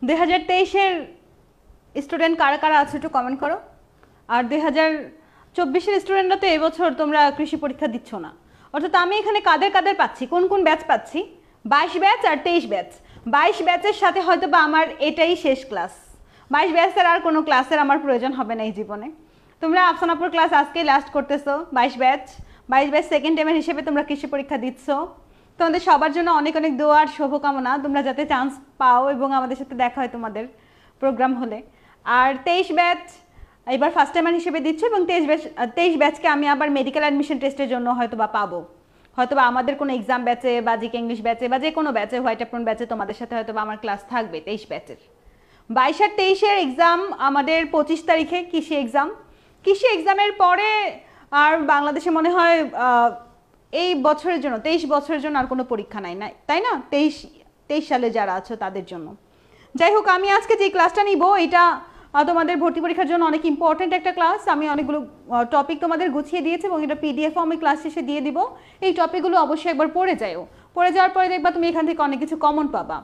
2023-এর student কারা কারা আছে একটু কমেন্ট করো। আর 2024-এর স্টুডেন্টরা তো এবছর তোমরা কৃষি পরীক্ষা দিচ্ছ না, অর্থাৎ আমি এখানে কাদের কাদের পাচ্ছি, কোন কোন ব্যাচ পাচ্ছি? 22 ব্যাচ আর 23 ব্যাচ। 22 ব্যাচের সাথে হয়তো বা আমার এটাই শেষ ক্লাস। 22 ব্যাচের আর কোনো ক্লাসের আমার প্রয়োজন হবে না এই জীবনে। তোমরা আফসানাপুর ক্লাস আজকেই লাস্ট করতেছো। 22 ব্যাচ সেকেন্ড টাইমের হিসেবে তোমরা কৃষি পরীক্ষা দিচ্ছ। তোমাদের সবার জন্য অনেক অনেক দোয়া আর শুভকামনা, তোমরা যাতে চান্স পাও এবং আমাদের সাথে দেখা হয় তোমাদের প্রোগ্রাম হলে। আর 23 ব্যাচ এবার ফার্স্ট টাইমার হিসেবে দিচ্ছ এবং 23 ব্যাচকে আমি আবার মেডিকেল অ্যাডমিশন টেস্টের জন্য হয়তো বা পাবো, হয়তো বা আমাদের কোনো এক্সাম ব্যাচে বা জিকে ইংলিশ ব্যাচে বা যে কোনো ব্যাচে, হোয়াইট অ্যাপ্রন ব্যাচে তোমাদের সাথে হয়তো বা আমার ক্লাস থাকবে 23 ব্যাচের। 22 আর 23-এর এক্সাম আমাদের 25 তারিখে কৃষি এক্সাম। কৃষি এক্সামের পরে আর বাংলাদেশে মনে হয় এই বছরের জন্য 23 বছরের জন্য আর কোনো পরীক্ষা নাই, তাই না? 23 সালে যারা আছো তাদের জন্য। যাই হোক, আমি আজকে যে ক্লাসটা নিব এটা তোমাদের ভর্তি পরীক্ষার জন্য অনেক ইম্পর্টেন্ট একটা ক্লাস। আমি অনেকগুলো টপিক তোমাদের গুছিয়ে দিয়েছি এবং এটা পিডিএফও আমি ক্লাস শেষে দিয়ে দিব। এই টপিকগুলো অবশ্যই একবার পড়ে যাও। পড়ে যাওয়ার পরে দেখবা তুমি এখান থেকে অনেক কিছু কমন পাবা।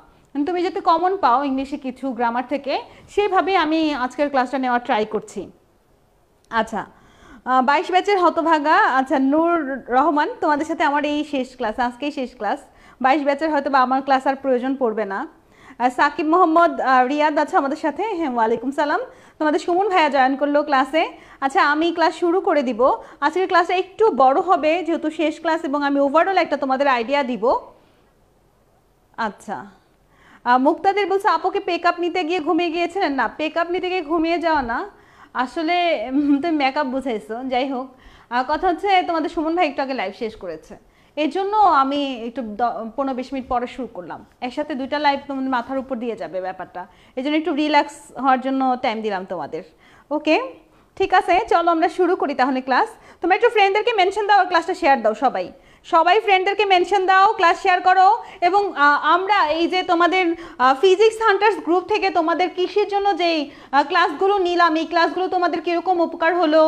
তুমি যাতে কমন পাও ইংলিশে কিছু গ্রামার থেকে, সেইভাবেই আমি আজকের ক্লাসটা নেওয়ার ট্রাই করছি। আচ্ছা, 22 ব্যাচের হতভাগা আচ্ছা নূর রহমান, তোমাদের সাথে আমার এই শেষ ক্লাস, আজকেই শেষ ক্লাস। 22 ব্যাচের হয়তো বা আমার ক্লাস আর প্রয়োজন পড়বে না। সাকিব মোহাম্মদ রিয়াদ আছে আমাদের সাথে, হ্যাঁ ওয়ালাইকুম সালাম। তোমাদের সুমন ভাইয়া জয়েন করলো ক্লাসে। আচ্ছা, আমি ক্লাস শুরু করে দিব। আজকের ক্লাসটা একটু বড় হবে যেহেতু শেষ ক্লাস এবং আমি ওভারঅল একটা তোমাদের আইডিয়া দিব। আচ্ছা, মুক্তাদের বলছে আপুকে পেক আপ নিতে গিয়ে ঘুমিয়ে গিয়েছিলেন? না, পেক আপ নিতে গিয়ে ঘুমিয়ে যাওয়া না, আসলে তুমি মেকআপ বুঝাইছো। যাই হোক, কথা হচ্ছে তোমাদের সুমন ভাই একটু আগে লাইভ শেষ করেছে, এই জন্য আমি একটু 15-20 মিনিট পরে শুরু করলাম। একসাথে দুইটা লাইভ তোমাদের মাথার উপর দিয়ে যাবে ব্যাপারটা, এই জন্য একটু রিল্যাক্স হওয়ার জন্য টাইম দিলাম তোমাদের। ওকে, ঠিক আছে, চলো আমরা শুরু করি তাহলে ক্লাস। তোমরা একটু ফ্রেন্ডদেরকে মেনশন দাও আর ক্লাসটা শেয়ার দাও। সবাই ফ্রেন্ডদেরকে মেনশন দাও, ক্লাস শেয়ার করো। এবং আমরা এই যে তোমাদের ফিজিক্স হান্টার্স গ্রুপ থেকে তোমাদের কৃষির জন্য যেই ক্লাসগুলো নিলাম, এই ক্লাসগুলো তোমাদের কীরকম উপকার হলো,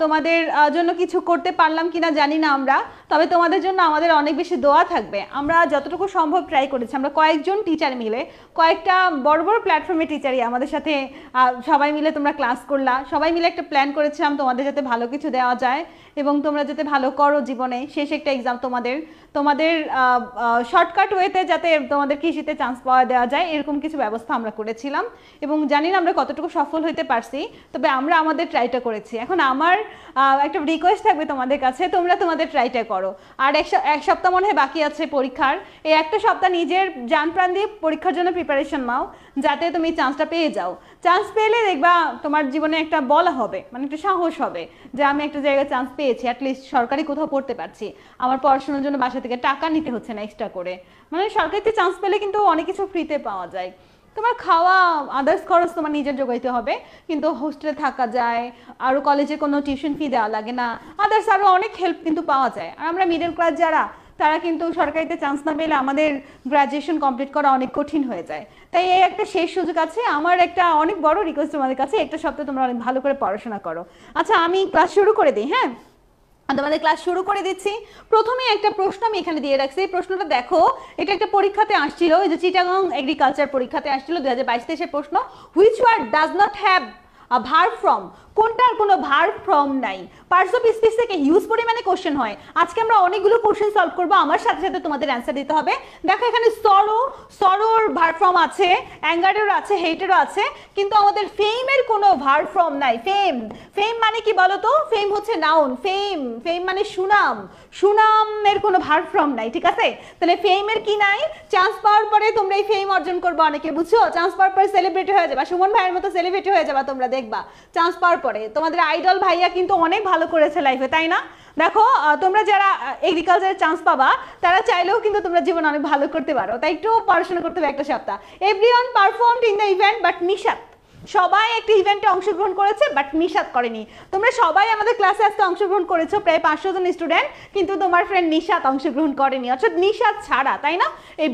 তোমাদের জন্য কিছু করতে পারলাম কিনা জানি না আমরা, তবে তোমাদের জন্য আমাদের অনেক বেশি দোয়া থাকবে। আমরা যতটুকু সম্ভব ট্রাই করেছি, আমরা কয়েকজন টিচার মিলে, কয়েকটা বড় বড় প্ল্যাটফর্মে টিচারই আমাদের সাথে সবাই মিলে তোমরা ক্লাস করলা, সবাই মিলে একটা প্ল্যান করেছিলাম তোমাদের যাতে ভালো কিছু দেওয়া যায় এবং তোমরা যাতে ভালো করো জীবনে, শেষ একটা এক্সাম তোমাদের শর্টকাট ওয়েতে যাতে তোমাদের কৃষিতে চান্স পাওয়া দেওয়া যায়, এরকম কিছু ব্যবস্থা আমরা করেছিলাম এবং জানি না আমরা কতটুকু সফল হতে পারছি, তবে আমরা আমাদের ট্রাইটা করেছি। এখন আমার একটা রিকোয়েস্ট থাকবে তোমাদের কাছে, তোমরা তোমাদের ট্রাইটা করো। আর এক সপ্তাহ মনে হয় বাকি আছে পরীক্ষার, এই একটা সপ্তাহ নিজের জান প্রাণ দিয়ে পরীক্ষার জন্য প্রিপারেশন নাও যাতে তুমি চান্সটা পেয়ে যাও। চান্স পেলে দেখবা তোমার জীবনে একটা বলা হবে, মানে একটা সাহস হবে যে আমি একটা জায়গায় চান্স পেয়েছি, অ্যাটলিস্ট সরকারি কোথাও পড়তে পারছি, আমার পড়াশোনার জন্য বাসা থেকে টাকা নিতে হচ্ছে না এক্সট্রা করে। মানে সরকারিতে চান্স পেলে কিন্তু অনেক কিছু ফ্রিতে পাওয়া যায়। তোমার খাওয়া আদার্স খরচ তোমার নিজের জোগাইতে হবে, কিন্তু হোস্টেলে থাকা যায়, আরও কলেজে কোনো টিউশন ফি দেওয়া লাগে না, আদার্স আরও অনেক হেল্প কিন্তু পাওয়া যায়। আর আমরা মিডল ক্লাস যারা, তারা কিন্তু সরকারিতে চান্স না পেলে আমাদের গ্র্যাজুয়েশন কমপ্লিট করা অনেক কঠিন হয়ে যায়। তাই এই একটা শেষ সুযোগ আছে, আমার একটা অনেক বড় রিকোয়েস্ট তোমাদের কাছে, একটা সপ্তাহে তোমরা অনেক ভালো করে পড়াশোনা করো। আচ্ছা, আমি ক্লাস শুরু করে দিই। হ্যাঁ, তোমাদের ক্লাস শুরু করে দিচ্ছি। প্রথমে একটা প্রশ্ন আমি এখানে দিয়ে রাখছি, এই প্রশ্নটা দেখো, এটা একটা পরীক্ষাতে আসছিল, এই যে চিটাগং এগ্রিকালচার পরীক্ষাতে আসছিল 2022-23 প্রশ্ন। Which word does not have a verb form? কোনটার কোনো ভার্ব ফর্ম নাই? পার্টস অফ স্পিচ থেকে হিউজ পরিমাণে কোশ্চেন হয়। আজকে আমরা অনেকগুলো কোশ্চেন সলভ করবো, আমার সাথে সাথে তোমাদের অ্যান্সার দিতে হবে। দেখো এখানে সরোর ভার্ব ফর্ম আছে, অ্যাঙ্গারেরও আছে, হেটেরও আছে, কিন্তু আমাদের ফেমের কোনো ভার্ব ফর্ম নাই। ফেম মানে কি বলো তো? ফেম হচ্ছে নাউন, ফেম মানে সুনামের কোনো ভার্ব ফর্ম নাই, ঠিক আছে? তাহলে ফেমের কি নাই? চান্স পাওয়ার পরে তোমরা এই ফেম অর্জন করবো অনেকে, বুঝছো? চান্স পাওয়ার পরে সেলিব্রিটি হয়ে যাবা, সুমন ভাইয়ের মতো সেলিব্রিটি হয়ে যাবা তোমরা, দেখবা চান্স পাওয়ার পরে তোমাদের আইডল ভাইয়া কিন্তু অনেক ভালো করেছে লাইফে, তাই না? দেখো তোমরা যারা এগ্রিকালচারের চান্স পাবা তারা চাইলেও কিন্তু তোমরা জীবনে অনেক ভালো করতে পারো, তাই একটু পড়াশোনা করতে হবে একটা সপ্তাহ। Everyone performed in the event but Nishat, সবাই একটা ইভেন্টে অংশগ্রহণ করেছে বাট নিশাত করেনি। তোমরা সবাই আমাদের ক্লাসে আজকে অংশগ্রহণ করেছো, প্রায় 500 জন স্টুডেন্ট, কিন্তু তোমার ফ্রেন্ড নিশাত অংশগ্রহণ করেনি, অর্থাৎ নিশাত ছাড়া, তাই না? এই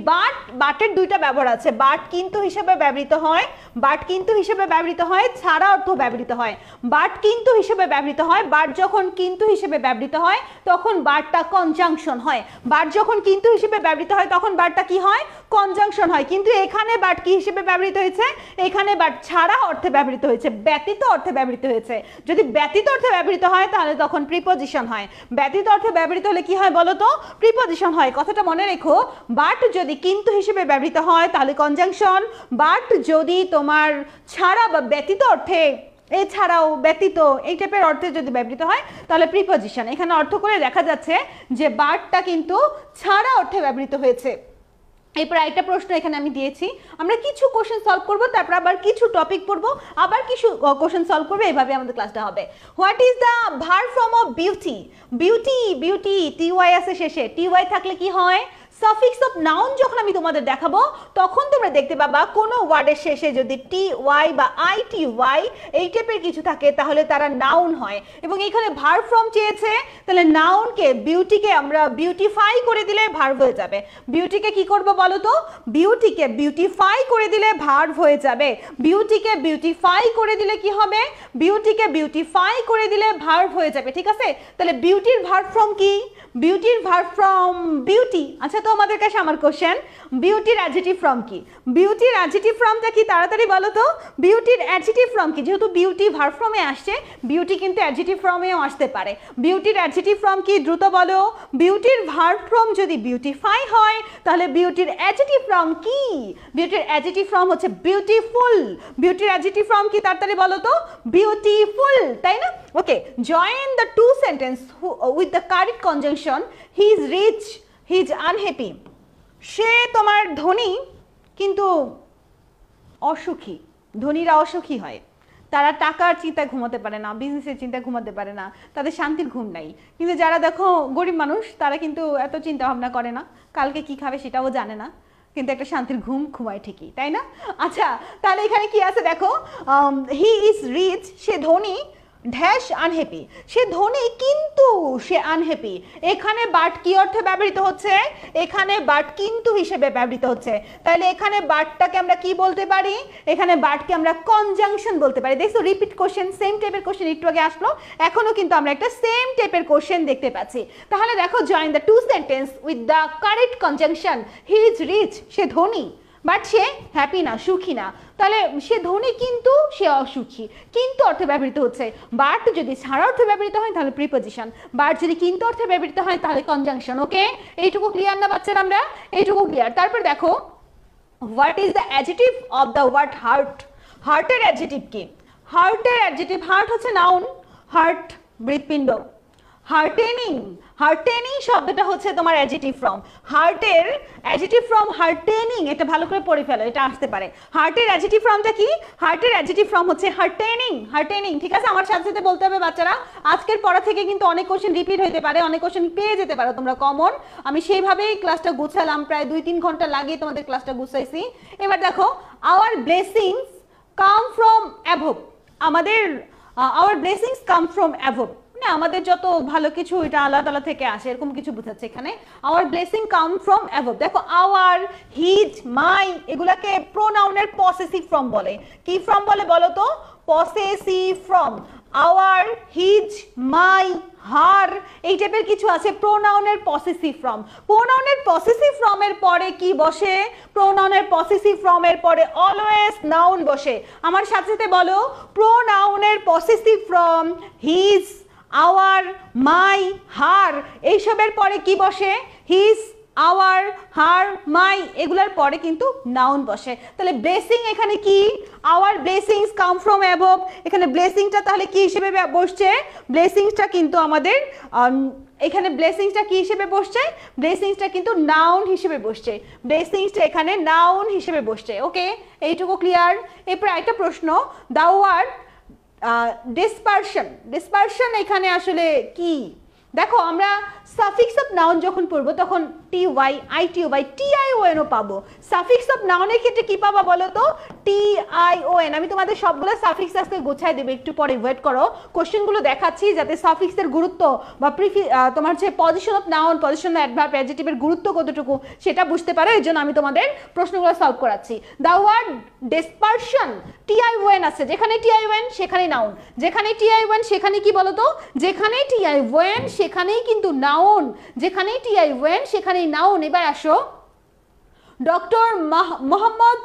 বাটের দুইটা ব্যবহার আছে, বাট কিন্তু হিসেবে ব্যবহৃত হয়, বাট কিন্তু হিসেবে ব্যবহৃত হয়, ছাড়া অর্থ ব্যবহৃত হয়। বাট কিন্তু হিসেবে ব্যবহৃত হয়, বাট যখন কিন্তু হিসেবে ব্যবহৃত হয় তখন বাটটা কনজাংশন হয়। বাট যখন কিন্তু হিসেবে ব্যবহৃত হয় তখন বাটটা কি হয়? কনজাংশন হয়। কিন্তু এখানে বাট কি হিসেবে ব্যবহৃত হয়েছে? এখানে বাট ছাড়া অর্থে ব্যবহৃত হয়েছে, ব্যতীত অর্থে ব্যবহৃত হয়েছে। যদি ব্যতীত অর্থে ব্যবহৃত হয় তাহলে তখন প্রিপজিশন হয়। ব্যতীত অর্থে ব্যবহৃত হলে কি হয় বলো তো? প্রিপজিশন হয়। কথাটা মনে রেখো, বাট যদি কিন্তু হিসেবে ব্যবহৃত হয় তাহলে কনজাংশন, বাট যদি তোমার ছাড়া বা ব্যতীত অর্থে, এছাড়াও, ব্যতীত, এই টাইপের অর্থে যদি ব্যবহৃত হয় তাহলে প্রিপজিশন। এখানে অর্থ করে দেখা যাচ্ছে যে বাটটা কিন্তু ছাড়া অর্থে ব্যবহৃত হয়েছে। এরপর একটা প্রশ্ন এখানে আমি দিয়েছি, আমরা কিছু কোশ্চেন সলভ করব, তারপর আবার কিছু টপিক পড়বো, আবার কিছু কোশ্চেন সলভ করবো, এইভাবে আমাদের ক্লাসটা হবে। What is the verb form of beauty? Beauty, beauty, T Y আছে শেষে। টি ওয়াই থাকলে কি হয়? সাফিক্স অফ নাউন যখন আমি তোমাদের দেখাবো তখন তোমরা দেখতে পাবা কোনো ওয়ার্ডের শেষে যদি টি ওয়াই বা আই টি ওয়াই এই টাইপের কিছু থাকে তাহলে তারা নাউন হয়। এবং এখানে ভার্ব ফর্ম চেয়েছে, তাহলে নাউনকে, বিউটিকে আমরা বিউটিফাই করে দিলে ভার্ব হয়ে যাবে। বিউটিকে কি করব বলো তো? বিউটিকে বিউটিফাই করে দিলে ভার্ব হয়ে যাবে। বিউটিকে বিউটিফাই করে দিলে কি হবে? বিউটিকে বিউটিফাই করে দিলে ভার্ব হয়ে যাবে, ঠিক আছে? তাহলে বিউটির ভার্ব ফর্ম কি? বিউটির ভার্ব ফর্ম বিউটি। আচ্ছা, তো আমাদের কাছে আমার কোশ্চেন, বিউটির অ্যাডজেক্টিভ ফর্ম কি? বিউটির অ্যাডজেক্টিভ ফর্মটা কি? তাড়াতাড়ি বলো তো, বিউটির অ্যাডজেক্টিভ ফর্ম কি? যেহেতু বিউটি ভার্ব ফর্মে আসছে, বিউটি কিন্তু অ্যাডজেক্টিভ ফর্মেও আসতে পারে। বিউটির অ্যাডজেক্টিভ ফর্ম কি? দ্রুত বলো। বিউটির ভার্ব ফর্ম যদি বিউটিফাই হয় তাহলে বিউটির অ্যাডজেক্টিভ ফর্ম কি? বিউটির অ্যাডজেক্টিভ ফর্ম হচ্ছে বিউটিফুল। বিউটির অ্যাডজেক্টিভ ফর্ম কি? তাড়াতাড়ি বলো তো, বিউটিফুল, তাই না? Okay, join the two sentence with the correct conjunction. He is rich, he is unhappy. সে তোমার ধনী কিন্তু অসুখী। ধনীরা অসুখী হয়, তারা টাকার চিন্তায় ঘুমাতে পারে না, বিজনেসের চিন্তায় ঘুমাতে পারে না, তাদের শান্তির ঘুম নাই। কিন্তু যারা দেখো গরিব মানুষ, তারা কিন্তু এত চিন্তা ভাবনা করে না, কালকে কি খাবে সেটাও জানে না, কিন্তু একটা শান্তির ঘুম ঘুমায় ঠিকই, তাই না? আচ্ছা, তাহলে এখানে কি আছে দেখো, হি ইজ রিচ, সে ধনী, ড্যাশ আনহ্যাপি, সে ধনী কিন্তু সে আনহ্যাপি। এখানে বাট কি অর্থে ব্যবহৃত হচ্ছে? এখানে বাট কিন্তু হিসেবে ব্যবহৃত হচ্ছে। তাহলে এখানে বাটটাকে আমরা কি বলতে পারি? এখানে বাটকে আমরা কনজাংশন বলতে পারি। দেখছো, রিপিট কোশ্চেন, সেম টাইপের কোশ্চেন একটু আগে আসলো, এখনো কিন্তু আমরা একটা সেম টাইপের কোশ্চেন দেখতে পাচ্ছি। তাহলে দেখো, join the two sentence with the correct conjunction. He is rich, সে ধনী, বাট সে হ্যাপি না, সুখী না। তাহলে সে ধনী কিন্তু সে অসুখী, কিন্তু অর্থে ব্যবহৃত হচ্ছে। বাট যদি ছাড়া অর্থে ব্যবহৃত হয় তাহলে প্রিপজিশন, বাট যদি কিন্তু অর্থে ব্যবহৃত হয় তাহলে কনজাংশন। ওকে, এইটুকু ক্লিয়ার না বাচ্চারা? আমরা এইটুকু ক্লিয়ার। তারপর দেখো, what is the adjective of the word heart? হার্টের অ্যাডজেক্টিভ কি? হার্টের অ্যাডজেক্টিভ, হার্ট হচ্ছে নাউন, হার্ট হৃৎপিণ্ড। হার্টেনিং, হার্টেনিং শব্দটা হচ্ছে তোমার অ্যাডজেক্টিভ ফর্ম। হার্টের অ্যাডজেক্টিভ ফর্ম হার্টেনিং, এটা ভালো করে পড়ে ফেলো, এটা আসতে পারে। হার্টের অ্যাডজেক্টিভ ফর্মটা কি? হার্টের অ্যাডজেক্টিভ ফর্ম হচ্ছে হার্টেনিং, হার্টেনিং, ঠিক আছে? আমার সাথে সাথে বলতে হবে বাচ্চারা, আজকের পড়া থেকে কিন্তু অনেক কোশ্চেন রিপিট হতে পারে, অনেক কোশ্চেন পেয়ে যেতে পারো তোমরা কমন। আমি সেইভাবেই ক্লাসটা গুছালাম, প্রায় 2-3 ঘন্টা লাগিয়ে তোমাদের ক্লাসটা গুছাইছি। এবার দেখো, our blessings come from above. আমাদের our blessings come from above, আমাদের যত ভালো কিছু এটা আল্লাহ তাআলা থেকে আসে, এরকম কিছু বোঝাচ্ছে এখানে। Our blessing come from above. দেখো, আওয়ার, হিজ, মাই, এগুলাকে প্রোনাউনের পসেসিভ ফর্ম বলে। কি ফর্ম বলে বলো তো? Possessive form. আওয়ার, হিজ, মাই, হার, এই টাইপের কিছু আছে প্রোনাউনের পসেসিভ ফর্ম। প্রোনাউনের পসেসিভ ফর্মের পরে কি বসে? প্রোনাউনের পসেসিভ ফর্মের পরে অলওয়েজ নাউন বসে। আমার সাথে সাথে বলো, প্রোনাউনের পসেসিভ ফর্ম হিজ, আওয়ার, মাই, হার, এইসবের পরে কি বসে? হিজ, আওয়ার, হার, মাই, এগুলোর পরে কিন্তু নাউন বসে। তাহলে ব্লেসিং এখানে কি? Our blessings come from above. এখানে ব্লেসিংটা তাহলে কি হিসেবে বসছে? ব্লেসিংসটা কিন্তু আমাদের এখানে ব্লেসিংসটা কি হিসেবে বসছে? ব্লেসিংসটা কিন্তু নাউন হিসেবে বসছে। ব্লেসিংসটা এখানে নাউন হিসেবে বসছে। ওকে, এইটুকু ক্লিয়ার? এরপর একটা প্রশ্ন, দ্য ওয়ার্ড ডিসপারশন। ডিসপারশন এখানে আসলে কি? দেখো আমরা সাফিক্স অফ নাউন যখন পড়বো তখন T Y I T O by T I O এনও পাবো। সাফিক্স অফ নাউনের ক্ষেত্রে কি পাবা বলো তো? T I O N. আমি তোমাদের সবগুলো সাফিক্স আজকে গোছায় দেবো, একটু পরে ওয়েট করো। কোশ্চেনগুলো দেখাচ্ছি যাতে সাফিক্সের গুরুত্ব বা তোমার হচ্ছে position of noun, position of adverb, অ্যাডজেক্টিভের গুরুত্ব কতটুকু সেটা বুঝতে পারো, এর জন্য আমি তোমাদের প্রশ্নগুলো সলভ করাচ্ছি। The word dispersion, T I O N আছে, যেখানে টি আই ও এন সেখানে নাউন, যেখানে টি আই ও এন সেখানে কি বলো তো? যেখানে টি আই ও এন সেখানেই কিন্তু নাউন, যেখানেই টি আই ও এন সেখানেই নাউন। এবার আসো, ডক্টর মোহাম্মদ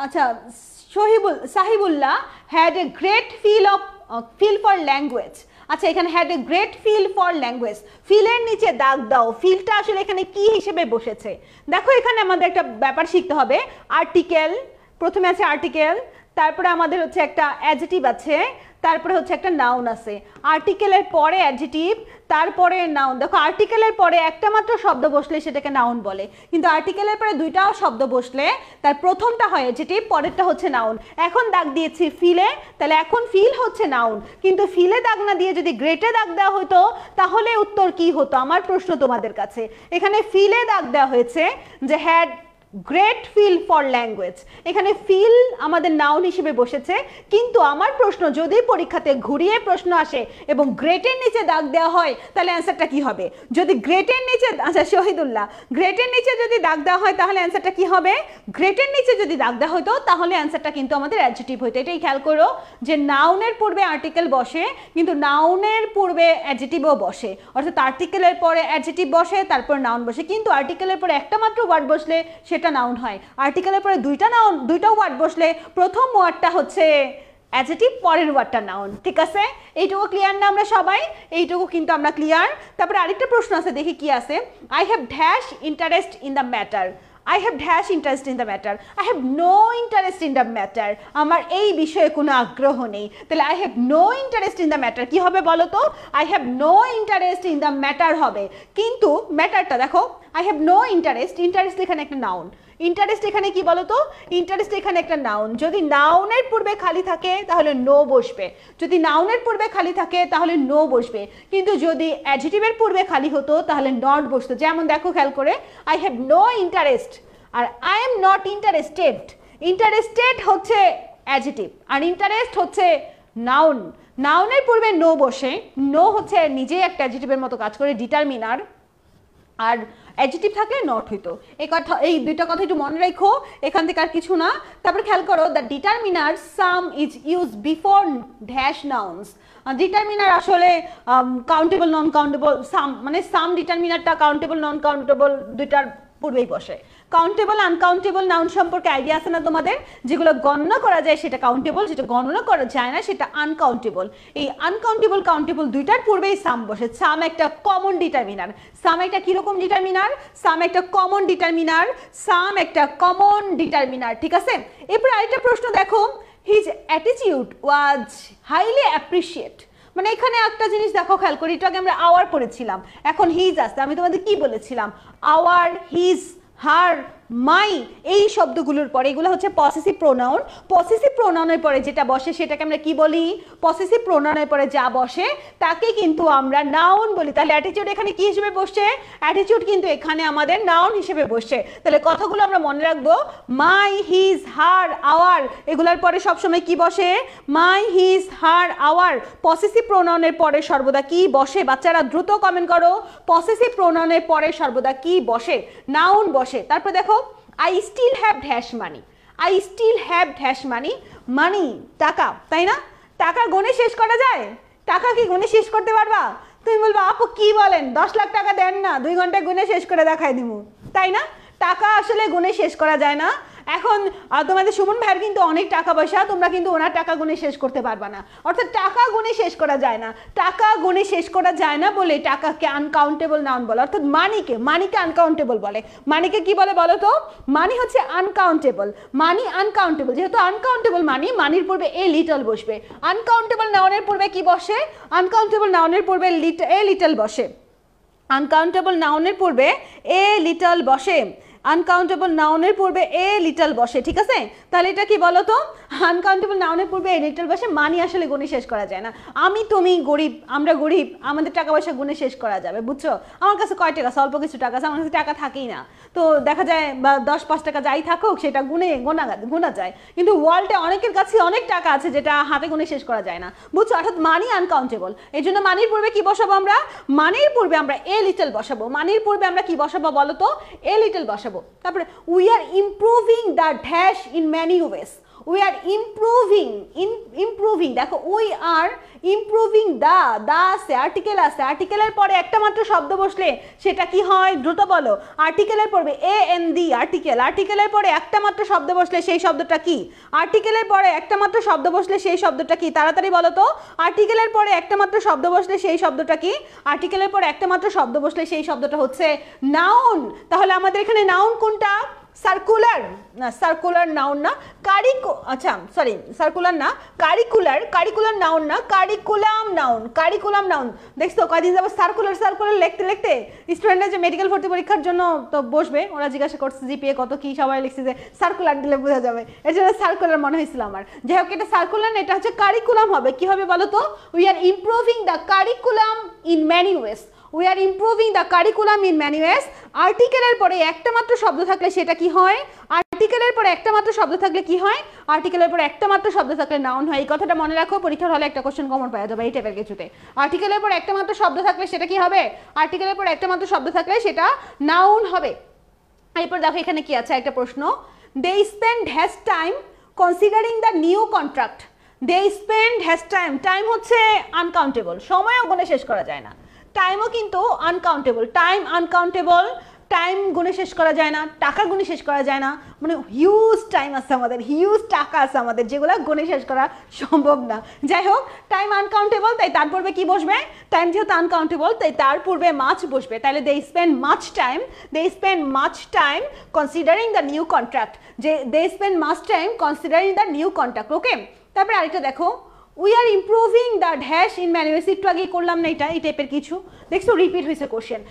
আচ্ছা Sahibullah had a great feel for language. আচ্ছা, এখানে had a great feel for language, ফিলের নিচে দাগ দাও, ফিলটা আসলে এখানে কি হিসেবে বসেছে? দেখো এখানে আমাদের একটা ব্যাপার শিখতে হবে। আর্টিকেল, প্রথমে আছে আর্টিকেল, তারপরে আমাদের হচ্ছে একটা অ্যাডজেটিভ আছে, তারপরে হচ্ছে একটা নাউন আছে। আর্টিকেলের পরে অ্যাডজেটিভ, তারপরে নাউন। দেখো আর্টিকেলের পরে একটা মাত্র শব্দ বসলে সেটাকে নাউন বলে, কিন্তু আর্টিকেলের পরে দুইটাও শব্দ বসলে তার প্রথমটা হয় অ্যাডজেটিভ, পরেরটা হচ্ছে নাউন। এখন দাগ দিয়েছি ফিলে, তাহলে এখন ফিল হচ্ছে নাউন, কিন্তু ফিলে দাগ না দিয়ে যদি গ্রেটে দাগ দেওয়া হতো তাহলে উত্তর কি হতো? আমার প্রশ্ন তোমাদের কাছে। এখানে ফিলে দাগ দেওয়া হয়েছে যে had great feel for language, এখানে ফিল আমাদের নাউন হিসেবে বসেছে, কিন্তু আমার প্রশ্ন যদি পরীক্ষাতে ঘুরিয়ে প্রশ্ন আসে এবং গ্রেটের নিচে দাগ দেওয়া হয় তাহলে অ্যান্সারটা কি হবে? যদি গ্রেটের নিচে, আচ্ছা শহীদুল্লাহ, গ্রেটের নিচে যদি দাগ দেওয়া হয় তাহলে অ্যান্সারটা কি হবে? গ্রেটের নিচে যদি দাগ দেওয়া হতো তাহলে অ্যান্সারটা কিন্তু আমাদের অ্যাডজেক্টিভ হতো। এটাই খেয়াল করো যে নাউনের পূর্বে আর্টিকেল বসে, কিন্তু নাউনের পূর্বে অ্যাডজেক্টিভও বসে, অর্থাৎ আর্টিকেলের পরে অ্যাডজেক্টিভ বসে, তারপর নাউন বসে, কিন্তু আর্টিকেলের পরে একটা মাত্র ওয়ার্ড বসলে সেটা নাউন হয়। আর্টিকেলের পরে দুইটা ওয়ার্ড বসলে প্রথম ওয়ার্ডটা হচ্ছে অ্যাডজেক্টিভ, পরের ওয়ার্ডটা নাউন। ঠিক আছে, এইটুকু ক্লিয়ার না আমরা সবাই? এইটুকু কিন্তু আমরা ক্লিয়ার। তারপরে আরেকটা প্রশ্ন আছে, দেখি কি আছে। I have dash interest in the matter, I have dash interest in the matter, I have no interest in the matter, আমার এই বিষয়ে কোনো আগ্রহ নেই। তাহলে I have no interest in the matter কি হবে বলো তো? I have no interest in the matter হবে, কিন্তু ম্যাটারটা দেখো, I have no interest, interest এখানে একটা নাউন, ইন্টারেস্ট এখানে কি বলতো? ইন্টারেস্ট এখানে একটা নাউন। যদি নাউনের পূর্বে খালি থাকে তাহলে নো বসবে, যদি নাউনের পূর্বে খালি থাকে তাহলে নো বসবে, কিন্তু যদি অ্যাডজেক্টিভের পূর্বে খালি হতো তাহলে নট বসতো। যেমন দেখো খেয়াল করে, আই হ্যাভ নো ইন্টারেস্ট আর I am not interested. Interested হচ্ছে অ্যাডজেক্টিভ আর ইন্টারেস্ট হচ্ছে নাউন। নাউনের পূর্বে নো বসে, নো হচ্ছে নিজেই একটা অ্যাডজেক্টিভের মতো কাজ করে, ডিটারমিনার, আর অ্যাডজেক্টিভ থাকলে নট হইতো। এই কথা, এই দুইটা কথা একটু মনে রাখো, এখান থেকে আর কিছু না। তারপর খেয়াল করো, the determiner some is use before dash nouns. Determiner আসলে কাউন্টেবল নন কাউন্টেবল, সাম মানে সাম ডিটারমিনারটা কাউন্টেবল নন কাউন্টেবল দুইটার পূর্বেই বসে। কাউন্টেবল আনকাউন্টেবল নাউন সম্পর্কে আইডিয়া আছে না তোমাদের? যেগুলো গণনা করা যায় সেটা কাউন্টেবল, যেটা গণনা করা যায় না সেটা আনকাউন্টেবল। এই আনকাউন্টেবল কাউন্টেবল দুইটার পূর্বেই সাম বসে। সাম একটা কমন ডিটারমিনার। সাম একটা কিরকম ডিটারমিনার? সাম একটা কমন ডিটারমিনার, সাম একটা কমন ডিটারমিনার। ঠিক আছে, এরপর আরেকটা প্রশ্ন দেখো, হিজ অ্যাটিটিউড ওয়াজ হাইলি অ্যাপ্রিশিয়েট। মানে এখানে একটা জিনিস দেখো খেয়াল করি, এটাকে আমরা আওয়ার পড়েছিলাম, এখন হিজ আসছে। আমি তোমাদের কি বলেছিলাম? আওয়ার, হিজ, হার, মাই, এই শব্দগুলোর পরে এগুলো হচ্ছে পসেসিভ প্রোনাউন। পসেসিভ প্রোনাউনের পরে যেটা বসে সেটাকে আমরা কি বলি? পসেসিভ প্রোনাউনের পরে যা বসে তাকে কিন্তু আমরা নাউন বলি। তাহলে অ্যাটিটিউড এখানে কি হিসেবে বসছে? অ্যাটিটিউড কিন্তু এখানে আমাদের নাউন হিসেবে বসছে। তাহলে কথাগুলো আমরা মনে রাখবো, মাই, হিজ, হার, আওয়ার, এগুলোর পরে সবসময় কি বসে? মাই, হিজ, হার, আওয়ার। পসেসিভ প্রোনাউনের পরে সর্বদা কি বসে? বাচ্চারা দ্রুত কমেন্ট করো, পসেসিভ প্রোনাউনের পরে সর্বদা কি বসে? নাউন বসে। তারপর দেখো, I still have dash money, I still have dash money, money টাকা, তাই না? টাকা গুণে শেষ করা যায়? টাকা কি গুণে শেষ করতে পারবা? তুমি বলবা আপু কি বলেন, 10 লাখ টাকা দেন না, 2 ঘন্টায় গুণে শেষ করে দেখাই দিব, তাই না? টাকা আসলে গুণে শেষ করা যায় না। এখন তোমাদের সুমন ভাইয়ের কিন্তু অনেক টাকা পয়সা, তোমরা কিন্তু ওনার টাকা গুণে শেষ করতে পারবা না। অর্থাৎ টাকা গুণে শেষ করা যায় না, টাকা গুণে শেষ করা যায় না বলে টাকাকে আনকাউন্টেবল নাউন বলে। অর্থাৎ মানিকে আনকাউন্টেবল বলে। মানিকে কি বলে বলো তো? মানি হচ্ছে আনকাউন্টেবল, মানি আনকাউন্টেবল। যেহেতু আনকাউন্টেবল মানি, মানির পূর্বে এ লিটল বসবে। আনকাউন্টেবল নাউনের পূর্বে কি বসে? আনকাউন্টেবল নাউনের পূর্বে এ লিটল বসে। আনকাউন্টেবল নাউনের পূর্বে এ লিটল বসে। আনকাউন্টেবল নাউনের পূর্বে এ লিটল বসে, ঠিক আছে? তাহলে এটা কি বলো তো, আনকাউন্টেবল নাউনের পূর্বে এ লিটল বসে, মানি আসলে গুণে শেষ করা যায় না। আমি তুমি গরিব, আমরা গরিব, আমাদের টাকা পয়সা গুণে শেষ করা যাবে, বুঝছো? আমার কাছে কয় টাকা, অল্প কিছু টাকা আছে, আমার কাছে টাকা থাকেই না, তো দেখা যায় বা 10-5 টাকা যাই থাকুক সেটা গোনা যায়, কিন্তু ওয়ার্ল্ডে অনেকের কাছে অনেক টাকা আছে যেটা হাতে গুণে শেষ করা যায় না, বুঝছো? অর্থাৎ মানি আনকাউন্টেবল। এই জন্য মানির পূর্বে কি বসাবো আমরা? মানির পূর্বে আমরা এ লিটল বসাবো। মানির পূর্বে আমরা কি বসাবো বলো তো? এ লিটল বসাবো। তারপরে we are improving the dash in many ways. We are improving, দেখো উই আর ইমপ্রুভিং দা আছে, আর্টিকেল আছে, আর্টিকেলের পরে একটা মাত্র শব্দ বসলে সেটা কি হয় দ্রুত বলো? আর্টিকেলের পরে এ এন ডি, আর্টিকেল, আর্টিকেলের পরে একটা মাত্র শব্দ বসলে সেই শব্দটা কি? আর্টিকেলের পরে একটা মাত্র শব্দ বসলে সেই শব্দটা কি? তাড়াতাড়ি বলো তো, আর্টিকেলের পরে একটা মাত্র শব্দ বসলে সেই শব্দটা কি? আর্টিকেলের পরে একটা মাত্র শব্দ বসলে সেই শব্দটা হচ্ছে নাউন। তাহলে আমাদের এখানে নাউন কোনটা? সার্কুলার না, সার্কুলার নাউন না, আচ্ছা সরি সার্কুলার না, কারিকুলার নাউন না, কারিকুলাম নাউন। দেখছো কয়দিন যাবো সার্কুলার লিখতে স্টুডেন্টরা যে মেডিকেল ভর্তি পরীক্ষার জন্য তো বসবে, ওরা জিজ্ঞাসা করছে জিপিএ কত কি, সবাই লিখছে যে সার্কুলার দিলে বোঝা যাবে, এর জন্য সার্কুলার মনে হয়েছিল আমার। যাই হোক, এটা সার্কুলার না, এটা হচ্ছে কারিকুলাম হবে। কি হবে বলো তো? We are improving the curriculum in many ways. We are improving the curriculum in many ways. আর্টিকেলের পরে একটা মাত্র শব্দ থাকলে সেটা কি হয়? আর্টিকেলের পরে একটা মাত্র শব্দ থাকলে কি হয়? আর্টিকেলের পরে একটা মাত্র শব্দ থাকলে নাউন হয়। এই কথাটা মনে রাখো, পরীক্ষার হলে একটা কোশ্চেন কমন পাওয়া যাবে এই টাইপের কিছুতে। আর্টিকেলের পরে একটা মাত্র শব্দ থাকলে সেটা কি হবে? আর্টিকেলের পরে একটা মাত্র শব্দ থাকলে সেটা নাউন হবে। এরপর দেখো এখানে কি আছে একটা প্রশ্ন, they spend has time considering the new contract. They spend has time, time হচ্ছে আনকাউন্টেবল, সময়ও গুণে শেষ করা যায় না, টাইমও কিন্তু আনকাউন্টেবল, টাইম আনকাউন্টেবল, টাইম গুণে শেষ করা যায় না, টাকা গুণে শেষ করা যায় না, মানে হিউজ টাইম আছে আমাদের, হিউজ টাকা আছে আমাদের, যেগুলো গুণে শেষ করা সম্ভব না। যাই হোক, টাইম আনকাউন্টেবল, তাই তার পূর্বে কি বসবে? টাইম যেহেতু আনকাউন্টেবল তাই তার পূর্বে মাচ বসবে। তাহলে they spend much time considering the new contract, যে they spend much time considering the new contract. Okay, তারপরে আরেকটা দেখো, we are improving the dash in manual. একটু আগে করলাম না এটা, এই টাইপের কিছু দেখছো রিপিট হয়েছে কোশ্চেন।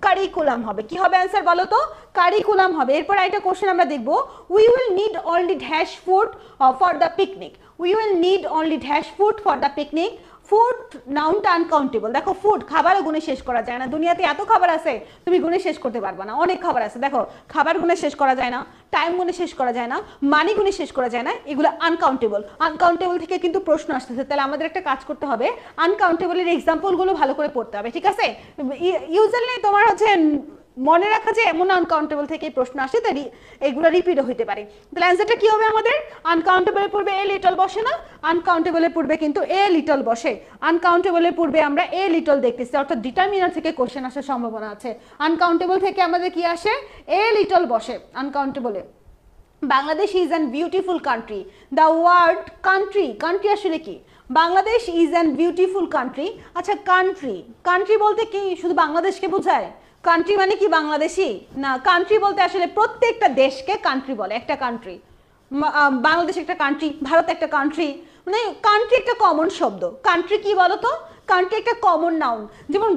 কারিকুলাম হবে, কি হবে অ্যান্সার বলো তো? কারিকুলাম হবে। এরপর একটা কোশ্চেন আমরা দেখব, we will need only dash food for the picnic. We will need only dash food for the picnic. Food নাউনটা আনকাউন্টেবল। দেখো ফুড, খাবারও গুণে শেষ করা যায় না, দুনিয়াতে এত খাবার আছে তুমি গুণে শেষ করতে পারবে না, অনেক খাবার আছে। দেখো খাবার গুণে শেষ করা যায় না, টাইম গুণে শেষ করা যায় না, মানি গুণে শেষ করা যায় না, এগুলো আনকাউন্টেবল। আনকাউন্টেবল থেকে কিন্তু প্রশ্ন আসতেছে, তাহলে আমাদের একটা কাজ করতে হবে, আনকাউন্টেবলের এক্সাম্পলগুলো ভালো করে পড়তে হবে, ঠিক আছে? ইউজুয়ালি তোমার হচ্ছে মনে রাখা যে এমন আনকাউন্টেবল থেকে প্রশ্ন আসে, তাই এগুলো রিপিটও হইতে পারে। তাহলে অ্যান্সারটা কি হবে আমাদের? আনকাউন্টেবলের পূর্বে এ লিটল বসে না, আনকাউন্টেবলের পূর্বে কিন্তু এ লিটল বসে। আনকাউন্টেবলের পূর্বে আমরা এ লিটল দেখতেছি, অর্থাৎ ডিটারমিনার থেকে কোশ্চেন আসার সম্ভাবনা আছে। আনকাউন্টেবল থেকে আমাদের কি আসে? এ লিটল বসে আনকাউন্টেবলে। Bangladesh is an beautiful country. The word country, country আসলে কি? Bangladesh is an beautiful country. আচ্ছা কান্ট্রি বলতে কি শুধু বাংলাদেশকে বোঝায়? কান্ট্রি মানে কি বাংলাদেশি না, কান্ট্রি বলতে আসলে প্রত্যেকটা দেশকে কান্ট্রি বলে। একটা কান্ট্রি, বাংলাদেশ একটা কান্ট্রি, ভারত একটা কান্ট্রি, মানে কান্ট্রি একটা কমন শব্দ। কান্ট্রি কি বলতো? কান্ট্রি একটা কমন নাউন। যেমন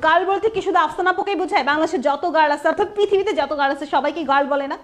গার্ল বলতে কি শুধু আফসানা আপুকেই বোঝায়? বাংলাদেশে যত গার্ল আছে, অর্থাৎ পৃথিবীতে যত গার্ল আছে সবাইকে গার্ল বলে না?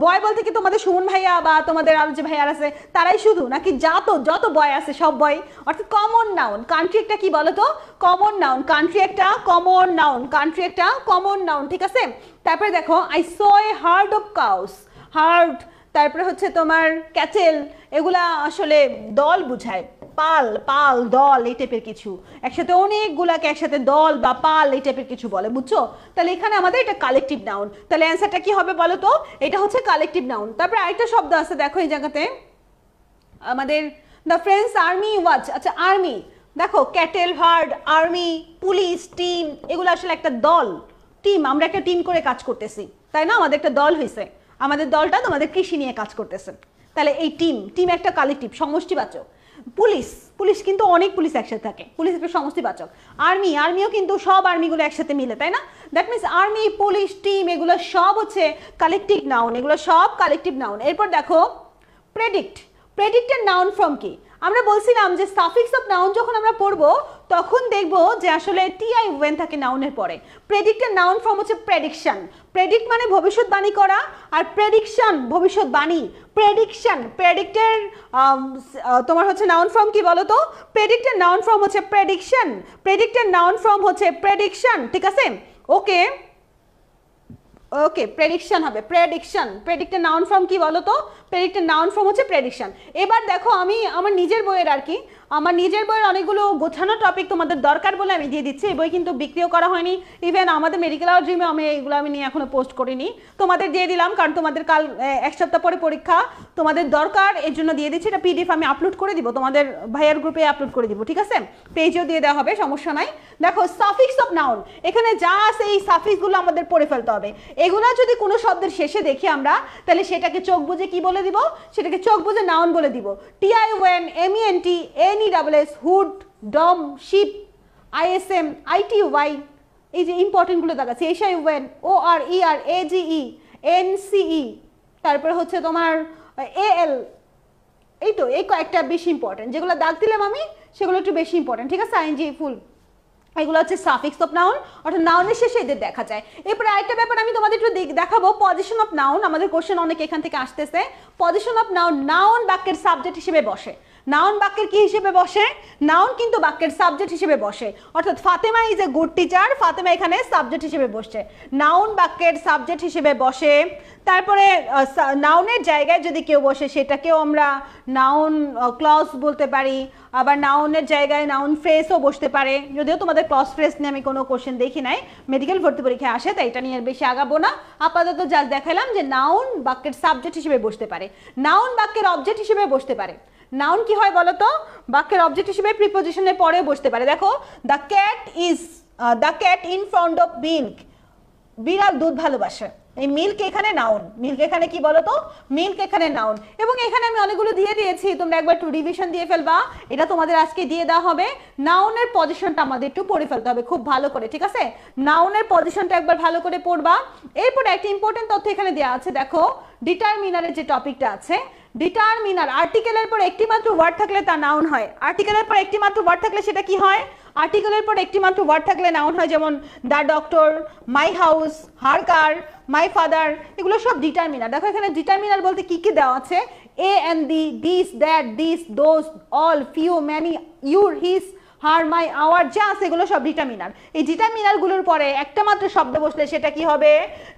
বয় বলতে কি তোমাদের সুমন ভাইয়া বা তোমাদের আরো যে ভাইয়ার আছে তারাই শুধু, নাকি যত বয় আছে সব বয়? অর্থাৎ কমন নাউন। কান্ট্রি একটা কি বলতো? Common noun. কান্ট্রি একটা কমন নাউন, কান্ট্রি একটা কমন নাউন, ঠিক আছে? তারপরে দেখো, I saw A hard of cows, hard, তারপরে হচ্ছে তোমার ক্যাটেল, এগুলা আসলে দল বুঝায়, পাল দল এই টাইপের কিছু, একসাথে অনেকগুলাকে একসাথে দল বা পাল এই টাইপের কিছু বলে, বুঝছো? তাহলে এখানে আমাদের এটা কালেকটিভ নাউন। তাহলে অ্যান্সারটা কি হবে বলো তো? এটা হচ্ছে কালেকটিভ নাউন। তারপরে আরেকটা শব্দ আছে দেখো এই জায়গাতে আমাদের, দ্য ফ্রেঞ্চ আর্মি ওয়াচ। আচ্ছা আর্মি, দেখো cattle, hard, army, police, team, এগুলো আসলে একটা দল, টিম। আমরা একটা টিম করে কাজ করতেছি, তাই না? আমাদের একটা দল হয়েছে, আমাদের দলটা তোমাদের কৃষি নিয়ে কাজ করতেছে। তাহলে এই টিম একটা কালেকটিভ, সমষ্টিবাচক। পুলিশ কিন্তু অনেক পুলিশ একসাথে থাকে, পুলিশ একটা সমষ্টিবাচক। আর্মিও কিন্তু সব আর্মিগুলো একসাথে মিলে, তাই না? That means army, police, team এগুলো সব হচ্ছে কালেকটিভ নাউন, এগুলো সব কালেকটিভ নাউন। এরপর দেখো প্রেডিক্টের নাউন ফর্ম কি? আমরা বলছিলাম যে সাফিক্স অফ নাউন যখন আমরা পড়বো তখন দেখবো যে আসলে টিআই ওয়েন থাকে নাউনের পরে। প্রেডিক্টের নাউন ফর্ম হচ্ছে প্রেডিকশন। প্রেডিক্ট মানে ভবিষ্যৎবাণী করা, আর প্রেডিকশন ভবিষ্যৎবাণী। প্রেডিকশন, প্রেডিক্টের তোমার হচ্ছে নাউন ফর্ম কি বলো তো? প্রেডিক্টের নাউন ফর্ম হচ্ছে প্রেডিকশন। প্রেডিক্টের নাউন ফর্ম হচ্ছে প্রেডিকশন, ঠিক আছে? ওকে ওকে, প্রেডিকশন হবে, প্রেডিকশন। প্রেডিক্টের নাউন ফর্ম কি বলো তো? প্রেডিক্টের নাউন ফর্ম হচ্ছে প্রেডিকশন। এবার দেখো আমি আমার নিজের বইয়ের আর কি, আমার নিজের বইয়ের অনেকগুলো গোছানো টপিক তোমাদের দরকার বলে আমি দিয়ে দিচ্ছি। এই বই কিন্তু বিক্রিও করা হয়নি, ইভেন আমাদের মেডিকেল আওয়ার ড্রিমে এগুলো আমি নিয়ে এখনো পোস্ট করিনি, তোমাদের দিয়ে দিলাম কারণ তোমাদের কাল 1 সপ্তাহ পরে পরীক্ষা, তোমাদের দরকার এর জন্য দিয়ে দিচ্ছি। এটা পিডিএফ আমি আপলোড করে দিব, তোমাদের ভাইয়ার গ্রুপে আপলোড করে দিব, ঠিক আছে? পেজেও দিয়ে দেওয়া হবে, সমস্যা নাই। দেখো সাফিক্স অফ নাউন, এখানে যা আছে এই সাফিক্সগুলো আমাদের পড়ে ফেলতে হবে। এগুলো যদি কোনো শব্দের শেষে দেখি আমরা, তাহলে সেটাকে চোখ বুঝে কি বলে দিব? সেটাকে চোখ বুঝে নাউন বলে দিব। T I O N, M E N T, N E W S, hood, dom, ship, I S M, I T Y, এই যে ইম্পর্টেন্টগুলো দেখাচ্ছে, S I O N, O R, E R, A G E, N C E, তারপরে হচ্ছে তোমার এএল, এই তো এই কয়েকটা বেশি ইম্পর্টেন্ট, যেগুলো দাগ দিলাম আমি সেগুলো একটু বেশি ইম্পর্টেন্ট, ঠিক আছে? আইএনজি ফুল, এগুলো হচ্ছে সাফিক্স অফ নাউন, অর্থাৎ নাউনের শেষে এদের দেখা যায়। এরপরে আরেকটা ব্যাপার আমি তোমাদের একটু দেখাবো, পজিশন অফ নাউন। আমাদের কোশ্চেন অনেক এখান থেকে আসতেছে। পজিশন অফ নাউন, নাউন বাক্যের সাবজেক্ট হিসেবে বসে। নাউন বাক্যের কি হিসেবে বসে? নাউন কিন্তু বাক্যের সাবজেক্ট হিসেবে বসে, অর্থাৎ Fatema is a good teacher, Fatema এখানে সাবজেক্ট হিসেবে বসছে, নাউন বাক্যের সাবজেক্ট হিসেবে বসে। তারপরে নাউনের জায়গায় যদি কেউ বসে সেটাকেও আমরা নাউন ক্লজ বলতে পারি, আবার নাউনের জায়গায় নাউন ফ্রেজও বসতে পারে। যদিও তোমাদের ক্লজ ফ্রেজ নিয়ে আমি কোনো কোশ্চেন দেখি নাই, মেডিকেল ভর্তি পরীক্ষায় আসে, তাই এটা নিয়ে বেশি আগাবো না। আপাতত যা দেখালাম যে নাউন বাক্যের সাবজেক্ট হিসেবে বসতে পারে, নাউন বাক্যের অবজেক্ট হিসেবে বসতে পারে। নাউন কি হয় বলো তো? বাক্যের অবজেক্ট হিসেবে প্রিপোজিশনের পরে বসতে পারে। দেখো, the cat in front of milk, বিড়াল দুধ ভালোবাসে। এই মিল্ক এখানে নাউন, মিল্ক এখানে কি বলো তো? মিল্ক এখানে নাউন। এবং এখানে আমি অনেকগুলো দিয়ে দিয়েছি, তোমরা একবার একটু রিভিশন দিয়ে ফেলবা, এটা তোমাদের আজকে দিয়ে দেওয়া হবে। নাউনের পজিশনটা আমাদের একটু পড়ে ফেলতে হবে খুব ভালো করে, ঠিক আছে? নাউনের পজিশনটা একবার ভালো করে পড়বা। এরপরে একটা ইম্পর্টেন্ট তথ্য এখানে দেওয়া আছে, দেখো ডিটারমিনারের যে টপিকটা আছে, ডিটারমিনার আর্টিকেলের পর একটি মাত্র ওয়ার্ড থাকলে তা নাউন হয়। আর্টিকেলের পর একটি মাত্র ওয়ার্ড থাকলে সেটা কি হয়? আর্টিকেলের পর একটি মাত্র ওয়ার্ড থাকলে নাউন হয়, যেমন the doctor, my house, her car, my father, এগুলো সব ডিটারমিনার। দেখো এখানে ডিটারমিনার বলতে কি কি দেওয়া আছে, a and the, this, that, this, those, all, few, many, your, his, her, my, our, যা আছে এগুলো সব ডিটারমিনার। এই ডিটারমিনারগুলোর পরে একটা মাত্র শব্দ বসলে সেটা কি হবে?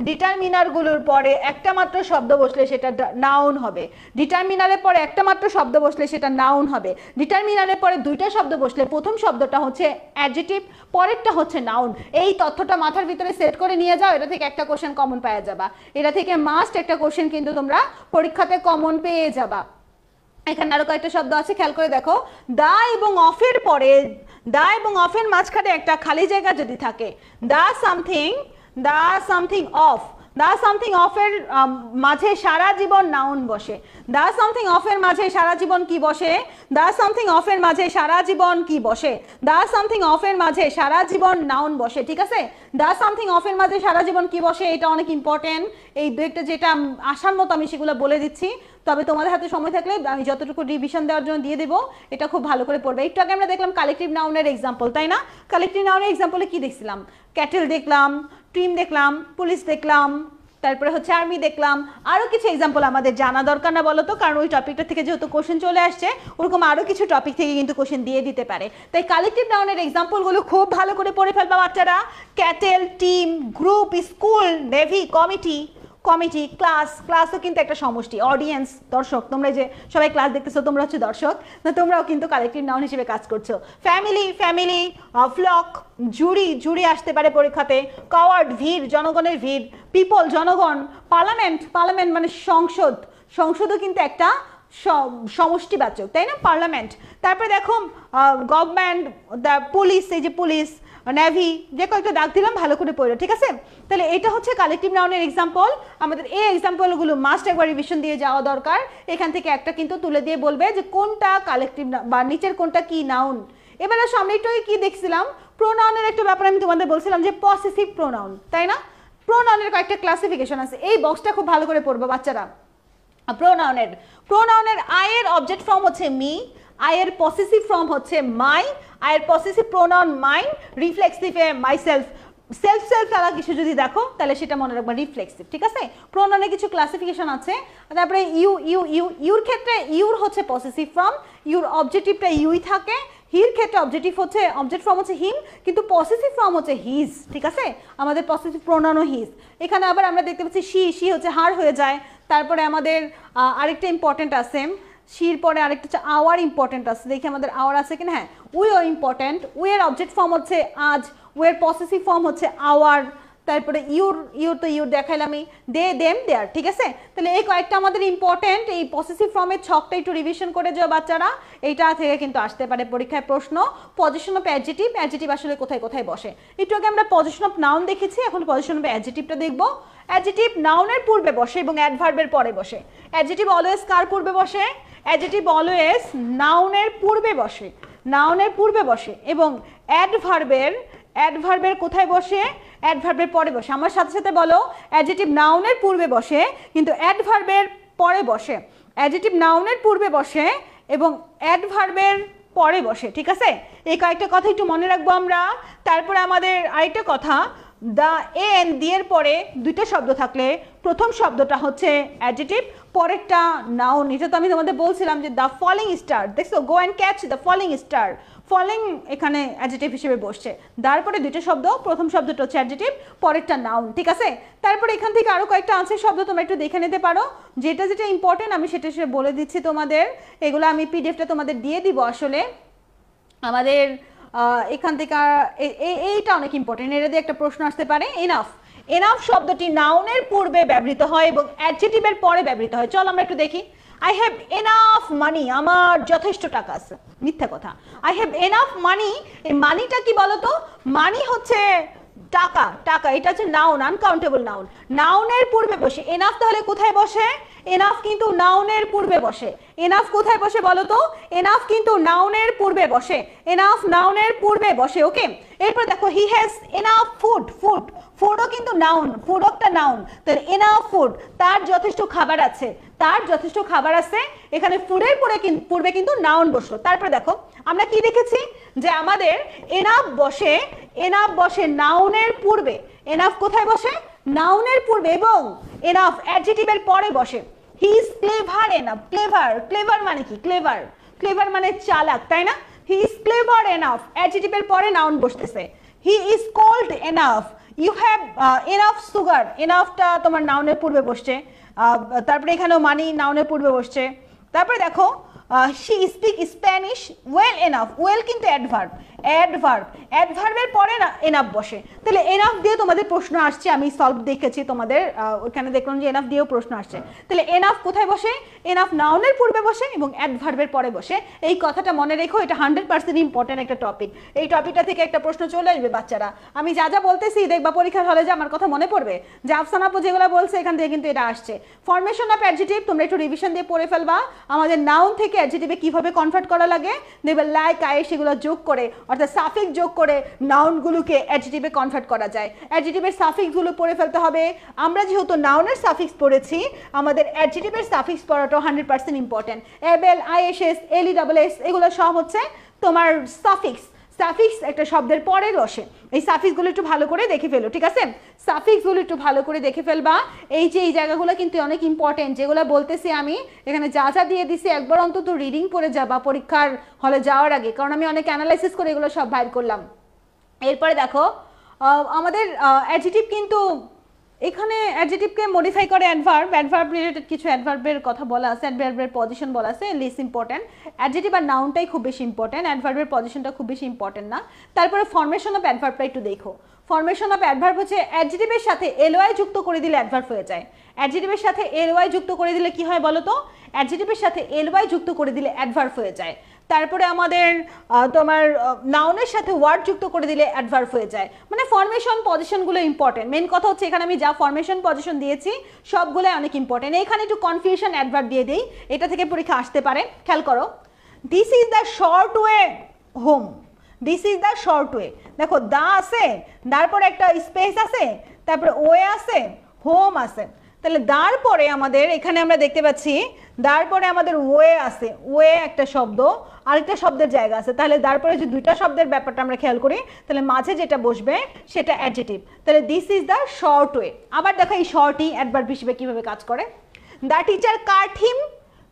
ডিটারমিনারগুলোর পরে একটা মাত্র শব্দ বসলে সেটা নাউন হবে। ডিটারমিনারের পরে একটা মাত্র শব্দ বসলে সেটা নাউন হবে। ডিটারমিনারের পরে দুইটা শব্দ বসলে প্রথম শব্দটা হচ্ছে অ্যাডজেক্টিভ, পরেরটা হচ্ছে নাউন। এই তথ্যটা মাথার ভিতরে সেট করে নিয়ে যাও, এটা থেকে একটা কোশ্চেন কমন পাওয়া যাবা, এটা থেকে মাস্ট একটা কোশ্চেন কিন্তু তোমরা পরীক্ষাতে কমন পেয়ে যাবা। এখানে আরো কয়েকটা শব্দ আছে, খেয়াল করে দেখো। দা এবং অফের পরে, দা এবং অফের মাঝখানে একটা খালি জায়গা যদি থাকে, দা সামথিং অফ, দা সামথিং অফের মাঝে সারা জীবন নাউন বসে। দা সামথিং অফের মাঝে সারা জীবন কি বসে? দা সামথিং অফের মাঝে সারা জীবন কি বসে? দা সামথিং অফের মাঝে সারা জীবন নাউন বসে, ঠিক আছে? দা সামথিং অফের মাঝে সারা জীবন কি বসে, এটা অনেক ইম্পর্টেন্ট। এই দুইটা যেটা আসার মতো আমি সেগুলো বলে দিচ্ছি, তবে তোমাদের হাতে সময় থাকলে আমি যতটুকু রিভিশন দেওয়ার জন্য দিয়ে দেবো, এটা খুব ভালো করে পড়বে। একটু আগে আমরা দেখলাম কালেকটিভ নাউনের এক্সাম্পল, তাই না? কালেকটিভ নাউনের এক্সাম্পলে কি দেখছিলাম? ক্যাটেল দেখলাম, টিম দেখলাম, পুলিশ দেখলাম, তারপরে হচ্ছে আর্মি দেখলাম। আরও কিছু এক্সাম্পল আমাদের জানা দরকার না বলো তো? কারণ ওই টপিকটা থেকে যেহেতু কোশ্চেন চলে আসছে, ওরকম আরও কিছু টপিক থেকে কিন্তু কোশ্চেন দিয়ে দিতে পারে। তাই কালেকটিভ নাউনের এক্সাম্পলগুলো খুব ভালো করে পড়ে ফেলবা বাচ্চারা। Cattle, team, group, school, navy, committee, ক্লাসও কিন্তু একটা সমষ্টি। অডিয়েন্স, দর্শক, তোমরা যে সবাই ক্লাস দেখতেছো তোমরা হচ্ছে দর্শক, না তোমরাও কিন্তু কালেকটিভ নাউন হিসেবে কাজ করছো। ফ্যামিলি, ফ্লক, জুরি আসতে পারে পরীক্ষাতে। কাওয়ার্ড, ভিড়, জনগণের ভিড়। পিপল, জনগণ। পার্লামেন্ট মানে সংসদও কিন্তু একটা সমষ্টিবাচক, তাই না? পার্লামেন্ট। তারপরে দেখো গভর্নমেন্ট, পুলিশ, এই যে পুলিশ, নেভি, যে কয়েকটা ডাক দিলাম ভালো করে পড়ো, ঠিক আছে? তাহলে এটা হচ্ছে কালেকটিভ নাউনের এক্সাম্পল। আমাদের এই এক্সাম্পলগুলো মাস্ট একবার রিভিশন দিয়ে যাওয়া দরকার। এখান থেকে একটা কিন্তু তুলে দিয়ে বলবে যে কোনটা কালেকটিভ বা নিচের কোনটা কি নাউন। এবারে সামনে একটু কি দেখছিলাম, প্রোনাউনের একটা ব্যাপার আমি তোমাদের বলছিলাম যে পসেসিভ প্রোনাউন, তাই না? প্রোনাউনের কয়েকটা ক্লাসিফিকেশন আছে, এই বক্সটা খুব ভালো করে পড়বে বাচ্চারা। প্রোনাউনের আই এর অবজেক্ট ফর্ম হচ্ছে মি, আই এর পসেসিভ ফর্ম হচ্ছে মাই, আই এর পসেসিভ প্রোনাউন মাইন, রিফ্লেক্সিভে মাইসেলফ, সেলফ সেলফ তারা কিছু যদি দেখো তাহলে সেটা মনে রাখবা রিফ্লেক্সিভ, ঠিক আছে। প্রোনাউনে কিছু ক্লাসিফিকেশন আছে। তারপরে ইউ ইউ ইউ ইউর ক্ষেত্রে ইউর হচ্ছে পসেসিভ ফর্ম, ইউর অবজেক্টিভটা ইউই থাকে। হির ক্ষেত্রে অবজেক্টিভ হচ্ছে অবজেক্ট ফর্ম হচ্ছে হিম, কিন্তু পসেসিভ ফর্ম হচ্ছে হিজ, ঠিক আছে। আমাদের পসেসিভ প্রোনাউনও হিজ। এখানে আবার আমরা দেখতে পাচ্ছি শি হচ্ছে হার হয়ে যায়। তারপরে আমাদের আরেকটা ইম্পর্টেন্ট আছে, শির পরে আরেকটা হচ্ছে আওয়ার ইম্পর্টেন্ট আছে, দেখি আমাদের আওয়ার আছে কিনা। হ্যাঁ, উইও ইম্পর্টেন্ট, উইয়ের অবজেক্ট ফর্ম হচ্ছে আজ, উইয়ের পসেসিভ ফর্ম হচ্ছে আওয়ার। তারপরে ইউর তো ইউর দেখাইলামই, দে দেম দেয়ার, ঠিক আছে। তাহলে এই কয়েকটা আমাদের ইম্পর্টেন্ট, এই পসেসিভ ফর্মের ছকটা একটু রিভিশন করে যাও বাচ্চারা, এইটা থেকে কিন্তু আসতে পারে পরীক্ষায় প্রশ্ন। পজিশন অফ অ্যাডজেক্টিভ, অ্যাডজেক্টিভ আসলে কোথায় কোথায় বসে। একটু আগে আমরা পজিশন অফ নাউন দেখেছি, এখন পজিশন অফ অ্যাডজেক্টিভটা দেখব। অ্যাডজেক্টিভ নাউনের পূর্বে বসে এবং অ্যাডভার্বের পরে বসে। অ্যাডজেক্টিভ অলওয়েজ কার পূর্বে বসে? অ্যাডজেক্টিভ অলওয়েজ নাউনের পূর্বে বসে, নাউনের পূর্বে বসে। এবং অ্যাডভার্বের কোথায় বসে? অ্যাডভার্বের পরে বসে। আমার সাথে সাথে বলো, অ্যাডজেক্টিভ নাউনের পূর্বে বসে কিন্তু অ্যাডভার্বের পরে বসে। অ্যাডজেক্টিভ নাউনের পূর্বে বসে এবং অ্যাডভার্বের পরে বসে, ঠিক আছে। এই কয়েকটা কথা একটু মনে রাখবো আমরা। তারপরে আমাদের আরেকটা কথা, দ্য এন দিয়ের পরে দুইটা শব্দ থাকলে প্রথম শব্দটা হচ্ছে অ্যাডজেক্টিভ, পরেরটা নাউন। এটা তো আমি তোমাদের বলছিলাম যে দ্য ফলিং স্টার, দেখছো, go and catch the falling star, falling এখানে অ্যাডজেক্টিভ হিসেবে বসছে। তারপরে দুইটা শব্দ, প্রথম শব্দটা হচ্ছে অ্যাডজেক্টিভ, পরেরটা নাউন, ঠিক আছে। তারপরে এখান থেকে আরও কয়েকটা আনসার শব্দ তোমরা একটু দেখে নিতে পারো, যেটা যেটা ইম্পর্টেন্ট আমি সেটা বলে দিচ্ছি তোমাদের। এগুলো আমি পিডিএফটা তোমাদের দিয়ে দিব। আসলে আমাদের এখান থেকে এইটা অনেক ইম্পর্টেন্ট, এটা দিয়ে একটা প্রশ্ন আসতে পারে। এনাফ, এনাফ শব্দটি নাউনের পূর্বে ব্যবহৃত হয় এবং অ্যাডজেক্টিভের পরে ব্যবহৃত হয়। চল আমরা একটু দেখি। আই হ্যাভ এনাফ মানি, আমার যথেষ্ট টাকা আছে, মিথ্যা কথা। আই হ্যাভ এনাফ মানি, এই মানিটা কি বলতো? মানি হচ্ছে টাকা, টাকা, এটা হচ্ছে নাউন, আনকাউন্টেবল নাউন, নাউনের পূর্বে বসে। এনাফ তাহলে কোথায় বসে? এনাফ কিন্তু নাউনের পূর্বে বসে। এনাফ কোথায় বসে বলো তো? এনাফ কিন্তু নাউনের পূর্বে বসে, এনাফ নাউনের পূর্বে বসে, ওকে। এরপর দেখো, he has enough food, food, ফুডও কিন্তু নাউন, ফুড একটা নাউন, তাহলে এনাফ ফুড, তার যথেষ্ট খাবার আছে, তার যথেষ্ট খাবার আছে। এখানে ফুডের পূর্বে কিন্তু নাউন বসলো। তারপরে দেখো আমরা কি দেখেছি যে আমাদের এনাফ বসে, এনাফ বসে নাউনের পূর্বে। এনাফ কোথায় বসে? নাউনের পূর্বে, এবং এনাফ অ্যাডজেক্টিভের পরে বসে। He is clever enough, clever, clever মানে কি? ক্লেভার, ক্লেভার মানে চালাক, তাই না? হি ইজ ক্লেভার এনাফ, অ্যাডজেক্টিভের পরে নাউন বসতেছে। He is cold enough, you have enough sugar, এনাফটা তোমার নাউনের পূর্বে বসছে। তারপরে এখানেও মানি নাউনের পূর্বে বসছে। তারপরে দেখো, she speak Spanish well enough, well কিন্তু অ্যাডভার্ব, অ্যাডভার্ব, অ্যাডভার্বের পরে এনাফ বসে। তাহলে এনাফ দিয়ে তোমাদের প্রশ্ন আসছে, আমি সলভ দেখেছি তোমাদের ওখানে, দেখলাম যে এনাফ দিয়েও প্রশ্ন আসছে। তাহলে এনাফ কোথায় বসে? এনাফ নাউনের পূর্বে বসে এবং অ্যাডভার্বের পরে বসে। এই কথাটা মনে রেখো, এটা 100% ইম্পর্টেন্ট একটা টপিক। এই টপিকটা থেকে একটা প্রশ্ন চলে আসবে বাচ্চারা। আমি যা যা বলতেছি দেখবা পরীক্ষার হলে যে আমার কথা মনে পড়বে, যে আফসানা আপু যেগুলো বলছে এখান থেকে কিন্তু এটা আসছে। ফরমেশন অফ অ্যাডজেক্টিভ তোমরা একটু রিভিশন দিয়ে পড়ে ফেলবা। আমাদের নাউন থেকে অ্যাডজেক্টিভে কিভাবে কনভার্ট করা লাগে দেখবে, লাইক আই সেগুলো যোগ করে, অর্থাৎ সাফিক্স যোগ করে নাউনগুলোকে অ্যাডজেক্টিভে কনভার্ট করা যায়। অ্যাডজেক্টিভের সাফিক্সগুলো পড়ে ফেলতে হবে। আমরা যেহেতু নাউনের সাফিক্স পড়েছি, আমাদের অ্যাডজেক্টিভের সাফিক্স পড়াটাও 100% ইম্পর্টেন্ট। এবেল, আইএসএস, এলইডব্লিউএস এগুলো সব হচ্ছে তোমার সাফিক্স। সাফিক্স একটা শব্দের পরে বসে। এই সাফিক্সগুলো একটু ভালো করে দেখে ফেলো, ঠিক আছে? সাফিক্সগুলো একটু ভালো করে দেখে ফেলবা। এই যে এই জায়গাগুলো কিন্তু অনেক ইম্পর্টেন্ট, যেগুলো বলতেছি আমি এখানে যা যা দিয়ে দিছি একবার অন্তত রিডিং করে যাবা পরীক্ষার হলে যাওয়ার আগে, কারণ আমি অনেক অ্যানালাইসিস করে এগুলো সব বাইর করলাম। এরপরে দেখো, আমাদের অ্যাডজেক্টিভ কিন্তু এখানে অ্যাডজেক্টিভকে মডিফাই করে অ্যাডভার্ব, অ্যাডভার্ব রিলেটেড কিছু অ্যাডভার্বের কথা বলা আছে, অ্যাডভার্বের পজিশন বলা আছে, লিস ইম্পর্টেন্ট। অ্যাডজেক্টিভ আর নাউনটাই খুব বেশি ইম্পর্টেন্ট, অ্যাডভার্বের পজিশনটা খুব বেশি ইম্পর্টেন্ট না। তারপরে ফরমেশন অফ অ্যাডভার্বটা একটু দেখো। ফরমেশন অফ অ্যাডভার্ব হচ্ছে অ্যাডজেক্টিভের সাথে এলওয়াই যুক্ত করে দিলে অ্যাডভার্ব হয়ে যায়। অ্যাডজেক্টিভের সাথে এলওয়াই যুক্ত করে দিলে কি হয় বলো তো? অ্যাডজেক্টিভের সাথে এলওয়াই যুক্ত করে দিলে অ্যাডভার্ব হয়ে যায়। তারপরে আমাদের তোমার নাউনের সাথে ওয়ার্ড যুক্ত করে দিলে অ্যাডভার্ব হয়ে যায়। মানে ফরমেশন পজিশনগুলো ইম্পর্টেন্ট। মেন কথা হচ্ছে এখানে আমি যা ফরমেশন পজিশন দিয়েছি সবগুলোই অনেক ইম্পর্টেন্ট। এখানে একটু কনফিউশন অ্যাডভার্ব দিয়ে দিই, এটা থেকে পরীক্ষা আসতে পারে, খেয়াল করো। This is the short way home, this is the short way. দেখো দা আছে, তারপরে একটা স্পেস আছে, তারপরে ওয়ে আছে, হোম আছে। তাহলে দার পরে আমাদের এখানে আমরা দেখতে পাচ্ছি দার পরে আমাদের ওয়ে আছে, ওয়ে একটা শব্দ, আরেকটা শব্দের জায়গা আছে। তাহলে দার পরে যে দুইটা শব্দের ব্যাপারটা আমরা খেয়াল করি, তাহলে মাঝে যেটা বসবে সেটা অ্যাডজেটিভ। তাহলে this is the short way. আবার দেখো এই শর্টই অ্যাডভার্ব হিসেবে কিভাবে কাজ করে। The teacher cut him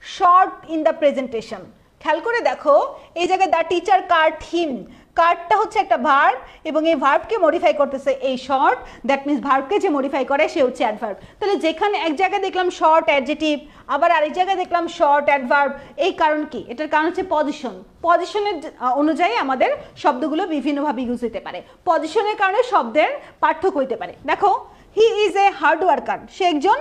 short in the presentation. খেয়াল করে দেখো এই জায়গায় দ্য টিচার কাট হিম, কাটটা হচ্ছে একটা ভার্ব এবং এই ভার্বকে মডিফাই করতেছে এই শর্ট, দ্যাট মিনস ভার্বকে যে মডিফাই করে সে হচ্ছে অ্যাডভার্ব। তাহলে যেখানে এক জায়গায় দেখলাম শর্ট অ্যাডজেটিভ, আবার আরেক জায়গায় দেখলাম শর্ট অ্যাডভার্ব, এই কারণ কি? এটার কারণ হচ্ছে পজিশন। পজিশনের অনুযায়ী আমাদের শব্দগুলো বিভিন্নভাবে ইউজ হতে পারে, পজিশনের কারণে শব্দের পার্থক্য হইতে পারে। দেখো he is a hard worker, সে একজন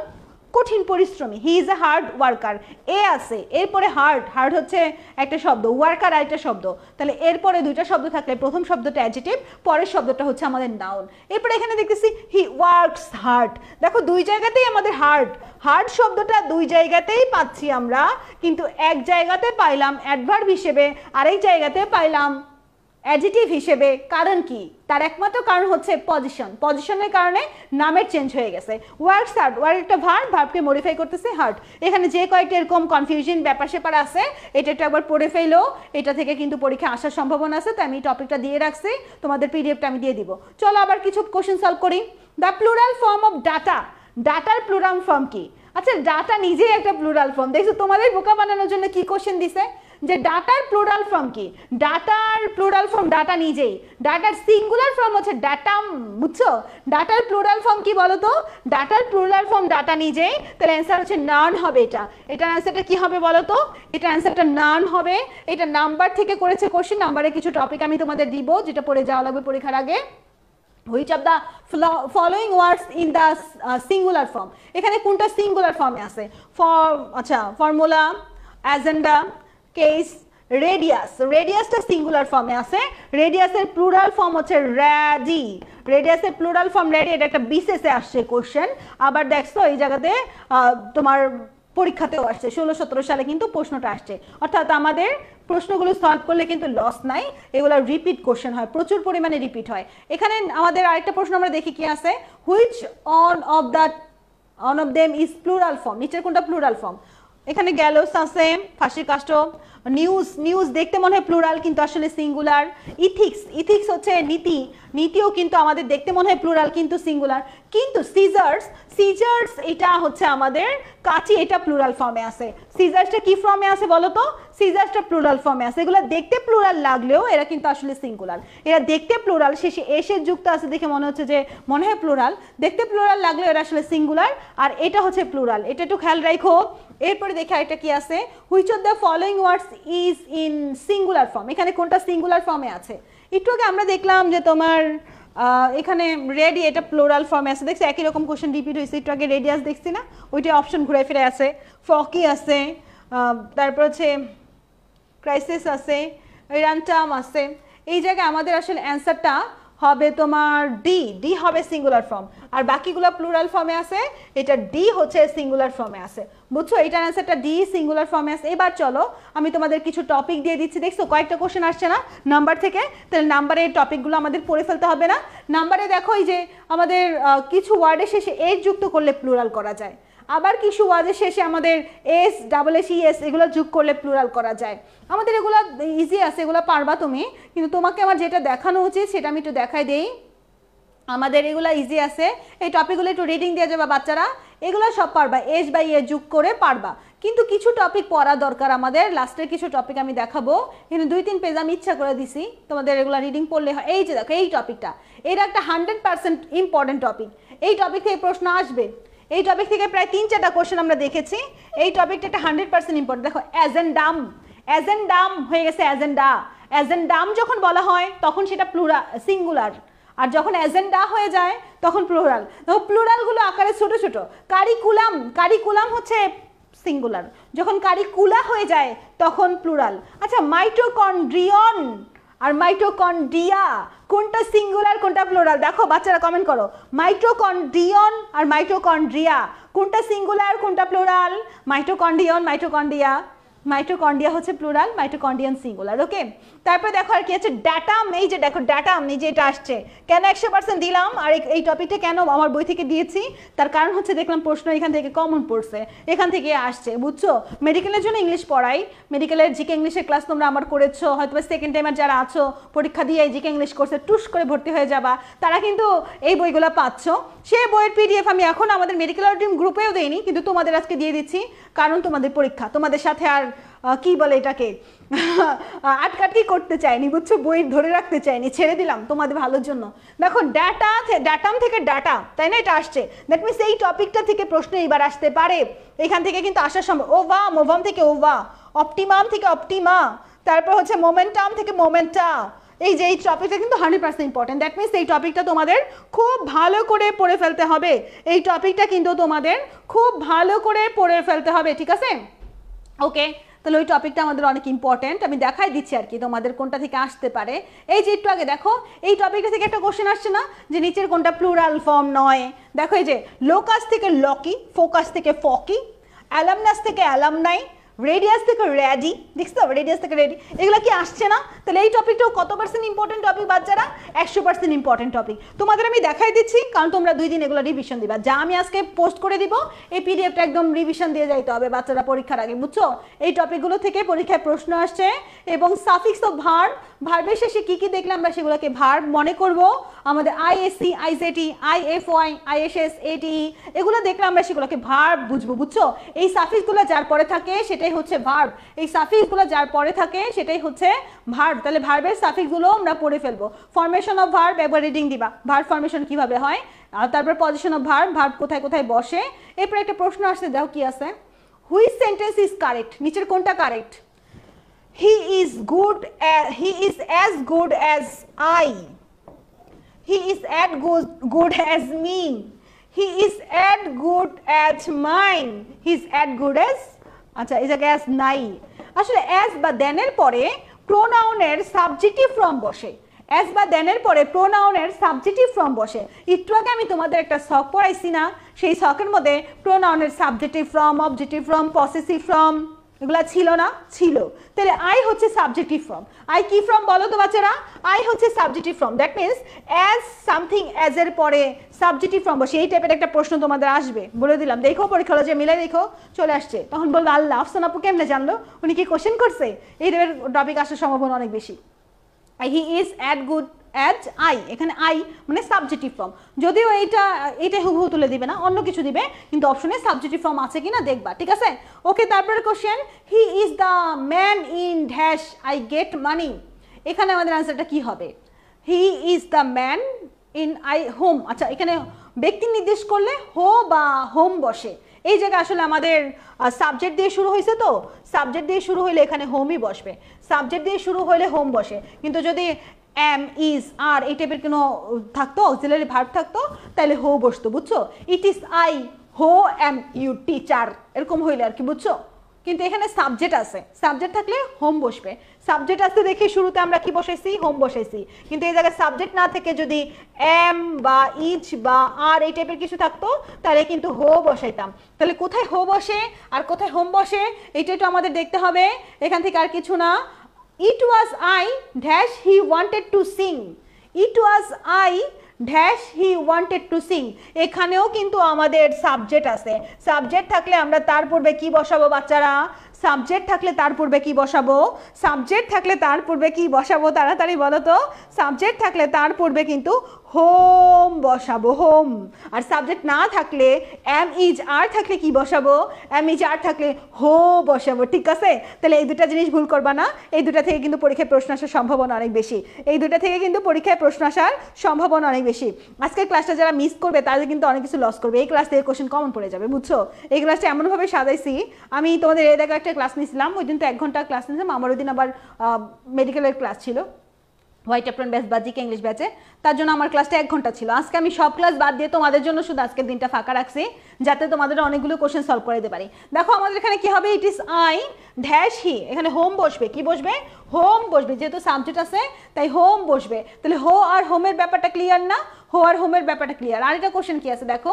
কঠিন পরিশ্রমী, he is a hard worker. A আছে, এরপরে হার্ড, হার্ড হচ্ছে একটা শব্দ, ওয়ার্কার আরেকটা শব্দ। তাহলে এরপরে দুইটা শব্দ থাকলে প্রথম শব্দটা অ্যাডজেটিভ, পরের শব্দটা হচ্ছে আমাদের নাউন। এরপরে এখানে দেখতেছি হি ওয়ার্কস হার্ড। দেখো দুই জায়গাতেই আমাদের হার্ড, হার্ড শব্দটা দুই জায়গাতেই পাচ্ছি আমরা, কিন্তু এক জায়গাতে পাইলাম অ্যাডভার্ব হিসেবে, আরেক জায়গাতে পাইলাম অ্যাডজেটিভ হিসেবে। কারণ কি? তার একমাত্র কারণ হচ্ছে পজিশন, পজিশনের কারণে নামের চেঞ্জ হয়ে গেছে। ওয়ার্কস হার্ড, ওয়ার্ক একটা ভার্ব, ভার্বকে মডিফাই করতেছে হার্ড। এখানে যে কয়েকটা এরকম কনফিউশন ব্যাপার স্যাপার আছে, এটা একটু একবার পড়ে ফেলো, এটা থেকে কিন্তু পরীক্ষা আসার সম্ভাবনা আছে। তাই আমি টপিকটা দিয়ে রাখছি, তোমাদের পিডিএফটা আমি দিয়ে দিব। চলো আবার কিছু কোশ্চেন সলভ করি। The plural form of data, ডাটার প্লুরাল ফর্ম কি? আচ্ছা ডাটা নিজেই একটা প্লুরাল ফর্ম। দেখছো তোমাদের বোকা বানানোর জন্য কি কোশ্চেন দিছে, যে ডাটার প্লুরাল ফর্ম কি? ডাটার প্লুরাল ফর্ম ডাটা নিজেই, ডাটার সিঙ্গুলার ফর্ম হচ্ছে ডাটাম, বুঝছো? ডাটার প্লুরাল ফর্ম কি বলো তো? ডাটার প্লুরাল ফর্ম ডাটা নিজেই। তাহলে অ্যান্সার হচ্ছে নাউন হবে এটা। এটার অ্যান্সারটা কি হবে বলো তো? এটা অ্যান্সারটা নাউন হবে। এটা নাম্বার থেকে করেছে কোশ্চেন, নাম্বারে কিছু টপিক আমি তোমাদের দিব যেটা পড়ে যাওয়া লাগবে পরীক্ষার আগে। Which of the following words in the singular form? এখানে কোনটা সিঙ্গুলার ফর্মে আছে? আচ্ছা ফর্মুলা, অ্যাজেন্ডা, কেস, রেডিয়াস। রেডিয়াসটা সিঙ্গুলার ফর্মে আছে, রেডিয়াসের প্লুরাল ফর্ম হচ্ছে র্যাডি। রেডিয়াসের প্লুরাল ফর্ম র্যাডি, এটা একটা বিসিএসে আসছে কোশ্চেন। আবার দেখছো এই জায়গাতে তোমার পরীক্ষাতেও আসছে, 16-17 সালে কিন্তু প্রশ্নটা আসছে। অর্থাৎ আমাদের প্রশ্নগুলো সলভ করলে কিন্তু লস নাই, এগুলো রিপিট কোশ্চেন হয়, প্রচুর পরিমাণে রিপিট হয়। এখানে আমাদের আরেকটা প্রশ্ন আমরা দেখি কি আছে, which on of them is plural form? নিচের কোনটা প্লুরাল ফর্ম? এখানে গ্যালোস আছে, ফাঁসির কাষ্ঠ, নিউজ, নিউজ দেখতে মনে হয় প্লুরাল কিন্তু আসলে সিঙ্গুলার। ইথিক্স, ইথিক্স হচ্ছে নীতি, নীতিও কিন্তু আমাদের দেখতে মনে হয় প্লুরাল কিন্তু সিঙ্গুলার। কিন্তু সিজার্স, সিজার্স এটা হচ্ছে আমাদের কাঁচি, এটা প্লুরাল ফর্মে আছে। সিজার্সটা কি ফর্মে আছে বলো তো? সিজার্সটা প্লুরাল ফর্মে আছে। এগুলো দেখতে প্লুরাল লাগলেও এরা কিন্তু আসলে সিঙ্গুলার। এরা দেখতে প্লুরাল, শেষে এসের যুক্ত আছে দেখে মনে হচ্ছে যে মনে হয় প্লুরাল, দেখতে প্লুরাল লাগলেও এরা আসলে সিঙ্গুলার, আর এটা হচ্ছে প্লুরাল। এটা একটু খেয়াল রাখো। এরপরে দেখে আরেকটা কি আছে, which of the following words is in singular form? এখানে কোনটা সিঙ্গুলার ফর্মে আছে? একটু আগে আমরা দেখলাম যে তোমার এখানে রেডি, এটা প্লুরাল ফর্মে আছে। দেখছি একই রকম কোশ্চেন রিপিট হয়েছে। একটু আগে রেডিয়াস দেখছি না, ওইটা অপশন ঘুরে ফিরে আছে। ফকি আছে, তারপর হচ্ছে ক্রাইসিস আছে, র্যান্টাম আছে। এই জায়গায় আমাদের আসলে অ্যান্সারটা হবে তোমার ডি, ডি হবে সিঙ্গুলার ফর্ম। আর বাকিগুলো প্লুরাল ফর্মে আছে, এটা ডি হচ্ছে সিঙ্গুলার ফর্মে আছে। বুঝছো, এটার অ্যান্সারটা ডি সিঙ্গুলার ফর্মে আছে। এবার চলো আমি তোমাদের কিছু টপিক দিয়ে দিচ্ছি। দেখছো কয়েকটা কোশ্চেন আসছে না নাম্বার থেকে? তাহলে নাম্বারের টপিকগুলো আমাদের পড়ে ফেলতে হবে না। নাম্বারে দেখো এই যে আমাদের কিছু ওয়ার্ডের শেষে এস যুক্ত করলে প্লুরাল করা যায়, আবার কিছু ওয়ার্ডের শেষে আমাদের এস, ডাবল এস, ইএস এগুলো যোগ করলে প্লুরাল করা যায়। আমাদের এগুলো ইজি আছে, এগুলো পারবা তুমি, কিন্তু তোমাকে আমার যেটা দেখানো উচিত সেটা আমি একটু দেখাই দেই। আমাদের এগুলো ইজি আছে, এই টপিকগুলো একটু রিডিং দিয়ে যাবা বাচ্চারা, এগুলো সব পারবা, এস বাই এ যোগ করে পারবা। কিন্তু কিছু টপিক পড়া দরকার আমাদের, লাস্টের কিছু টপিক আমি দেখাবো। এখানে 2-3 পেজ আমি ইচ্ছা করে দিছি, তোমাদের এগুলো রিডিং পড়লে হয়। এই যে দেখো এই টপিকটা, এটা একটা 100% ইম্পর্টেন্ট টপিক। এই টপিক থেকে প্রশ্ন আসবে। এই টপিক থেকে প্রায় 3-4টা কোশ্চেন আমরা দেখেছি। এই টপিকটা একটা 100% ইম্পর্টেন্ট। দেখো অ্যাজেন্ডাম, অ্যাজেন্ডাম হয়ে গেছে অ্যাজেন্ডা। অ্যাজেন্ডাম যখন বলা হয় তখন সেটা সিঙ্গুলার, আর যখন অ্যাজেন্ডা হয়ে যায় তখন প্লুরাল। দেখো প্লুরালগুলো আকারে ছোট ছোট। কারিকুলাম, কারিকুলাম হচ্ছে সিঙ্গুলার, যখন কারিকুলা হয়ে যায় তখন প্লুরাল। আচ্ছা মাইটোকন্ড্রিয়ন আর মাইটোকন্ড্রিয়া কোনটা সিঙ্গুলার কোনটা প্লুরাল? দেখো বাচ্চারা কমেন্ট করো, মাইটোকন্ড্রিয়ন আর মাইটোকন্ড্রিয়া কোনটা সিঙ্গুলার কোনটা প্লুরাল? Mitochondrion, mitochondria. মাইটোকন্ড্রিয়া হচ্ছে প্লুরাল, মাইটোকন্ড্রিয়ান সিঙ্গুলার। ওকে, তারপর দেখো আর কি আছে, ড্যাটাম। এই যে দেখো ড্যাটাম, এই যে এটা আসছে, কেন 100% দিলাম আর এই টপিকটা কেন আমার বই থেকে দিয়েছি, তার কারণ হচ্ছে দেখলাম প্রশ্ন এখান থেকে কমন পড়ছে, এখান থেকে আসছে, বুঝছো। মেডিকেলের জন্য ইংলিশ পড়াই, মেডিকেলের জিকে ইংলিশের ক্লাস তোমরা আমার করেছো, হয়তো সেকেন্ড টাইমার যারা আছো পরীক্ষা দিয়ে জিকে ইংলিশ কোর্সে টুস করে ভর্তি হয়ে যাবা, তারা কিন্তু এই বইগুলো পাচ্ছ। সেই বইয়ের পিডিএফ আমি এখন আমাদের মেডিকেল টিম গ্রুপেও দেইনি, কিন্তু তোমাদের আজকে দিয়ে দিচ্ছি, কারণ তোমাদের পরীক্ষা, তোমাদের সাথে আর কি বলে এটাকে আটকাটকি করতে চাইনি, বুঝছো, বই ধরে রাখতে চাইনি, ছেড়ে দিলাম তোমাদের ভালোর জন্য। দেখো ড্যাটাম থেকে ডাটা, তাই না, এটা আসছে, দ্যাট মিনস এই টপিকটা থেকে প্রশ্ন এইবার আসতে পারে, এখান থেকে কিন্তু আসার সম্ভব। ওভাম থেকে ওভা, অপটিমাম থেকে অপটিমা, তারপর হচ্ছে মোমেন্টাম থেকে মোমেন্টা। এই যে এই টপিকটা কিন্তু 100% ইম্পর্টেন্ট, দ্যাট মিনস এই টপিকটা তোমাদের খুব ভালো করে পড়ে ফেলতে হবে, এই টপিকটা কিন্তু তোমাদের খুব ভালো করে পড়ে ফেলতে হবে, ঠিক আছে। ওকে, তাহলে ওই টপিকটা আমাদের অনেক ইম্পর্টেন্ট, আমি দেখাই দিচ্ছি আর কি তোমাদের কোনটা থেকে আসতে পারে। এই যে একটু আগে দেখো এই টপিকটা থেকে একটা কোশ্চেন আসছে না, যে নিচের কোনটা প্লুরাল ফর্ম নয়। দেখো এই যে লোকাস থেকে লকি, ফোকাস থেকে ফকি, অ্যালামনাস থেকে অ্যালামনাই, রেডিয়াস থেকে রেডি, দেখছো রেডিয়াস থেকে রেডি, এগুলো কি আসছে না? তাহলে এই টপিকটাও কত পার্সেন্ট ইম্পর্টেন্ট টপিক বাচ্চারা? 100% ইম্পর্টেন্ট টপিক। তোমাদের আমি দেখাই দিচ্ছি, কারণ তোমরা 2 দিন এগুলো রিভিশন দিবা, যা আমি আজকে পোস্ট করে দিব এই পিডিএফটা একদম রিভিশন দিয়ে যাইতে হবে বাচ্চারা পরীক্ষার আগে, বুঝছো। এই টপিকগুলো থেকে পরীক্ষায় প্রশ্ন আসছে, এবং সাফিক্স অফ ভার্ব, ভার্বের শেষে কি কি দেখলে আমরা সেগুলোকে ভার্ব মনে করব, আমাদের আইএসসি, আইজেটি, আইএফওয়াই, আইএসএস, এটি, এগুলো দেখলে আমরা সেগুলোকে ভার্ব বুঝবো, বুঝছো। এই সাফিক্সগুলো যার পরে থাকে সেটাই হচ্ছে ভার্ব, এই সাফিক্সগুলো যার পরে থাকে সেটাই হচ্ছে ভার্ব। তাহলে ভার্বের সাফিক্সগুলো আমরা পড়ে ফেলবো। ফরমেশন অফ ভার্ব একবার রিডিং দিবা, ভার্ব ফরমেশন কিভাবে হয়, আর তারপর পজিশন অফ ভার্ব, ভার্ব কোথায় কোথায় বসে। এরপর একটা প্রশ্ন আসছে, দেখো কি আছে, হুইচ সেন্টেন্স ইজ কারেক্ট, নিচের কোনটা correct? He is as good as I, he is as good as me, he is as good as mine, he is as good as, আচ্ছা এই জায়গায় as নাই, আসলে as বা then এর পরে প্রোনাউনের সাবজেক্টিভ ফর্ম বসে, as বা then এর পরে প্রোনাউনের সাবজেক্টিভ ফর্ম বসে। একটু আগে আমি তোমাদের একটা ছক পড়াইছি না, সেই ছকের মধ্যে প্রোনাউনের subjective form, objective form, possessive form এগুলা ছিল না? ছিল। তাহলে আই হচ্ছে সাবজেক্টিভ ফর্ম, আই কি ফর্ম বলো তো বাচ্চারা? আই হচ্ছে subjective form, that means as something as এর পরে সাবজেক্টিভ ফর্ম বসে, এই টাইপের একটা প্রশ্ন তোমাদের আসবে, বলে দিলাম, দেখো পরীক্ষা হলে যে মিলাই দেখো চলে আসছে, তখন বলবো আল্লাহ, আফসানা আপু কেমনে জানলো, উনি কি কোশ্চেন করছে, এই টাইপের টপিক আসার সম্ভাবনা অনেক বেশি। He is as good as I, এখানে আই মানে সাবজেক্টিভ ফর্ম, যদিও এইটা হুবহু তুলে দিবে না, অন্য কিছু দিবে, কিন্তু অপশনে সাবজেক্টিভ ফর্ম আছে কিনা দেখবা, ঠিক আছে। ওকে, তারপরে question, he is the man in dash I get money, এখানে আমাদের আনসারটা কি হবে? He is the man in I home, আচ্ছা এখানে ব্যক্তি নির্দেশ করলে হো বা হোম বসে, এই জায়গায় আসলে আমাদের সাবজেক্ট দিয়ে শুরু হয়েছে, তো সাবজেক্ট দিয়ে শুরু হইলে এখানে হোমই বসবে, সাবজেক্ট দিয়ে শুরু হইলে হোম বসে, কিন্তু যদি এম, ইজ, আর এই টাইপের কোনো থাকতো, অক্সিলারি ভার্ব থাকতো, তাহলে হো বসতো, বুঝছো। ইট ইজ আই হো এম ইউ টিচার, এরকম হইলে আর কি, বুঝছো। কিন্তু এখানে সাবজেক্ট আছে, সাবজেক্ট থাকলে হোম বসবে, সাবজেক্ট আসতে দেখে শুরুতে আমরা কি বসাইছি? হোম বসাইছি, কিন্তু এই জায়গায় সাবজেক্ট না থেকে যদি এম বা ইজ বা আর এই টাইপের কিছু থাকতো তাহলে কিন্তু হো বসাইতাম। তাহলে কোথায় হো বসে আর কোথায় হোম বসে এইটা একটু আমাদের দেখতে হবে, এখান থেকে আর কিছু না। It was I dash he wanted to sing, it was I dash he wanted to sing, এখানেও কিন্তু আমাদের সাবজেক্ট আছে, সাবজেক্ট থাকলে আমরা তার পূর্বে কি বসাবো বাচ্চারা? সাবজেক্ট থাকলে তার পূর্বে কি বসাবো? সাবজেক্ট থাকলে তার পূর্বে কি বসাবো? তাড়াতাড়ি বলো তো। সাবজেক্ট থাকলে তার পূর্বে কিন্তু হোম বসাবো, হোম। আর সাবজেক্ট না থাকলে এম, ইজ, আর থাকলে কি বসাবো? এম, ইজ, আর থাকলে হো বসাবো, ঠিক আছে। তাহলে এই দুটা জিনিস ভুল করবা না, এই দুটা থেকে কিন্তু পরীক্ষায় প্রশ্ন আসার সম্ভাবনা অনেক বেশি, এই দুটা থেকে কিন্তু পরীক্ষায় প্রশ্ন আসার সম্ভাবনা অনেক বেশি। আজকের ক্লাসটা যারা মিস করবে তাদের কিন্তু অনেক কিছু লস করবে, এই ক্লাস থেকে কোশ্চেন কমন পড়ে যাবে, বুঝছো। এই ক্লাসটা এমনভাবে সাজাইছি, আমি তোমাদের এর আগে একটা ক্লাস নিয়েছিলাম, ওই দিন তো 1 ঘন্টা ক্লাস নিয়েছিলাম, আমার ওই দিন আবার মেডিকেলের ক্লাস ছিল, হোয়াইট অ্যাপ্রন ব্যাচ বা জিকে ইংলিশ ব্যাচে, তার জন্য আমার ক্লাসটা 1 ঘন্টা ছিল। আজকে আমি সব ক্লাস বাদ দিয়ে তোমাদের জন্য শুধু আজকের দিনটা ফাঁকা রাখছি, যাতে তোমাদের অনেকগুলো কোশ্চেন সলভ করে দিতে পারি। দেখো আমাদের এখানে কি হবে? It is I dash he, এখানে হোম বসবে, কি বসবে? হোম বসবে, যেহেতু সাবজেক্ট আছে তাই হোম বসবে। তাহলে হো আর হোমের ব্যাপারটা ক্লিয়ার না? হো আর হোমের ব্যাপারটা ক্লিয়ার। আর এটা কোশ্চেন কি আছে দেখো,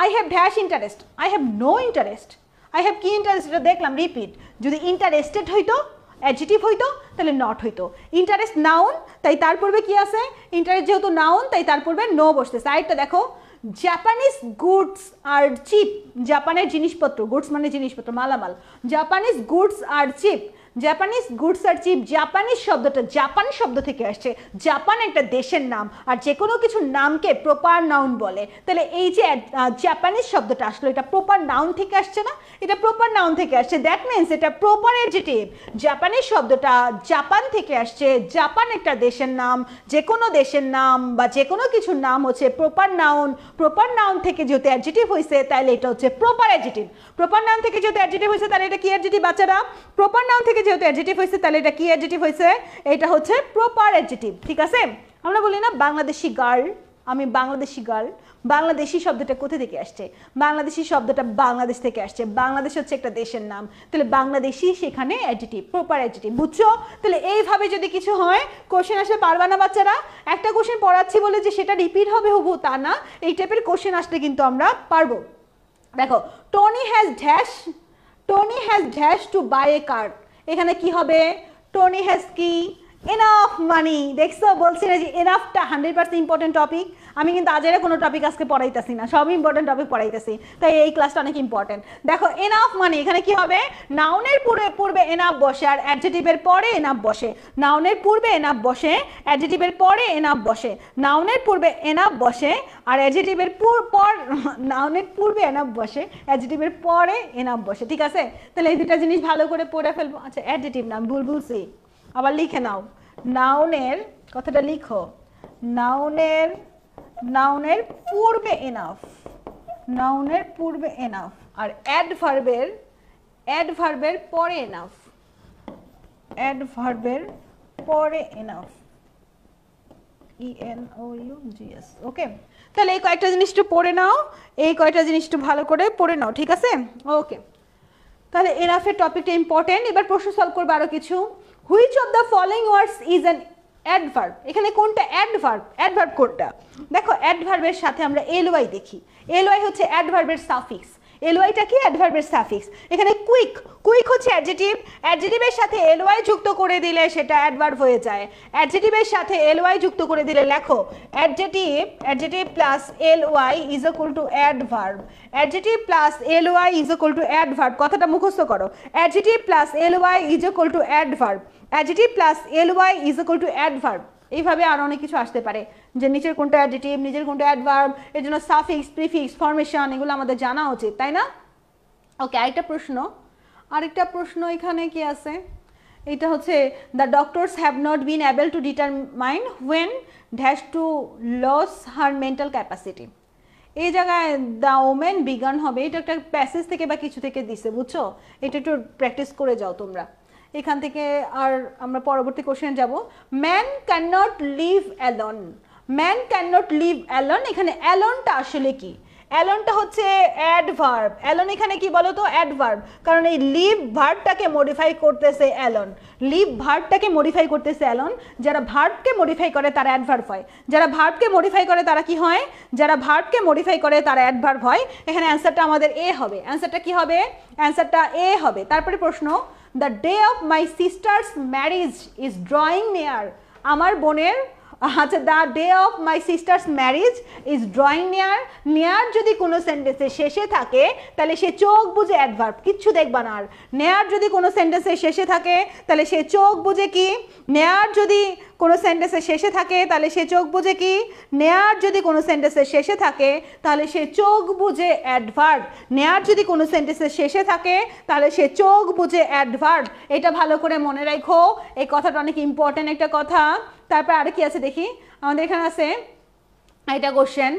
I have dash interest, I have no interest, I have কি ইন্টারেস্টেড দেখলাম রিপিট, যদি ইন্টারেস্টেড হইতো অ্যাডজেক্টিভ হইতো তাহলে নট হইতো। ইন্টারেস্ট নাউন, তাই তার পূর্বে কি আছে, ইন্টারেস্ট যেহেতু নাউন তাই তার পূর্বে নো বসতেছে। আরেকটা দেখো, জাপানিজ গুডস আর চিপ, জাপানের জিনিসপত্র, গুডস মানে জিনিসপত্র মালামাল, জাপানিজ গুডস আর চিপ, জাপানিজ গুডস আর চিপ, জাপানিজ শব্দটা জাপান শব্দ থেকে আসছে, জাপান একটা দেশের নাম, আর যে কোনো কিছু নামকে প্রপার নাউন বলে, তাহলে এই যে জাপানিজ শব্দটা আসলো এটা প্রপার নাউন থেকে আসছে না, এটা প্রপার নাউন থেকে আসছে, দ্যাট মিনস এটা প্রপার অ্যাডজেক্টিভ। জাপানিজ শব্দটা জাপান থেকে আসছে, জাপান একটা দেশের নাম, যে কোনো দেশের নাম বা যে কোনো কিছুর নাম হচ্ছে প্রপার নাউন, প্রপার নাউন থেকে যেহেতু অ্যাডজেক্টিভ হয়েছে তাহলে এটা হচ্ছে প্রপার অ্যাডজেক্টিভ। প্রপার নাউন থেকে যেহেতু অ্যাডজেক্টিভ হয়েছে তাহলে এটা কি অ্যাডজেক্টিভ বাচ্চারা, প্রপার নাউন থেকে যেহেতু অ্যাডজেক্টিভ হয়েছে তাহলে এটা কি অ্যাডজেক্টিভ হয়েছে, এটা হচ্ছে প্রপার অ্যাডজেক্টিভ। ঠিক আছে, আমরা বলি না বাংলাদেশি গার্ল, আমি বাংলাদেশি গার্ল, বাংলাদেশি শব্দটা কোথা থেকে আসছে, বাংলাদেশি শব্দটা বাংলাদেশ থেকে আসছে, বাংলাদেশ হচ্ছে একটা দেশের নাম, তাহলে বাংলাদেশি সেখানে অ্যাডজেক্টিভ, প্রপার অ্যাডজেক্টিভ, বুঝছো? তাহলে এইভাবে যদি কিছু হয় কোশ্চেন আসলে পারবা না বাচ্চারা, একটা কোশ্চেন পড়াচ্ছি বলে যে সেটা রিপিট হবে হুবহু তা না, এই টাইপের কোশ্চেন আসলে কিন্তু আমরা পারবো। দেখো, Tony has dash, Tony has dash to buy a car, এখানে কি হবে, টনি হ্যাজ কি এনাফ মানি, দেখছো বলছি না যে এনাফটা 100% ইম্পর্টেন্ট টপিক, আমি কিন্তু আজের কোনো টপিক আজকে পড়াইতেছি না, সব ইম্পর্টেন্ট টপিক পড়াইতেছি, তাই এই ক্লাসটা অনেক ইম্পর্টেন্ট। দেখো এনাফ মানি, এখানে কি হবে, নাউনের পূর্বে এনাফ বসে আর অ্যাডজেক্টিভের পরে এনাফ বসে, নাউনের পূর্বে এনাফ বসে অ্যাডজেক্টিভের পরে এনাফ বসে, নাউনের পূর্বে এনাফ বসে আর অ্যাডজেক্টিভের পর নাউনের পূর্বে এনাফ বসে অ্যাডজেক্টিভের পরে এনাফ বসে। ঠিক আছে, তাহলে এই দুটা জিনিস ভালো করে পড়ে ফেলবো। আচ্ছা অ্যাডজেক্টিভ নাম বলছি, আবার লিখে নাও, নাউনের কথাটা লিখো, নাউনের, নাউনের পূর্বে এনাফ, নাউনের পূর্বে এনাফ, আর অ্যাডভার্বের, অ্যাডভার্বের পরে এনাফ, অ্যাডভার্বের পরে এনাফ, ENOUGS। ওকে, তাহলে এই কয়েকটা জিনিস একটু পড়ে নাও, এই কয়েকটা জিনিস একটু ভালো করে পড়ে নাও। ঠিক আছে, ওকে, তাহলে এনাফের টপিকটা ইম্পর্টেন্ট। এবার প্রশ্ন সলভ করবো আরো কিছু। Which of the following words is an adverb, এখানে কোনটা অ্যাডভার্ব, অ্যাডভার্ব কোনটা, দেখো অ্যাডভার্বের সাথে আমরা এলওয়াই দেখি, এলওয়াই হচ্ছে অ্যাডভার্বের সাফিক্স, এলওয়াইটা কি অ্যাডভার্বের সাফিক্স, এখানে কুইক, কুইক হচ্ছে অ্যাডজেক্টিভ, অ্যাডজেক্টিভের সাথে এলওয়াই যুক্ত করে দিলে সেটা অ্যাডভার্ব হয়ে যায়, অ্যাডজেক্টিভের সাথে এলওয়াই যুক্ত করে দিলে লেখো adjective, adjective plus LY is equal to adverb, adjective plus LY is equal to adverb, কথাটা মুখস্থ করো, adjective plus LY is equal to adverb, adjective plus LY is equal to adverb. এইভাবে আরো অনেক কিছু আসতে পারে, যে নিচের কোনটা অ্যাডজেক্টিভ, নিচের কোনটা অ্যাডভার্ব, এর জন্য সাফিক্স, প্রিফিক্স, ফরমেশন এগুলো আমাদের জানা উচিত, তাই না? ওকে, আরেকটা প্রশ্ন এখানে কি আছে, এটা হচ্ছে the doctors have not been able to determine when dash to loss her mental capacity, এই জায়গায় দ্য ওমেন বিগান হবে, এটা একটা প্যাসেজ থেকে বা কিছু থেকে দিছে, বুঝছো? এটা একটু প্র্যাকটিস করে যাও তোমরা এখান থেকে। আর আমরা পরবর্তী কোশ্চেন যাব, man can not live alone, man can not live alone, এখানে অ্যালোনটা আসলে কি, অ্যালোনটা হচ্ছে অ্যাডভার্ব, অ্যালোন এখানে কি বলো তো অ্যাডভার্ব, কারণ এই লিভ ভার্বটাকে মডিফাই করতেছে অ্যালোন, লিভ ভার্বটাকে মডিফাই করতেছে অ্যালোন, যারা ভার্বকে মডিফাই করে তারা অ্যাডভার্ব হয়, যারা ভার্বকে মডিফাই করে তারা কি হয়, যারা ভার্বকে মডিফাই করে তারা অ্যাডভার্ব হয়। এখানে অ্যান্সারটা আমাদের এ হবে, অ্যান্সারটা কি হবে, অ্যান্সারটা এ হবে। তারপরে প্রশ্ন, the day of my sister's marriage is drawing near, আমার বোনের, আচ্ছা the day of my sister's marriage is drawing near, near যদি কোনো সেন্টেন্সের শেষে থাকে তাহলে সে চোখ বুঝে অ্যাডভার্ব, কিচ্ছু দেখবা না আর, নেয়ার যদি কোনো সেন্টেন্সের শেষে থাকে তাহলে সে চোখ বুঝে কি, নেয়ার যদি কোনো সেন্টেন্সের শেষে থাকে তাহলে সে চোখ বুঝে কি, নেয়ার যদি কোনো সেন্টেন্সের শেষে থাকে তাহলে সে চোখ বুঝে অ্যাডভার্ব, নেয়ার যদি কোনো সেন্টেন্সের শেষে থাকে তাহলে সে চোখ বুঝে অ্যাডভার্ব, এটা ভালো করে মনে রাখো, এই কথাটা অনেক ইম্পর্টেন্ট একটা কথা। তারপর আর কি আছে দেখি, আমাদের এখানে আছে এটা question,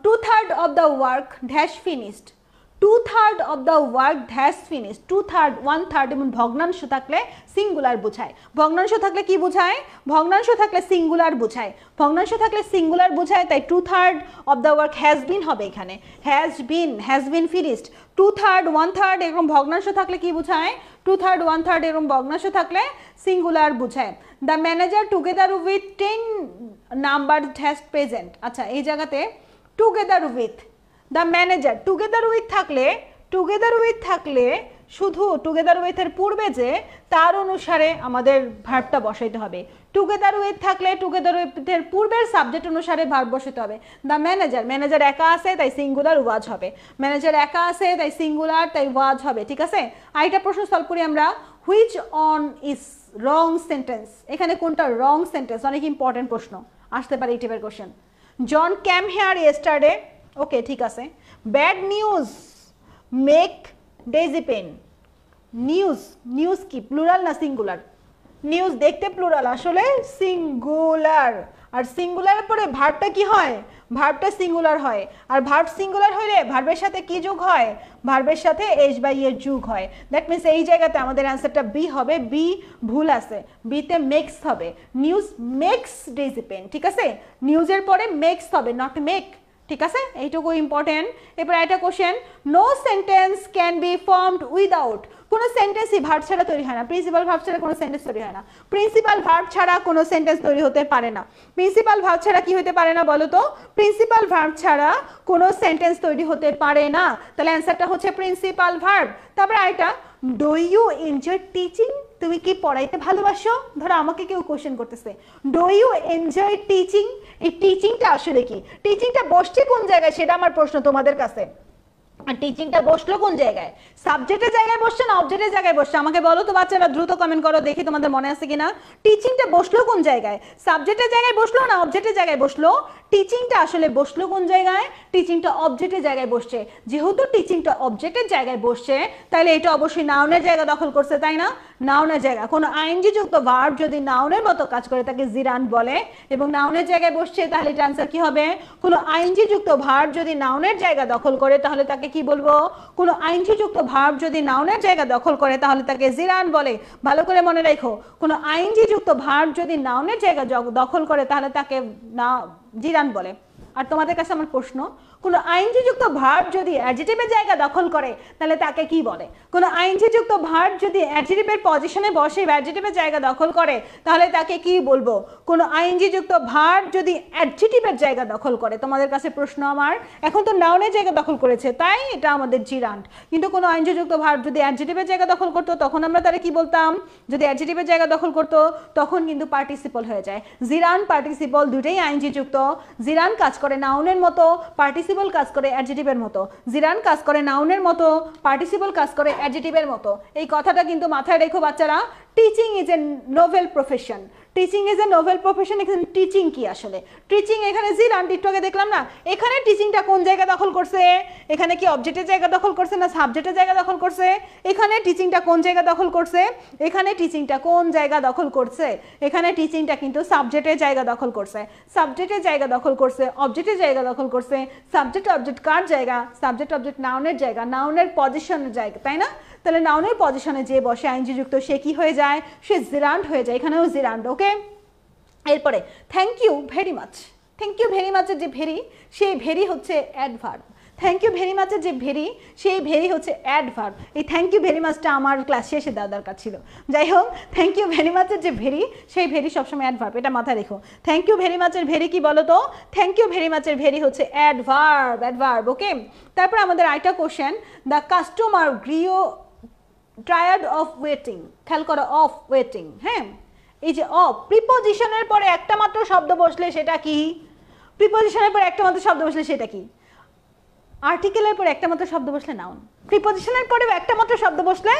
2/3 of the work dash finished, 2/3 of the work dash finished, 2/3 1/3 এবং ভগ্নাংশ থাকলে সিঙ্গুলার বোঝায়, ভগ্নাংশ থাকলে কি বোঝায়, ভগ্নাংশ থাকলে সিঙ্গুলার বোঝায়, ভগ্নাংশ থাকলে সিঙ্গুলার বোঝায়, তাই 2/3 of the work has been হবে, এখানে হ্যাজ বিন ফিনিশড, 2/3 1/3 এরকম ভগ্নাংশ থাকলে কি বোঝায়, 2/3 1/3 এরকম ভগ্নাংশ থাকলে সিঙ্গুলার বোঝায়। The manager together with 10 number has present, আচ্ছা এই জায়গাতে together with, the manager together with থাকলে টুগেদার উইথ থাকলে শুধু টুগেদার উইথের পূর্বে যে তার অনুসারে আমাদের ভার্বটা বসাইতে হবে। টুগেদার উইথ থাকলে টুগেদার উইথের পূর্বের সাবজেক্ট অনুসারে ভার্ব বসাইতে হবে। দ্য ম্যানেজার, ম্যানেজার একা আছে তাই সিঙ্গুলার ওয়াজ হবে। ম্যানেজার একা আছে তাই সিঙ্গুলার তাই ওয়াজ হবে। ঠিক আছে, আরেকটা প্রশ্ন সলভ করি আমরা। Which on is wrong sentence, এখানে কোনটা রং সেন্টেন্স? অনেক ইম্পর্টেন্ট প্রশ্ন, আসতে পারে এই টাইপের question. John came here yesterday, okay ঠিক আছে। Bad news make Daisy pain. News, news কি প্লুরাল না সিঙ্গুলার? নিউজ দেখতে প্লুরাল, আসলে সিঙ্গুলার। আর সিঙ্গুলারের পরে ভার্বটা কি হয়? ভার্বটা সিঙ্গুলার হয়। আর ভার্ব সিঙ্গুলার হলে ভার্বের সাথে কি যোগ হয়? ভার্বের সাথে এস বাই এর যোগ হয়। দ্যাট মিনস এই জায়গাতে আমাদের অ্যান্সারটা বি হবে। বি ভুল আছে, বিতে মেক্স হবে। নিউজ মেক্স ডেজি পেন, ঠিক আছে? নিউজের পরে মেক্স হবে, নট মেক। ঠিক আছে, এইটুকু ইম্পর্টেন্ট। এবার একটা কোশ্চেন, no sentence can be formed without. কোনো সেন্টেন্সই ভার্ব ছাড়া তৈরি হয় না। প্রিন্সিপাল ভার্ব ছাড়া কোনো সেন্টেন্স তৈরি হয় না। প্রিন্সিপাল ভার্ব ছাড়া কোনো সেন্টেন্স তৈরি হতে পারে না। প্রিন্সিপাল ভার্ব ছাড়া কি হতে পারে না বলো তো? প্রিন্সিপাল ভার্ব ছাড়া কোনো সেন্টেন্স তৈরি হতে পারে না। তাহলে অ্যান্সারটা হচ্ছে প্রিন্সিপাল ভার্ব। তারপরে আরেকটা, ডু ইউ এনজয় টিচিং? তুমি কি পড়াইতে ভালোবাসো? ধরো আমাকে কেউ কোশ্চেন করতেছে, ডু ইউ এনজয় টিচিং? এই টিচিংটা আসলে কি? টিচিংটা বসছে কোন জায়গায় সেটা আমার প্রশ্ন তোমাদের কাছে। আর টিচিংটা বসলো কোন জায়গায়? সাবজেক্টের জায়গায় বসছে না অবজেক্টের জায়গায় বসছে? আমাকে বলো তো বাচ্চারা, দ্রুত কমেন্ট করো দেখি তোমাদের মনে আছে কিনা। টিচিংটা বসলো কোন জায়গায়? সাবজেক্টের জায়গায় বসলো না অবজেক্টের জায়গায় বসলো? টিচিংটা আসলে বসলো কোন জায়গায়? টিচিংটা অবজেক্টের জায়গায় বসছে। যেহেতু টিচিংটা অবজেক্টের জায়গায় বসছে তাহলে এটা অবশ্যই নাউনের জায়গা দখল করছে, তাই না? নাউনের জায়গা। কোনো আইএনজি যুক্ত ভার্ব যদি নাউনের মতো কাজ করে তাকে জিরান্ট বলে, এবং নাউনের জায়গায় বসছে তাহলে এটা আনসার কি হবে? কোনো আইএনজি যুক্ত ভার্ব যদি নাউনের জায়গা দখল করে তাহলে তাকে কি বলবো? কোনো আইএনজি যুক্ত ভার্ব যদি নাউনের জায়গা দখল করে তাহলে তাকে জিরান্ট বলে। ভালো করে মনে রাখো, কোনো আইএনজি যুক্ত ভার্ব যদি নাউনের জায়গা দখল করে তাহলে তাকে না জিরান্ট বলে। আর তোমাদের কাছে আমার প্রশ্ন, কোনো আইএনজি যুক্ত ভার্ব যদি অ্যাডজেক্টিভের জায়গা দখল করে তাহলে তাকে কি বলে? কোনো আইএনজি যুক্ত ভার্ব যদি অ্যাডজেক্টিভের পজিশনে বসে অ্যাডজেক্টিভের জায়গা দখল করে তাহলে তাকে কি বলবো? কোনো আইএনজি যুক্ত ভার্ব যদি অ্যাডজেক্টিভের জায়গা দখল করে। তোমাদের কাছে প্রশ্ন আমার, এখন তো নাউনের জায়গা দখল করেছে তাই এটা আমাদের জিরান্ট, কিন্তু কোনো আইএনজি যুক্ত ভার্ব যদি অ্যাডজেক্টিভের জায়গা দখল করতো তখন আমরা তাহলে কি বলতাম? যদি অ্যাডজেক্টিভের জায়গা দখল করতো তখন কিন্তু পার্টিসিপল হয়ে যায়। জিরান্ট পার্টিসিপল দুটোই আইএনজি যুক্ত। জিরান্ট কাজ করে নাউনের মতো, পার্টিসিপল কাজ করে অ্যাডজেক্টিভের মতো। জিরান কাজ করে নাউনের মতো, পার্টিসিপল কাজ করে অ্যাডজেক্টিভের মতো। এই কথাটা কিন্তু মাথায় রেখো বাচ্চারা। Teaching is a noble profession. Teaching is a noble profession. এখানে টিচিং কি আসলে? টিচিং এখানে জিরান একটু আগে দেখলাম না, এখানে টিচিংটা কোন জায়গা দখল করছে? এখানে কি অবজেক্টের জায়গা দখল করছে না সাবজেক্টের জায়গা দখল করছে? এখানে টিচিংটা কোন জায়গা দখল করছে? এখানে টিচিংটা কোন জায়গা দখল করছে? এখানে টিচিংটা কিন্তু সাবজেক্টের জায়গা দখল করছে। সাবজেক্টের জায়গা দখল করছে, অবজেক্টের জায়গা দখল করছে। সাবজেক্ট অবজেক্ট কার জায়গা? সাবজেক্ট অবজেক্ট নাউনের জায়গা, নাউনের পজিশনের জায়গা, তাই না? তাহলে নাউনের পজিশনে যে বসে আইএনজি যুক্ত সে কি হয়ে যায়? সে জিরান্ট হয়ে যায়। এখানেও জিরান্ট। ওকে, এরপরে thank you very much. Thank you very মাচের যে ভেরি, সেই ভেরি হচ্ছে অ্যাডভার্ব। থ্যাংক ইউ ভেরি মাচের যে ভেরি, সেই ভেরি হচ্ছে অ্যাডভার্ব। এই থ্যাংক ইউ ভেরি মাচটা আমার ক্লাস শেষে দেওয়া দরকার ছিল। যাই হোক, থ্যাংক ইউ ভেরি মাচের যে ভেরি, সেই ভেরি সবসময় অ্যাডভার্ব, এটা মাথায় রেখো। থ্যাংক ইউ ভেরি মাচের ভেরি কি বলো তো? থ্যাংক ইউ ভেরি মাচের ভেরি হচ্ছে অ্যাডভার্ব, অ্যাডভার্ব। ওকে, তারপর আমাদের আরেকটা question, the customer grew tired of waiting. খেয়াল করো, অফ ওয়েটিং। হ্যাঁ, এই যে অফ, প্রিপোজিশনের পরে একটা মাত্র শব্দ বসলে সেটা কি? প্রিপোজিশনের পরে একটা মাত্র শব্দ বসলে সেটা কি? আর্টিকেলের পরে একটা মাত্র শব্দ বসলে নাউন। প্রিপোজিশনের পরে একটা মাত্র শব্দ বসলে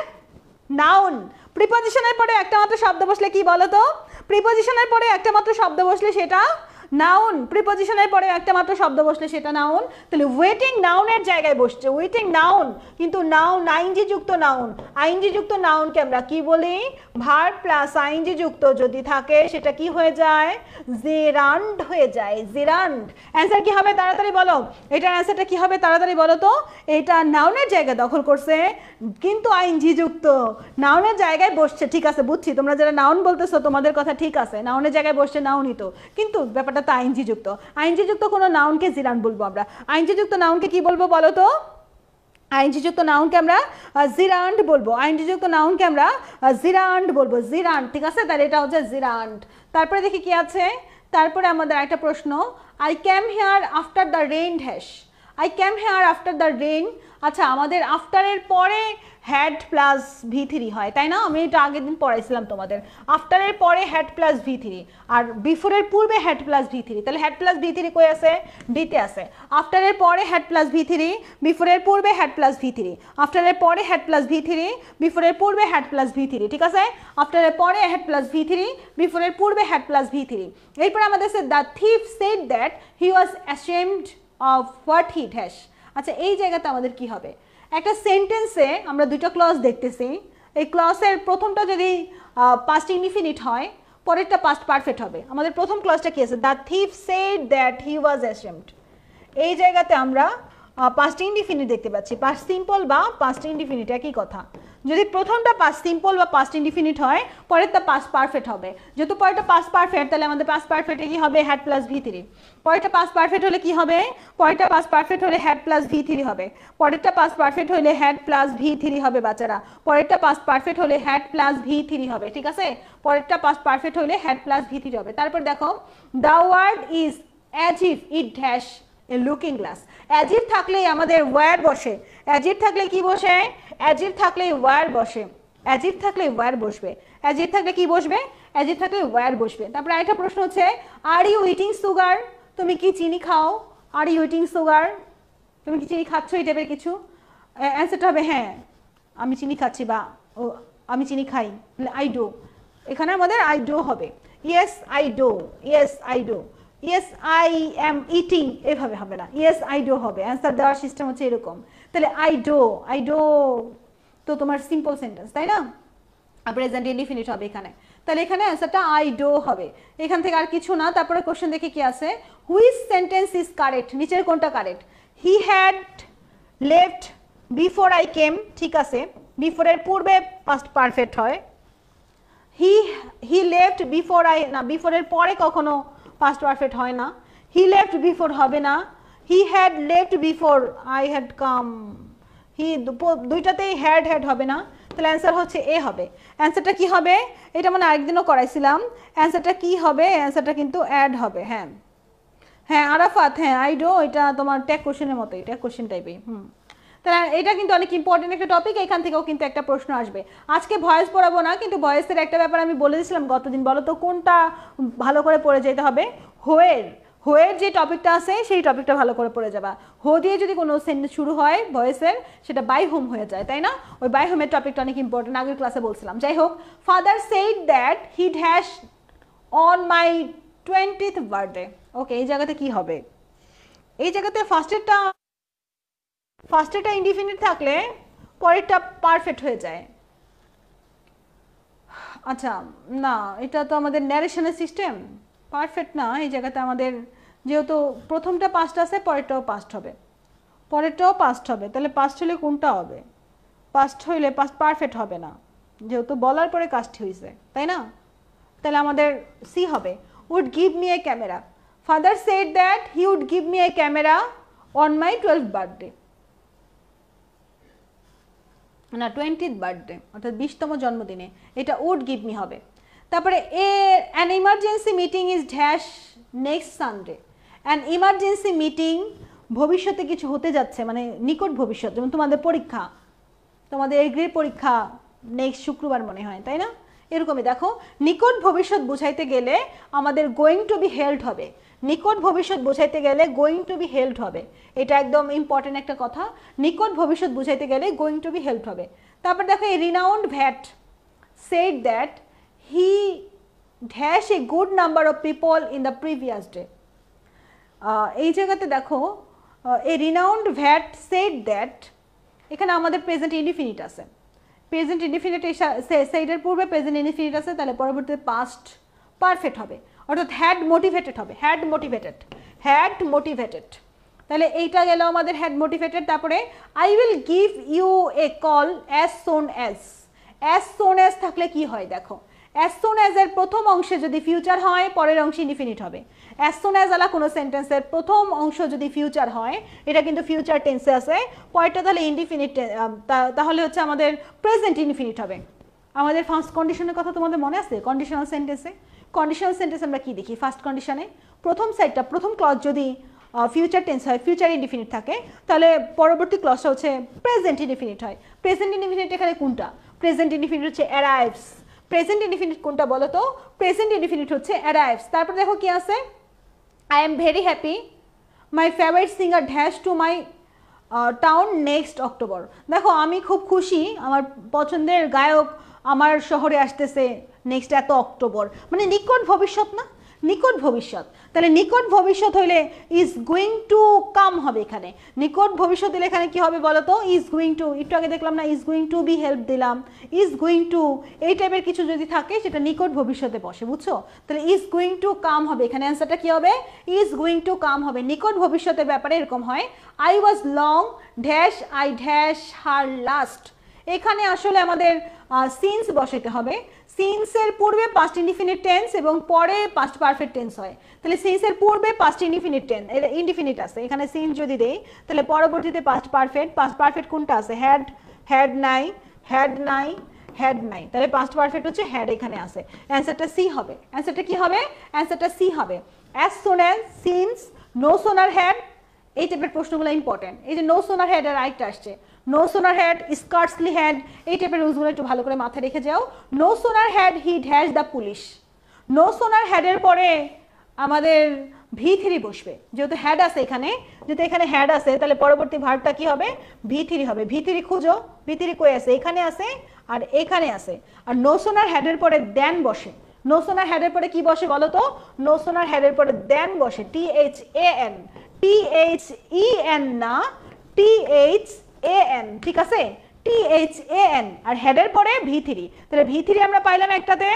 নাউন। প্রিপোজিশনের পরে একটা মাত্র শব্দ বসলে কি বলো তো? প্রিপোজিশনের পরে একটা মাত্র শব্দ বসলে সেটা নাউন। প্রিপোজিশনের পরে একটা মাত্র শব্দ বসলে সেটা নাউন। তাহলে ওয়েটিং নাউনের জায়গায় বসছে, ওয়েটিং নাউন, কিন্তু নাউন আইএনজি যুক্ত নাউন। আইএনজি যুক্ত নাউনকে আমরা কি বলি? ভার্ব প্লাস আইএনজি যুক্ত যদি থাকে সেটা কি হয়ে যায়? জিরান্ট হয়ে যায়, জিরান্ট। অ্যান্সার কি হবে তাড়াতাড়ি বলো? এটার অ্যান্সারটা কি হবে তাড়াতাড়ি বলো তো? এটা নাউনের জায়গা দখল করছে কিন্তু আইএনজি যুক্ত, নাউনের জায়গায় বসছে। ঠিক আছে, বুঝছি তোমরা যারা নাউন বলতেছো তোমাদের কথা ঠিক আছে, নাউনের জায়গায় বসছে নাউনই তো, কিন্তু ব্যাপারটা তো আইএনজি যুক্ত। আইএনজি যুক্ত কোনো নাউনকে জিরান্ট বলবো আমরা। আইএনজি যুক্ত নাউনকে কি বলবো বলো তো? আইএনজি যুক্ত নাউনকে আমরা জিরান্ট বলবো। আইএনজি যুক্ত নাউনকে আমরা জিরান্ট বলবো, জিরান্ট। ঠিক আছে, তাহলে এটা হচ্ছে জিরান্ট। তারপরে দেখি কি আছে। তারপরে আমাদের একটা প্রশ্ন, I came here after the rain hash. I came here after the rain. আচ্ছা আমাদের আফটারের পরে হ্যাড প্লাস V3 হয় তাই না, আমি এটা আগের দিন পড়াইছিলাম তোমাদের। আফটারের পরে হ্যাড প্লাস V3 আর বিফোরের পূর্বে হ্যাড প্লাস V3, তাহলে হ্যাড প্লাস V3 কই আছে, ডিতে আছে। আফটারের পরে হ্যাড প্লাস V3, বিফোরের পূর্বে হ্যাড প্লাস V3, আফটারের পরে হ্যাড প্লাস V3, বিফোরের পূর্বে হ্যাড প্লাস V3, ঠিক আছে। আফটারের পরে হ্যাড প্লাস V3, বিফোরের পূর্বে হ্যাড প্লাস V3। এরপর আমাদের the thief shed that he was ashamed of what he dash. আচ্ছা এই জায়গাতে আমাদের কি হবে, একটা সেন্টেন্সে আমরা দুটো ক্লজ দেখতেছি, এই ক্লজের প্রথমটা যদি পাস্ট ইনডিফিনিট হয় পরেরটা পাস্ট পারফেক্ট হবে। আমাদের প্রথম ক্লজটা কি আছে, the thief shed that he was ashamed. এই জায়গাতে আমরা পাস্ট ইনডিফিনিট দেখতে পাচ্ছি, পাস্ট সিম্পল বা পাস্ট ইনডিফিনিট একই কথা। যদি প্রথমটা পাস্ট সিম্পল বা পাস্ট ইনডিফিনিট হয় পরেরটা পাস্ট পারফেক্ট হবে। যেহেতু পরেরটা পাস্ট পারফেক্ট তাহলে আমাদের পাস্ট পারফেক্টে কি হবে, হ্যাড প্লাস V3। পরেরটা পাস্ট পারফেক্ট হলে কি হবে, পরেরটা পাস্ট পারফেক্ট হলে হ্যাড প্লাস V3 হবে। পরেরটা পাস্ট পারফেক্ট হলে হ্যাড প্লাস V3 হবে বাচ্চারা, পরেরটা পাস্ট পারফেক্ট হলে হ্যাড প্লাস V3 হবে, ঠিক আছে। পরেরটা পাস্ট পারফেক্ট হলে হ্যাড প্লাস V3 হবে। তারপর দেখো the word is as if it dash a looking glass. As if থাকলেই আমাদের ওয়্যার বসে, অ্যাজ ইফ থাকলে কি বসে, অ্যাজ ইফ থাকলে ওয়্যার বসে, অ্যাজ ইফ থাকলে ওয়্যার বসবে, অ্যাজ ইফ থাকলে কি বসবে, অ্যাজ ইফ থাকলে ওয়্যার বসবে। তারপরে আরেকটা প্রশ্ন হচ্ছে আর ইউ ইটিং সুগার, তুমি কি চিনি খাও, আর ইউ ইটিং সুগার, তুমি কি চিনি খাচ্ছ, এই টাইপের কিছু। অ্যান্সারটা হবে হ্যাঁ আমি চিনি খাচ্ছি বা আমি চিনি খাই, আই ডু। এখানে আমাদের আই ডু হবে, yes I do, yes I do, yes I am eating, এভাবে হবে না, ইয়েস আই ডু হবে। অ্যান্সার দেওয়ার সিস্টেম হচ্ছে এরকম। তাহলে আই ডো, আই ডো তো তোমার সিম্পল সেন্টেন্স তাই না, প্রেজেন্ট ইনডিফিনিট হবে এখানে। তাহলে এখানে অ্যান্সারটা আই ডো হবে, এখান থেকে আর কিছু না। তারপরে কোশ্চেন দেখে কি আছে, হুইচ সেন্টেন্স ইজ কারেক্ট, নিচের কোনটা correct. He had left before I came, ঠিক আছে, বিফোরের পূর্বে পাস্ট পারফেক্ট হয়। হি লেফট বিফোর আই, না বিফোরের পরে কখনো পাস্ট পারফেক্ট হয় না, হি লেফট বিফোর হবে না। He had left before I had come, he দুইটাতেই হ্যাড হবে না, তাহলে অ্যান্সার হচ্ছে এ হবে। অ্যান্সারটা কি হবে, এটা মানে আরেকদিনও করাইছিলাম। অ্যান্সারটা কি হবে, অ্যান্সারটা কিন্তু অ্যাড হবে। হ্যাঁ হ্যাঁ আরাফাত, হ্যাঁ আই ডো, এটা তোমার ট্যাগ কোশ্চেনের মতোই, ট্যাগ কোশ্চেন টাইপেই। তাহলে এটা কিন্তু অনেক ইম্পর্টেন্ট একটা টপিক, এখান থেকেও কিন্তু একটা প্রশ্ন আসবে। আজকে ভয়েস পড়াবো না, কিন্তু ভয়েসের একটা ব্যাপার আমি বলে দিয়েছিলাম গতদিন, বলো তো কোনটা ভালো করে পড়ে যেতে হবে। হোয়ের যে টপিকটা আছে সেই টপিকটা ভালো করে পড়ে যাবা। হো দিয়ে যদি কোনো সেন্টেন্স শুরু হয় ভয়েসের সেটা বাই হোম হয়ে যায়, তাই না। ওই বাই হোমের টপিকটা অনেক ইম্পর্টেন্ট, আগের ক্লাসে বলছিলাম। যাই হোক, father said that he hash on my 20th birthday. Okay, এই জায়গাতে কি হবে, এই জায়গাতে ফার্স্টেরটা ইনডিফিনিট থাকলে পরেরটা পারফেক্ট হয়ে যায়। আচ্ছা না, এটা তো আমাদের ন্যারেশনের সিস্টেম, পারফেক্ট না। এই জায়গাতে আমাদের যেহেতু প্রথমটা পাস্ট আছে পরেরটাও পাস্ট হবে, পরেরটাও পাস্ট হবে, তাহলে পাস্ট হলে কোনটা হবে, পাস্ট হইলে পাস্ট পারফেক্ট হবে না, যেহেতু বলার পরে কাস্ট হয়েছে, তাই না। তাহলে আমাদের সি হবে, would give me a camera. Father said that he would give me a camera on my 12th birthday, না 20th বার্থডে অর্থাৎ 20তম জন্মদিনে, এটা উড গিভ মি হবে। তারপরে an emergency meeting is dash next Sunday. An emergency meeting, ভবিষ্যতে কিছু হতে যাচ্ছে, মানে নিকট ভবিষ্যৎ, যেমন তোমাদের পরীক্ষা, তোমাদের এগ্রির পরীক্ষা নেক্সট শুক্রবার মনে হয়, তাই না। এরকমই দেখো, নিকট ভবিষ্যৎ বোঝাইতে গেলে আমাদের গোয়িং টু বি হেল্ড হবে, নিকট ভবিষ্যৎ বোঝাইতে গেলে গোয়িং টু বি হেল্ড হবে, এটা একদম ইম্পর্টেন্ট একটা কথা। নিকট ভবিষ্যৎ বোঝাইতে গেলে গোয়িং টু বি হেল্ড হবে। তারপর দেখো, এ renowned VAT shed that he dash A good number of people in the previous day. এই জায়গাতে দেখো, এ রিনাউন্ড ভ্যাট সেড দ্যাট, এখানে আমাদের প্রেজেন্ট ইনডিফিনিট আছে, প্রেজেন্ট ইনডিফিনিট সেইডের পূর্বে প্রেজেন্ট ইনডিফিনিট আছে, তাহলে পরবর্তীতে পাস্ট পারফেক্ট হবে, অর্থাৎ হ্যাড মোটিভেটেড হবে, হ্যাড মোটিভেটেড। তাহলে এইটা গেল আমাদের হ্যাড মোটিভেটেড। তারপরে I will give you a call as soon as থাকলে কি হয় দেখো, অ্যাজ সোন অ্যাজ এর প্রথম অংশে যদি ফিউচার হয় পরের অংশে ইনডিফিনিট হবে। অ্যাজ সোন অ্যাজ আলা কোনো সেন্টেন্সের প্রথম অংশ যদি ফিউচার হয়, এটা কিন্তু ফিউচার টেন্সে আছে, পরেরটা তাহলে ইনডিফিনিট, তাহলে হচ্ছে আমাদের প্রেজেন্ট ইনডিফিনিট হবে। আমাদের ফার্স্ট কন্ডিশনের কথা তোমাদের মনে আছে, কন্ডিশনাল সেন্টেন্সে আমরা কি দেখি, ফার্স্ট কন্ডিশনে প্রথম সাইডটা, প্রথম ক্লজ যদি ফিউচার টেন্স হয়, ফিউচার ইনডিফিনিট থাকে, তাহলে পরবর্তী ক্লজটা হচ্ছে প্রেজেন্ট ইনডিফিনিট হয়। প্রেজেন্ট ইনডিফিনিট এখানে কোনটা? প্রেজেন্ট ইনডিফিনিট হচ্ছে অ্যারাইভস। প্রেজেন্ট ইনডিফিনিট কোনটা বলো তো? প্রেজেন্ট ইনডিফিনিট হচ্ছে অ্যারাইভস। তারপর দেখো কি আছে, I am very happy my favourite singer dash to my town next October. দেখো আমি খুব খুশি, আমার পছন্দের গায়ক আমার শহরে আসতেছে নেক্সট এত অক্টোবর, মানে নিকট ভবিষ্যৎ না, নিকট ভবিষ্যৎ। তাহলে নিকট ভবিষ্যৎ হইলে ইজ গোয়িং টু কাম হবে এখানে। নিকট ভবিষ্যৎ হলে এখানে কি হবে বলো তো? ইজ গোয়িং টু, একটু আগে দেখলাম না is going to be help দিলাম, ইজ গোয়িং টু এই টাইপের কিছু যদি থাকে সেটা নিকট ভবিষ্যতে বসে, বুঝছো? তাহলে ইজ গোয়িং টু কাম হবে এখানে, অ্যান্সারটা কি হবে? ইজ গোয়িং টু কাম হবে। নিকট ভবিষ্যতের ব্যাপারে এরকম হয়, I was long dash I dash her last. এখানে আসলে আমাদের সিন্স বসাইতে হবে। সিন্সের পূর্বে পাস্ট ইনডিফিনিট টেন্স এবং পরে পাস্ট পারফেক্ট টেন্স হয়। তাহলে সিন্সের পূর্বে পাস্ট ইনডিফিনিট টেন্স, ইনডিফিনিট আছে এখানে, সিন্স যদি দেই তাহলে পরবর্তীতে পাস্ট পারফেক্ট। পাস্ট পারফেক্ট কোনটা আছে? হ্যাড, হ্যাড নাই, হ্যাড নাই, হ্যাড নাই, তাহলে পাস্ট পারফেক্ট হচ্ছে হ্যাড এখানে আছে। অ্যান্সারটা সি হবে। অ্যান্সারটা কি হবে? অ্যান্সারটা সি হবে। As soon as, since, no sooner had, এই টাইপের প্রশ্নগুলো ইম্পর্টেন্ট। এই যে নো সোনার হ্যাড এর আরেকটা আসছে, নো সোনার হ্যাড, স্কার্টসলি হ্যাড, এই টাইপের রুলসগুলো একটু ভালো করে মাথায় রেখে যাও। No sooner had he dash the police. No sooner হ্যাডের পরে আমাদের V3 বসবে, যেহেতু হ্যাড আছে এখানে, যেহেতু এখানে হ্যাড আছে তাহলে পরবর্তী ভার্বটা কি হবে? V3 হবে। V3 খুঁজো, V3 কই আছে? এখানে আছে আর এখানে আছে। আর নো সোনার হ্যাডের পরে দেন বসে। নো সোনার হ্যাডের পরে কি বসে বলো তো? নো সোনার হ্যাডের পরে দেন বসে, THAN, THEN না, THAN, ঠিক আছে? THAN, আর হেডের পরে V3। তাহলে V3 আমরা পাইলাম একটাতে,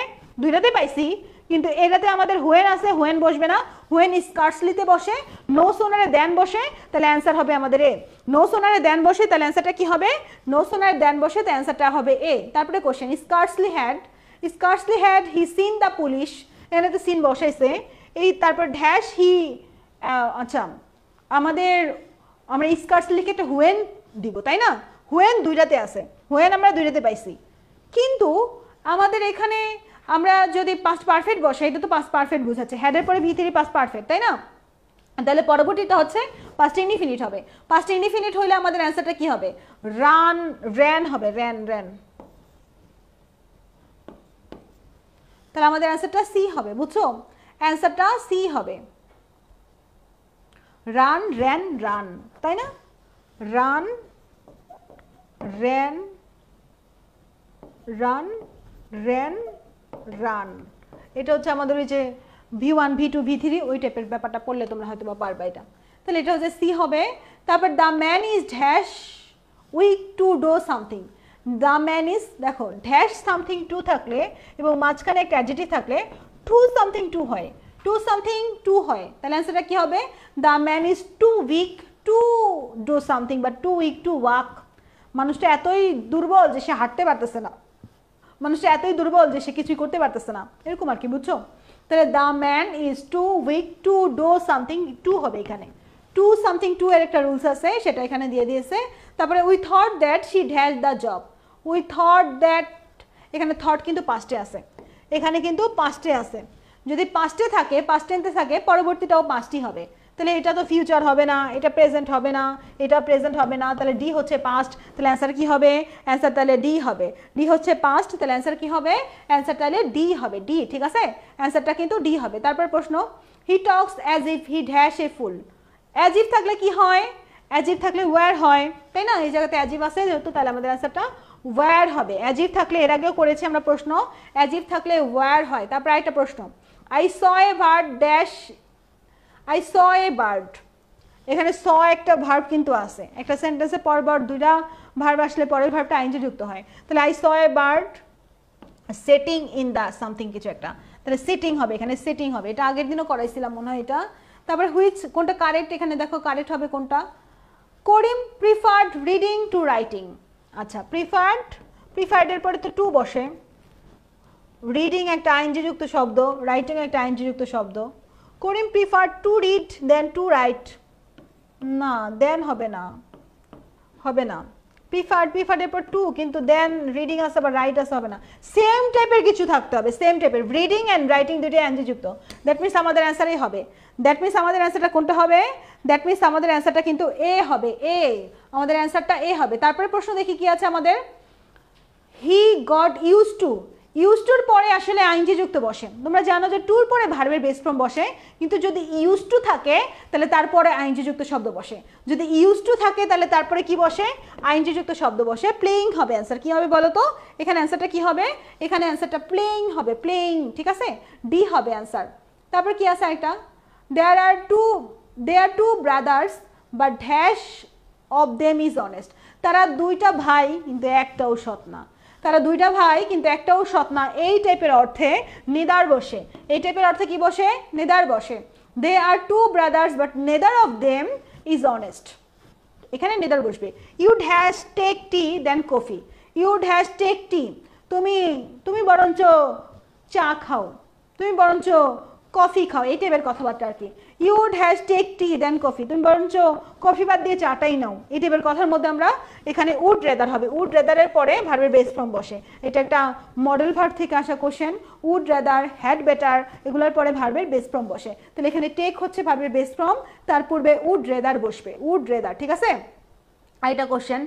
দুইটাতে পাইছি, কিন্তু এটাতে আমাদের হোয়েন আছে, হোয়েন বসবে না, হোয়েন স্কার্টসলিতে বসে, নো সোনারে দেন বসে, তাহলে অ্যান্সার হবে আমাদের এ। নো সোনারে দেন বসে, তাহলে অ্যান্সারটা কি হবে? নো সোনারে দেন বসে, তাহলে অ্যান্সারটা হবে এ। তারপরে question, scarcely had he seen the police, এখানে তো সিন বসাইছে, এই তারপর ড্যাশ হি, আচ্ছা আমাদের আমরা স্কার্টসলিকে একটা হোয়েন দিব, তাই না? হোয়েন দুইটাতে আছে, হোয়েন আমরা দুইটাতে পাইছি, কিন্তু আমাদের এখানে আমরা যদি পাস্ট পারফেক্ট বসাই, এটা তো পাস্ট পারফেক্ট বুঝাচ্ছে, হ্যাডের পরে V3 পাস্ট পারফেক্ট, তাই না? তাহলে পরবর্তীটা হচ্ছে পাস্ট ইনডিফিনিট হবে। পাস্ট ইনডিফিনিট হইলে আমাদের অ্যান্সারটা কি হবে? রান, র্যান হবে, র্যান, র্যান। তাহলে আমাদের অ্যান্সারটা সি হবে, বুঝছো? অ্যান্সারটা সি হবে। রান, র্যান, রান, তাই না? Run, ran, run, ran, run, এটা হচ্ছে আমাদের ওই যে V1 V2 V3 ওই টাইপের ব্যাপারটা পড়লে তোমরা হয়তো বা পারবা এটা। তাহলে এটা হচ্ছে সি হবে। তারপর the man is dash weak to do something. The man is, দেখো ড্যাশ সামথিং টু থাকলে এবং মাঝখানে একটা অ্যাডজেক্টিভ থাকলে টু সামথিং টু হয়, টু সামথিং টু হয়, তাহলে অ্যান্সারটা কি হবে? The man is too weak to do something বা টু উইক টু ওয়াক। মানুষটা এতই দুর্বল যে সে হাঁটতে পারতেছে না, মানুষটা এতই দুর্বল যে সে কিছুই করতে পারতেছে না, এরকম আর কি, বুঝছো? তাহলে the man is too weak to do something, too হবে এখানে, টু সামথিং টু এর একটা রুলস আছে, সেটা এখানে দিয়ে দিয়েছে। তারপরে we thought that she has the job, we thought that, এখানে থট কিন্তু পাস্টে আছে, এখানে কিন্তু পাস্টে আছে, যদি পাস্টে থাকে, পাস্ট টেন্সে থাকে, পরবর্তীটাও পাস্টই হবে। তাহলে এটা তো ফিউচার হবে না, এটা প্রেজেন্ট হবে না, এটা প্রেজেন্ট হবে না, তাহলে ডি হচ্ছে পাস্ট, তাহলে অ্যান্সার কি হবে? অ্যান্সার তাহলে ডি হবে। ডি হচ্ছে পাস্ট, তাহলে অ্যান্সার কি হবে? অ্যান্সার তাহলে ডি হবে, ডি, ঠিক আছে? অ্যান্সারটা কিন্তু ডি হবে। তারপর প্রশ্ন, he talks as if he dash a fool. As if থাকলে কি হয়? অ্যাজ ইফ থাকলে ওয়্যার হয়, তাই না? এই জায়গাতে অ্যাজ ইফ আছে যেহেতু, তাহলে আমাদের অ্যান্সারটা ওয়্যার হবে। অ্যাজ ইফ থাকলে, এর আগেও করেছি আমরা প্রশ্ন, অ্যাজ ইফ থাকলে ওয়্যার হয়। তারপর আরেকটা প্রশ্ন, I saw a bird dash, I saw a bird, এখানে স একটা ভার্ব কিন্তু আছে, একটা সেন্টেন্সে পরপর দুইটা ভার্ব আসলে পরের ভার্বটা আইনজি যুক্ত হয়। তাহলে I saw a bird setting in the something কিছু একটা, তাহলে সিটিং হবে, এখানে সিটিং হবে, এটা আগের দিনও করাইছিলাম মনে হয় এটা। তারপরে হুইচ, কোনটা কারেক্ট? এখানে দেখো কারেক্ট হবে কোনটা? করিম প্রিফার্ড রিডিং টু রাইটিং। আচ্ছা, প্রিফার্ড, প্রিফার্ডের পরে তো টু বসে, রিডিং একটা আইনজি যুক্ত শব্দ, রাইটিং একটা আইনজি যুক্ত শব্দ। Karim preferred to read then to write, না দেন হবে না, হবে না, প্রিফার্ড এর পর টু, কিন্তু দেন রিডিং আছে বা রাইট আছে হবে না, সেম টাইপের কিছু থাকতে হবে, সেম টাইপের রিডিং অ্যান্ড রাইটিং দুটোই এনজি যুক্ত। দ্যাট মিনস আমাদের অ্যান্সারই হবে, দ্যাট মিনস আমাদের অ্যান্সারটা কোনটা হবে, দ্যাট মিনস আমাদের অ্যান্সারটা কিন্তু এ হবে, এ, আমাদের অ্যান্সারটা এ হবে। তারপরে প্রশ্ন দেখি কি আছে আমাদের, he got use to, use টুর পরে আসলে আইনজি যুক্ত বসে। তোমরা জানো যে টুর পরে ভার্বের বেস ফর্ম বসে, কিন্তু যদি ইউজ টু থাকে তাহলে তারপরে আইনজি যুক্ত শব্দ বসে, যদি ইউজ টু থাকে তাহলে তারপরে কি বসে, আইনজি যুক্ত শব্দ বসে। প্লেইং হবে অ্যান্সার, কি হবে বলো তো, এখানে অ্যান্সারটা কি হবে, এখানে অ্যান্সারটা প্লেইং হবে, প্লেইং, ঠিক আছে, ডি হবে অ্যান্সার। তারপর কি আছে একটা, there are two brothers but dash of them is honest, তারা দুইটা ভাই কিন্তু একটাও সৎ না, তারা দুইটা ভাই কিন্তু একটাও সৎ না, এই টাইপের অর্থে নেদার বসে, এই টাইপের অর্থে কি বসে, নেদার বসে। They are two brothers but neither of them is honest, এখানে নেদার বসবে। You'd has take tea then coffee, you'd has take tea, তুমি বরঞ্চ চা খাও, তুমি বরঞ্চ কফি খাও, এই টাইপের কথাবার্তা আর কি। You'd has take tea then coffee, তুমি বরঞ্চ কফি বাদ দিয়ে চাটাই নাও, এই টাইপের কথার মধ্যে আমরা এখানে উড রেদার হবে, উড রেদারের পরে ভার্বের বেস ফর্ম বসে, এটা একটা মডেল ভার্ব থেকে আসা question. Would rather, had better, এগুলোর পরে ভার্বের বেস ফর্ম বসে, তাহলে এখানে টেক হচ্ছে ভার্বের বেস ফর্ম, তার পূর্বে উড রেদার বসবে, উড রেদার, ঠিক আছে। আর এটা question,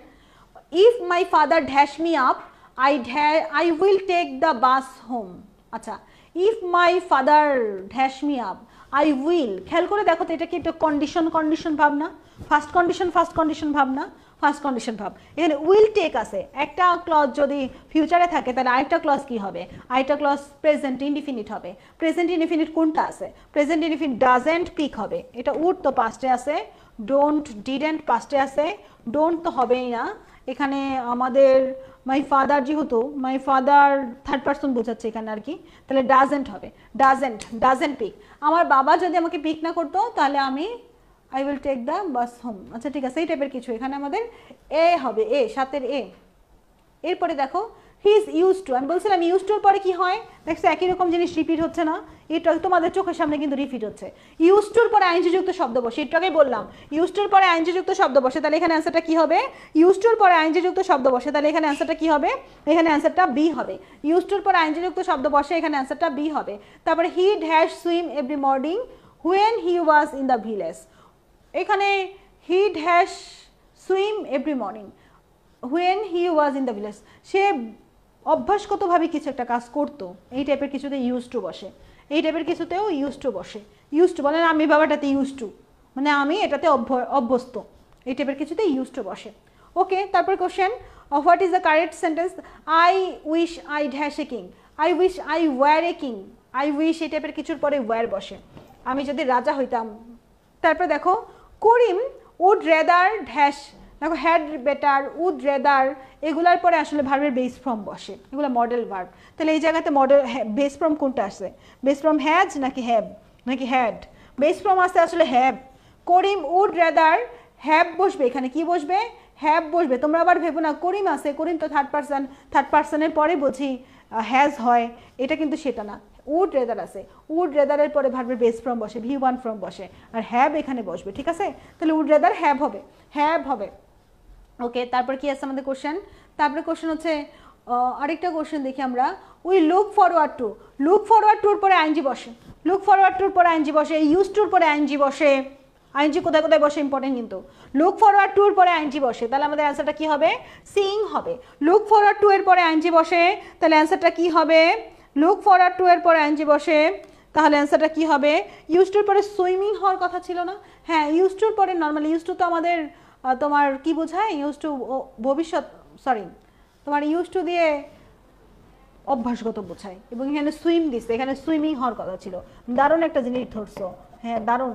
if my father dash me up I will take the bus home. আচ্ছা, if my father dash me up I will, খেয়াল করে দেখো তো এটা কি একটা কন্ডিশন ভাব না, ফার্স্ট কন্ডিশন ভাব না, ফার্স্ট কন্ডিশন ভাব। এখানে উইল টেক আছে, একটা ক্লজ যদি ফিউচারে থাকে তাহলে আরেকটা ক্লজ কি হবে, আরেকটা ক্লজ প্রেজেন্ট ইনডিফিনিট হবে। প্রেজেন্ট ইনডিফিনিট কোনটা আছে, প্রেজেন্ট ইনডিফিনিট ডাজেন্ট পিক হবে, এটা উড তো পাস্টে আছে, ডোন্ট ডিডেন্ট পাস্টে আছে, ডোন্ট তো হবেই না। এখানে আমাদের মাই ফাদার, যেহেতু মাই ফাদার থার্ড পার্সন বোঝাচ্ছে এখানে আর কি, তাহলে ডাজেন্ট হবে, ডাজেন্ট পিক। আমার বাবা যদি আমাকে পিক না করতো তাহলে আমি I will take the bus home. আচ্ছা ঠিক আছে, এই টাইপের কিছু, এখানে আমাদের এ হবে, এ, সাতের এ। এরপরে দেখো হি ইজ ইউজ টু, আমি বলছিলাম ইউজ টুর পরে কি হয়, দেখছো একই রকম জিনিস রিপিট হচ্ছে না, এটা তোমাদের চোখের সামনে কিন্তু রিপিট হচ্ছে। ইউজ টুর পরে আইনজি যুক্ত শব্দ বসে, একটু আগেই বললাম ইউজ টুর পরে আইনজি যুক্ত শব্দ বসে, তাহলে এখানে অ্যান্সারটা কি হবে, ইউজ টুর পরে আইনজি যুক্ত শব্দ বসে, তাহলে এখানে অ্যান্সারটা কি হবে, এখানে অ্যান্সারটা বি হবে। ইউজ টুর পরে আইনজি যুক্ত শব্দ বসে, এখানে অ্যান্সারটা বি হবে। তারপরে he dash swim every morning when he was in the village, এখানে he dash swim every morning when he was in the village, সে অভ্যাসগতভাবে কিছু একটা কাজ করতো, এই টাইপের কিছুতে ইউজ টু বসে, এই টাইপের কিছুতেও ইউজ টু বসে। ইউজ টু বলেন আমি বাবাটাতে ইউজ টু, মানে আমি এটাতে অভ্যস্ত, এই টাইপের কিছুতে ইউজ টু বসে। ওকে, তারপর question, what is the correct sentence, I wish I dash a king, I wish I were a king, I wish এই টাইপের কিছুর পরে ওয়্যার বসে, আমি যদি রাজা হইতাম। তারপরে দেখো করিম উড রেদার ড্যাশ, দেখো হ্যাড বেটার, উড রেদার, এগুলার পরে আসলে ভার্বের বেস ফর্ম বসে, এগুলো মডেল ভার্ব। তাহলে এই জায়গাতে মডেল বেস ফর্ম কোনটা আসে, বেস ফর্ম হ্যাজ নাকি হ্যাভ নাকি হ্যাড, বেস ফর্ম আসে আসলে have. Karim would rather, have বসবে, এখানে কি বসবে, হ্যাভ বসবে। তোমরা আবার ভেবো না করিম আছে, করিম তো থার্ড পার্সনের পরে বুঝি হ্যাজ হয়, এটা কিন্তু সেটা না। উড রেদার আছে, উড রেদারের পরে ভার্বের বেস ফর্ম বসে, ভি ওয়ান ফর্ম বসে, আর হ্যাভ এখানে বসবে, ঠিক আছে। তাহলে উড রেদার হ্যাভ হবে, হ্যাভ হবে। ওকে, তারপর কি আছে আমাদের কোশ্চেন, তারপরে কোশ্চেন হচ্ছে আরেকটা কোশ্চেন দেখি আমরা, we look forward to, look forward টুর পরে আইনজি বসে, লুক ফরওয়ার্ড টুর পরে আইনজি বসে, ইউজ টুর পরে আইনজি বসে, আইনজি কোথায় কোথায় বসে ইম্পর্টেন্ট কিন্তু, লুক ফরওয়ার্ড টুর পরে আইনজি বসে, তাহলে আমাদের অ্যান্সারটা কি হবে, সিইং হবে। লুক ফরওয়ার্ড টু এর পরে আইনজি বসে, তাহলে অ্যান্সারটা কি হবে, লুক ফরওয়ার্ড টু এর পরে আইনজি বসে, তাহলে অ্যান্সারটা কি হবে, ইউজ টুর পরে সুইমিং হওয়ার কথা ছিল না, হ্যাঁ ইউজ টুর পরে নর্মালি, ইউজ টু তো আমাদের তোমার কি বোঝায়, ইউজ টু ভবিষ্যৎ, সরি তোমার ইউজ টু দিয়ে অভ্যাসগত বোঝায়, এবং এখানে সুইম দিচ্ছে, এখানে সুইমিং হওয়ার কথা ছিল। দারুণ একটা জিনিস ধরছো, হ্যাঁ দারুণ,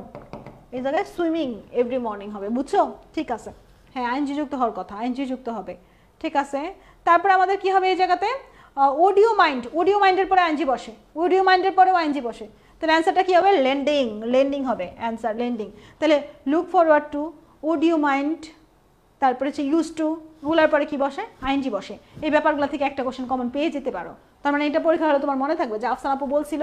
এই জায়গায় সুইমিং এভরি মর্নিং হবে, বুঝছো, ঠিক আছে, হ্যাঁ আইনজি যুক্ত হওয়ার কথা, আইনজি যুক্ত হবে, ঠিক আছে। তারপর আমাদের কি হবে এই জায়গাতে, অডিও মাইন্ড, অডিও মাইন্ডের পরে আইনজি বসে, অডিও মাইন্ডের পরেও আইনজি বসে, তাহলে অ্যান্সারটা কি হবে, লেন্ডিং, লেন্ডিং হবে অ্যান্সার, লেন্ডিং। তাহলে look forward two, audio mind, তারপরে হচ্ছে ইউজ টু, ওগুলোর পরে কি বসে, আইনজি বসে। এই ব্যাপারগুলো থেকে একটা কোশ্চেন কমন পেয়ে যেতে পারো, তার মানে এটা পরীক্ষা হলে তোমার মনে থাকবে যে আফসান আপু বলছিল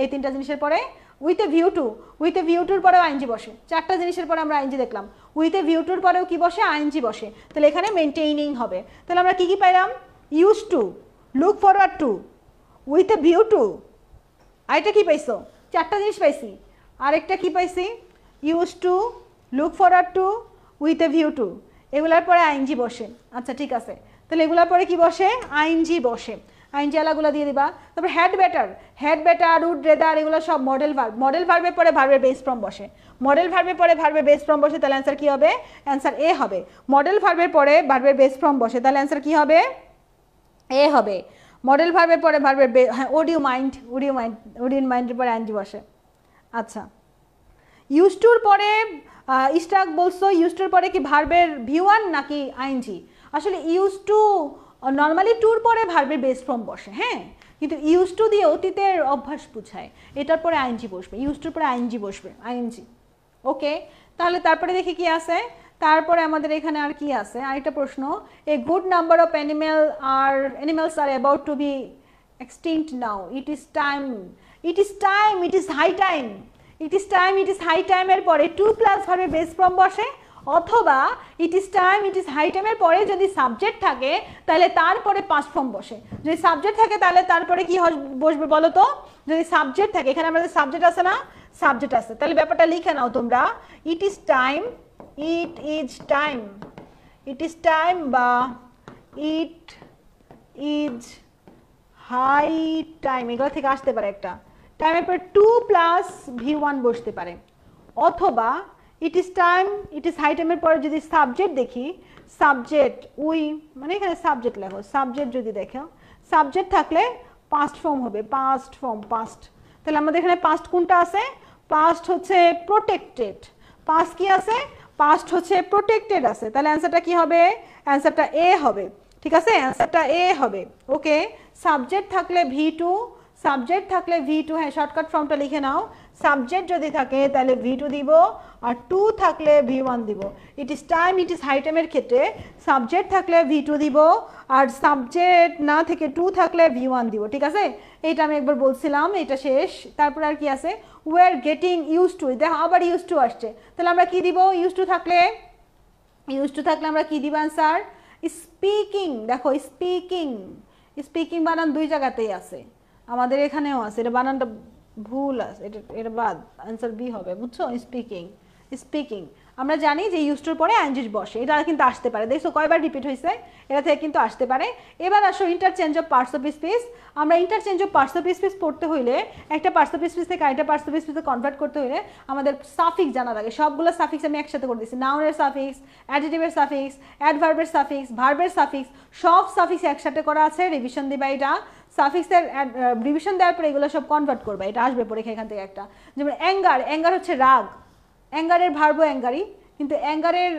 এই তিনটা জিনিসের পরে with a view to, with a view টুর পরেও আইএনজি বসে, চারটা জিনিসের পরে আমরা আইএনজি দেখলাম, উইথ এ ভিউ টুর পরেও কি বসে, আইএনজি বসে, তাহলে এখানে মেনটেইনিং হবে। তাহলে আমরা কি পাইলাম, use to, look forward two, with a view two, আরেকটা কি পাইছো, চারটা জিনিস পাইছি, আরেকটা কি পাইছি, use to, look forward two, with a view two, এগুলার পরে আইএনজি বসে। আচ্ছা ঠিক আছে, তাহলে এগুলার পরে কি বসে, আইএনজি বসে, আইএনজি আলাগুলো দিয়ে দিবা। তারপর হ্যাড বেটার, উড রেদার, এগুলো সব মডেল ভার্ব, মডেল ভার্বের পরে ভার্বের বেস ফর্ম বসে, মডেল ভার্বের পরে ভার্বের বেস ফর্ম বসে, তাহলে অ্যান্সার কি হবে, অ্যান্সার এ হবে। মডেল ভার্বের পরে ভার্বের বেস ফর্ম বসে, তাহলে অ্যান্সার কি হবে, এ হবে। মডেল ভার্বের পরে ভার্বের হ্যাঁ, উড ইউ মাইন্ডের পরে আইএনজি বসে। আচ্ছা, ইউজ টুর পরে স্ট্রাক বলছো, ইউজ টুর পরে কি ভার্বের ভিউ ওয়ান নাকি আইএনজি? আসলে ইউজ টু নর্মালি টুর পরে ভার্বের বেস ফর্ম বসে, হ্যাঁ, কিন্তু ইউজ টু দিয়ে অতীতের অভ্যাস বুঝায়, এটার পরে আইএনজি বসবে, ইউজ টুর পরে আইএনজি বসবে, আইএনজি। ওকে, তাহলে তারপরে দেখি কি আছে, তারপরে আমাদের এখানে আর কি আছে, আরেকটা প্রশ্ন, a good number of animals are about to be extinct now, it is high time এর পরে টু প্লাস ভার্বের বেস ফর্ম বসে, অথবা ইট ইজ হাই টাইমের পরে যদি সাবজেক্ট থাকে তাহলে তারপরে পাস্ট ফর্ম বসে, যদি সাবজেক্ট থাকে তাহলে তারপরে কি বসবে বলো তো, যদি সাবজেক্ট থাকে, এখানে আমাদের সাবজেক্ট আছে না, সাবজেক্ট আছে, তাহলে ব্যাপারটা লিখে নাও তোমরা, ইট ইজ টাইম বা ইট ইজ হাই টাইম, এগুলো থেকে আসতে পারে একটা, টাইমের পরে টু প্লাস V1 বসতে পারে, অথবা ইট ইজ হাই টাইমের পরে যদি সাবজেক্ট দেখি, সাবজেক্ট উই, মানে এখানে সাবজেক্ট লেখো, সাবজেক্ট যদি দেখো, সাবজেক্ট থাকলে পাস্ট ফর্ম হবে, পাস্ট, তাহলে আমাদের এখানে পাস্ট কোনটা আছে, পাস্ট হচ্ছে প্রোটেক্টেড, পাস্ট কি আছে, পাস্ট হচ্ছে প্রোটেক্টেড আছে, তাহলে অ্যান্সারটা কি হবে, অ্যান্সারটা এ হবে, ঠিক আছে, অ্যান্সারটা এ হবে। ওকে, সাবজেক্ট থাকলে V2, হ্যাঁ শর্টকাট ফর্মটা লিখে নাও, সাবজেক্ট যদি থাকে তাহলে V2 দিব, আর টু থাকলে V1 দিব। ইট ইজ হাই টাইমের ক্ষেত্রে সাবজেক্ট থাকলে V2 দিব, আর সাবজেক্ট না থেকে টু থাকলে V1 দিব, ঠিক আছে, এইটা আমি একবার বলছিলাম, এটা শেষ। তারপর আর কি আছে, we are getting use to, দেখো আবার ইউজ টু আসছে, তাহলে আমরা কি দিব, ইউজ টু থাকলে আমরা কি দিব, অ্যান্সার স্পিকিং। দেখো স্পিকিং বানান দুই জায়গাতেই আছে, আমাদের এখানেও আছে, এটা বানানটা ভুল আছে, এটা বাদ, অ্যান্সার বি হবে, বুঝছো, স্পিকিং। আমরা জানি যে ইউজটুর পরে আইএনজি বসে, এটা কিন্তু আসতে পারে, দেখছো কয়বার রিপিট হয়েছে, এটা থেকে কিন্তু আসতে পারে। এবার আসো interchange of parts of speech. আমরা interchange of parts of speech পড়তে হইলে, একটা পার্টস অফ স্পিচ থেকে আরেকটা পার্টস অফ স্পিচে কনভার্ট করতে হইলে আমাদের সাফিক্স জানা লাগে, সবগুলো সাফিক্স আমি একসাথে করে দিচ্ছি, নাউনের সাফিক্স, অ্যাডজেক্টিভের সাফিক্স, অ্যাডভার্বের সাফিক্স, ভার্বের সাফিক্স, সব সাফিক্স একসাথে করা আছে, রিভিশন দিবা, এটা সাফিক্সের রিভিশন দেওয়ার পরে এগুলো সব কনভার্ট করবে, এটা আসবে পরীক্ষা এখান থেকে একটা, যেমন অ্যাঙ্গার হচ্ছে রাগ, অ্যাঙ্গারের ভার্বও অ্যাঙ্গারি, কিন্তু অ্যাঙ্গারের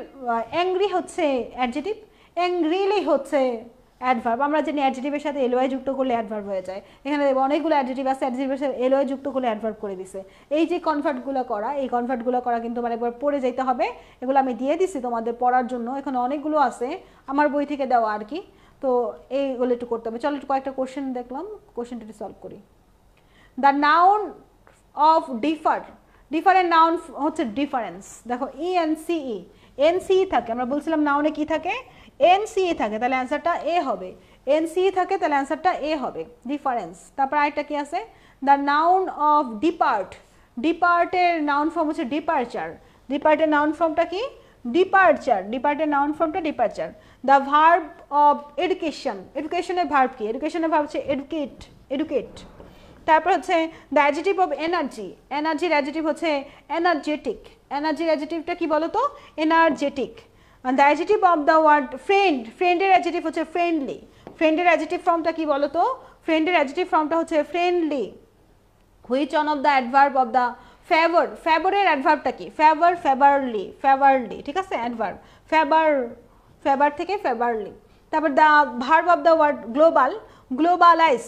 অ্যাংরি হচ্ছে অ্যাডজেক্টিভ, অ্যাংরিলি হচ্ছে অ্যাডভার্ব। আমরা জানি অ্যাডজেক্টিভের সাথে এলওয়াই যুক্ত করলে অ্যাডভার্ব হয়ে যায়, এখানে অনেকগুলো অ্যাডজেক্টিভ আছে, অ্যাডজেক্টিভের সাথে এলওয়াই যুক্ত করলে অ্যাডভার্ব করে দিছে। এই যে কনভার্টগুলো করা, এই কনভার্টগুলো করা কিন্তু মানে একবার পড়ে যেতে হবে, এগুলো আমি দিয়ে দিচ্ছি তোমাদের পড়ার জন্য, এখানে অনেকগুলো আছে আমার বই থেকে দেওয়া আর কি, তো এইগুলো একটু করতে হবে। চলো একটু কয়েকটা কোশ্চেন দেখলাম, কোশ্চেনটা একটু সলভ করি। The noun of different noun হচ্ছে ডিফারেন্স। দেখো এনসিই থাকে, আমরা বলছিলাম নাউনে কি থাকে, এনসিই থাকে, তাহলে অ্যান্সারটা এ হবে, এনসিই থাকে তাহলে অ্যান্সারটা এ হবে, ডিফারেন্স। তারপর আরেকটা কি আছে, দ্য নাউন অফ ডিপার্টের নাউন ফর্ম হচ্ছে ডিপার্টের নাউন ফর্মটা কি, ডিপার্টের নাউন ফর্মটা ডিপার্চার। দ্য ভার্ব অফ এডুকেশনের ভার্ব কি, এডুকেশনের ভার্ব হচ্ছে এডুকেট। তারপর হচ্ছে দ্য অ্যাডজেক্টিভ অফ এনার্জির অ্যাডজেক্টিভ হচ্ছে এনার্জেটিক, এনার্জির অ্যাডজেক্টিভটা কি বলো তো, energetic. The adjective of the word ফ্রেন্ডের অ্যাডজেক্টিভ হচ্ছে ফ্রেন্ডের অ্যাডজেক্টিভ ফর্মটা কি বলো তো, ফ্রেন্ডের অ্যাডজেক্টিভ ফর্মটা হচ্ছে friendly. Which on of the adverb of the ফেভারের অ্যাডভার্বটা কি, ফেভারলি, ঠিক আছে, অ্যাডভার্ব ফেভার থেকে ফেভারলি। তারপর the verb of the word globalise,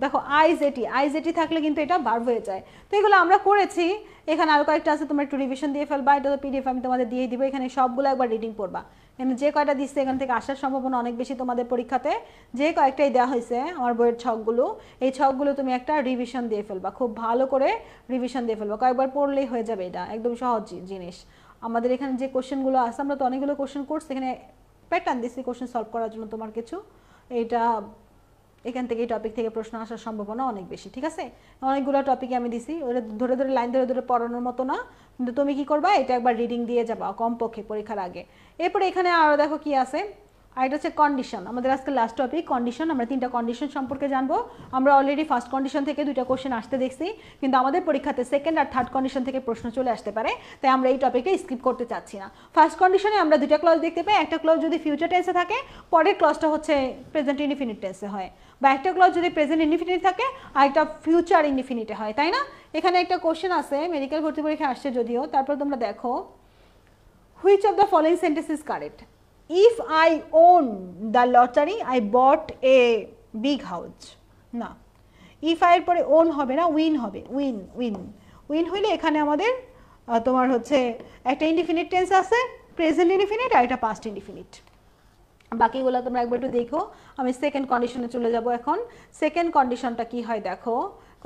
দেখো আইজেটি থাকলে কিন্তু এটা ভার্ব হয়ে যায়। তো এগুলো আমরা করেছি, এখানে আরো কয়েকটা আছে, তোমরা একটু রিভিশন দিয়ে ফেলবা, এটা তো পিডিএফ আমি তোমাদের দিয়ে দিব, এখানে সবগুলো একবার রিডিং পড়বা, এখানে যে কয়টা দিচ্ছে এখান থেকে আসার সম্ভাবনা অনেক বেশি তোমাদের পরীক্ষাতে। যে কয়েকটাই দেওয়া হয়েছে আমার বইয়ের ছকগুলো, এই ছকগুলো তুমি একটা রিভিশন দিয়ে ফেলবা, খুব ভালো করে রিভিশন দিয়ে ফেলবা, কয়েকবার পড়লেই হয়ে যাবে। এটা একদম সহজ জিনিস। আমাদের এখানে যে কোশ্চেনগুলো আছে, আমরা তো অনেকগুলো কোশ্চেন করছি, এখানে প্যাটার্ন দিচ্ছি কোশ্চেন সলভ করার জন্য তোমার কিছু। এইটা এখান থেকে এই টপিক থেকে প্রশ্ন আসার সম্ভাবনা অনেক বেশি, ঠিক আছে। অনেকগুলো টপিকে আমি দিছি, ওটা ধরে ধরে লাইন ধরে ধরে পড়ানোর মতো না, কিন্তু তুমি কি করবা, এটা একবার রিডিং দিয়ে যাবা কমপক্ষে পরীক্ষার আগে। এরপরে এখানে আরও দেখো কি আছে, আর এটা হচ্ছে কন্ডিশন। আমাদের আজকে লাস্ট টপিক কন্ডিশন। আমরা 3টা কন্ডিশন সম্পর্কে জানবো। আমরা অলরেডি ফার্স্ট কন্ডিশন থেকে 2টা কোশ্চেন আসতে দেখছি, কিন্তু আমাদের পরীক্ষাতে সেকেন্ড আর থার্ড কন্ডিশন থেকে প্রশ্ন চলে আসতে পারে, তাই আমরা এই টপিকে স্কিপ করতে চাচ্ছি না। ফার্স্ট কন্ডিশনে আমরা 2টা ক্লজ দেখতে পাই। একটা ক্লজ যদি ফিউচার টেন্সে থাকে, পরের ক্লজটা হচ্ছে প্রেজেন্ট ইনডিফিনিট টেন্সে হয়, বা একটা ক্লজ যদি প্রেজেন্ট ইনডিফিনিট থাকে আর একটা ফিউচার ইনডিফিনিটে হয়, তাই না। এখানে একটা কোশ্চেন আছে, মেডিকেল ভর্তি পরীক্ষা আসছে যদিও, তারপর তোমরা দেখো, which of the following sentence is correct? If I own the lottery, I bought a big house. না, if I এর পরে own হবে না, win হবে, win হইলে এখানে আমাদের তোমার হচ্ছে একটা ইনডিফিনিট টেন্স আছে, প্রেজেন্ট ইনডিফিনিট, আর এটা পাস্ট ইনডিফিনিট। বাকিগুলো তোমরা একবার একটু দেখো। আমি সেকেন্ড কন্ডিশনে চলে যাব এখন। সেকেন্ড কন্ডিশনটা কি হয় দেখো।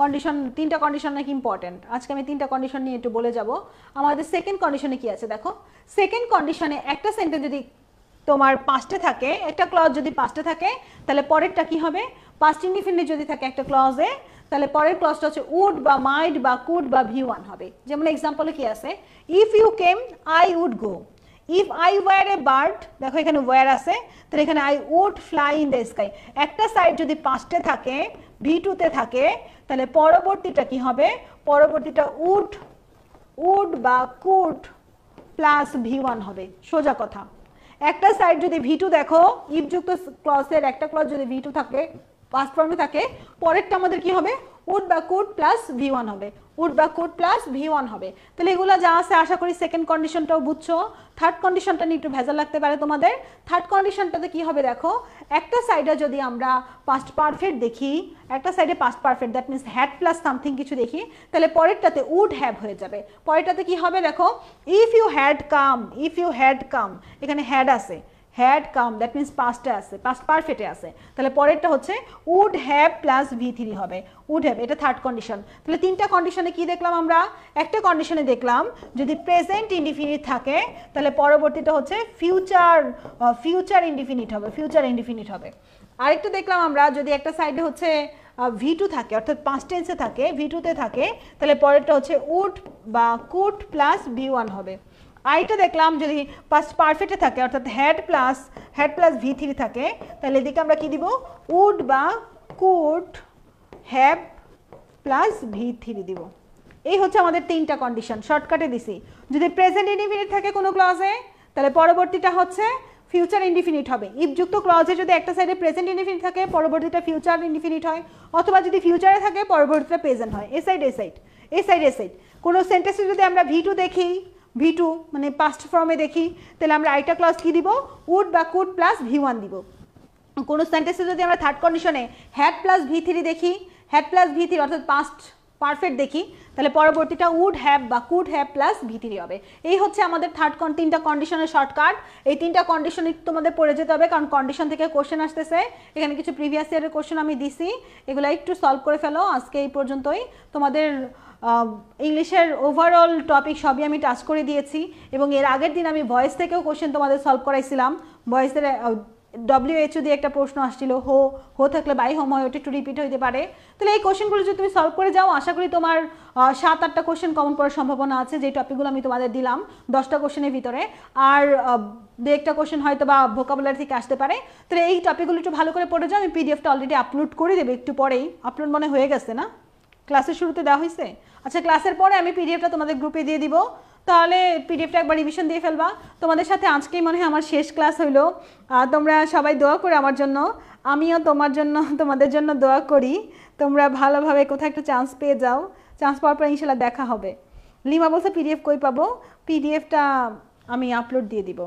কন্ডিশন 3টা কন্ডিশন নাকি ইম্পর্টেন্ট, আজকে আমি 3টা কন্ডিশন নিয়ে একটু বলে যাব। আমাদের সেকেন্ড কন্ডিশনে কি আছে দেখো। সেকেন্ড কন্ডিশনে একটা সেন্টেন্স যদি তোমার পাস্টে থাকে, একটা ক্লজ যদি পাস্টে থাকে, তাহলে পরেরটা কি হবে, পাস্ট ইনডিফিনিট যদি থাকে একটা ক্লজে, তাহলে পরের ক্লজটা হচ্ছে উড বা মাইট বা কুড বা V1 হবে। যেমন এক্সাম্পলে কি আছে, if you came I would go, if I were a bird, দেখো এখানে ওয়ার আছে, তাহলে এখানে I would fly in the sky. একটা সাইড যদি পাস্টে থাকে, V2 তে থাকে, তাহলে পরবর্তীটা কি হবে, পরবর্তীটা উড বা কুড প্লাস V1 হবে। সোজা কথা, একটা সাইড যদি V2 দেখো, ইফ যুক্ত ক্লজের একটা ক্লজ যদি V2 থাকে, পাস্ট ফর্মে থাকে, পরেরটা আমাদের কি হবে, উড বা কুড প্লাস V1 হবে, উড বা কুড প্লাস V1 হবে। তাহলে এগুলো যা আছে আশা করি সেকেন্ড কন্ডিশনটাও বুঝছো। থার্ড কন্ডিশনটা নিয়ে একটু ভেজাল লাগতে পারে তোমাদের। থার্ড কন্ডিশনটাতে কি হবে দেখো, একটা সাইডে যদি আমরা পাস্ট পারফেক্ট দেখি, একটা সাইডে past perfect, that means had plus something কিছু দেখি, তাহলে পরেরটাতে উড হ্যাভ হয়ে যাবে। পরেরটাতে কি হবে দেখো, ইফ ইউ হ্যাড কাম, এখানে হ্যাড আছে, হ্যাড কাম, দ্যাট মিনস পাস্টে আছে, পাস্ট পারফেক্টে আছে, তাহলে পরেরটা হচ্ছে উড হ্যাভ প্লাস V3 হবে, উড হ্যাভ। এটা থার্ড কন্ডিশন। তাহলে 3টা কন্ডিশনে কি দেখলাম আমরা, একটা কন্ডিশনে দেখলাম যদি প্রেজেন্ট ইনডিফিনিট থাকে, তাহলে পরবর্তীটা হচ্ছে ফিউচার ইনডিফিনিট হবে। আরেকটা দেখলাম আমরা, যদি একটা সাইডে হচ্ছে V2 থাকে, অর্থাৎ পাস্ট টেন্সে থাকে, V2 তে থাকে, তাহলে পরেরটা হচ্ছে উড বা কুড প্লাস V1 হবে। আইটা দেখলাম যদি পাস্ট পারফেক্টে থাকে, অর্থাৎ হ্যাড প্লাস V3 থাকে, তাহলে এদিকে আমরা কি দিব, উড বা কুড হ্যাভ প্লাস V3 দিব। এই হচ্ছে আমাদের 3টা কন্ডিশন, শর্টকাটে দিছি। যদি প্রেজেন্ট ইনডিফিনিট থাকে কোনো ক্লজে, তাহলে পরবর্তীটা হচ্ছে ফিউচার ইনডিফিনিট হবে। ইফ যুক্ত ক্লজে যদি একটা সাইডে প্রেজেন্ট ইনডিফিনিট থাকে, পরবর্তীটা ফিউচার ইনডিফিনিট হয়, অথবা যদি ফিউচারে থাকে পরবর্তীটা প্রেজেন্ট হয়। এই সাইড কোনো সেন্টেন্সে যদি আমরা V2 দেখি, V2 মানে পাস্ট ফর্মে দেখি, তাহলে আমরা আইটা ক্লজ কি দিব, উড বা কুড প্লাস V1 দিব। কোনো সেন্টেন্সে যদি আমরা থার্ড কন্ডিশনে হ্যাড প্লাস V3 দেখি, হ্যাড প্লাস V3 অর্থাৎ পাস্ট পারফেক্ট দেখি, তাহলে পরবর্তীটা উড হ্যাভ বা কুড হ্যাভ প্লাস V3 হবে। এই হচ্ছে আমাদের 3টা কন্ডিশনের শর্টকাট। এই 3টা কন্ডিশন তোমাদের পড়ে যেতে হবে, কারণ কন্ডিশন থেকে কোশ্চেন আসতেছে। এখানে কিছু প্রিভিয়াস ইয়ারের কোশ্চেন আমি দিছি, এগুলো একটু সলভ করে ফেলো। আজকে এই পর্যন্তই। তোমাদের ইংলিশের ওভারঅল টপিক সবই আমি টাচ করে দিয়েছি, এবং এর আগের দিন আমি ভয়েস থেকেও কোশ্চেন তোমাদের সলভ করাইছিলাম। ভয়েসের WHO দিয়ে একটা প্রশ্ন আসছিল, হো থাকলে বাই হোম হয়, ওটা একটু রিপিট হইতে পারে। তাহলে এই কোশ্চেনগুলো যদি তুমি সলভ করে যাও, আশা করি তোমার 7-8টা কোশ্চেন কমন পড়ার সম্ভাবনা আছে, যে টপিকগুলো আমি তোমাদের দিলাম 10টা কোশ্চেনের ভিতরে। আর 2-একটা কোশ্চেন হয়তো বা ভোকাবুলারি থেকে আসতে পারে। তাহলে এই টপিকগুলো একটু ভালো করে পড়ে যাও। আমি পিডিএফটা অলরেডি আপলোড করে দেবে একটু পরেই, আপলোড মনে হয়ে গেছে না, ক্লাসের শুরুতে দেওয়া হয়েছে। আচ্ছা, ক্লাসের পরে আমি পিডিএফটা তোমাদের গ্রুপে দিয়ে দিব, তাহলে পিডিএফটা একবার রিভিশন দিয়ে ফেলবা। তোমাদের সাথে আজকেই মনে হয় আমার শেষ ক্লাস হইলো। তোমরা সবাই দোয়া করে আমার জন্য, আমিও তোমাদের জন্য দোয়া করি। তোমরা ভালোভাবে কোথাও একটা চান্স পেয়ে যাও, চান্স পাওয়ার পর ইনশাল্লাহ দেখা হবে। লিমা বলছে পিডিএফ কই পাবো, পিডিএফটা আমি আপলোড দিয়ে দিব।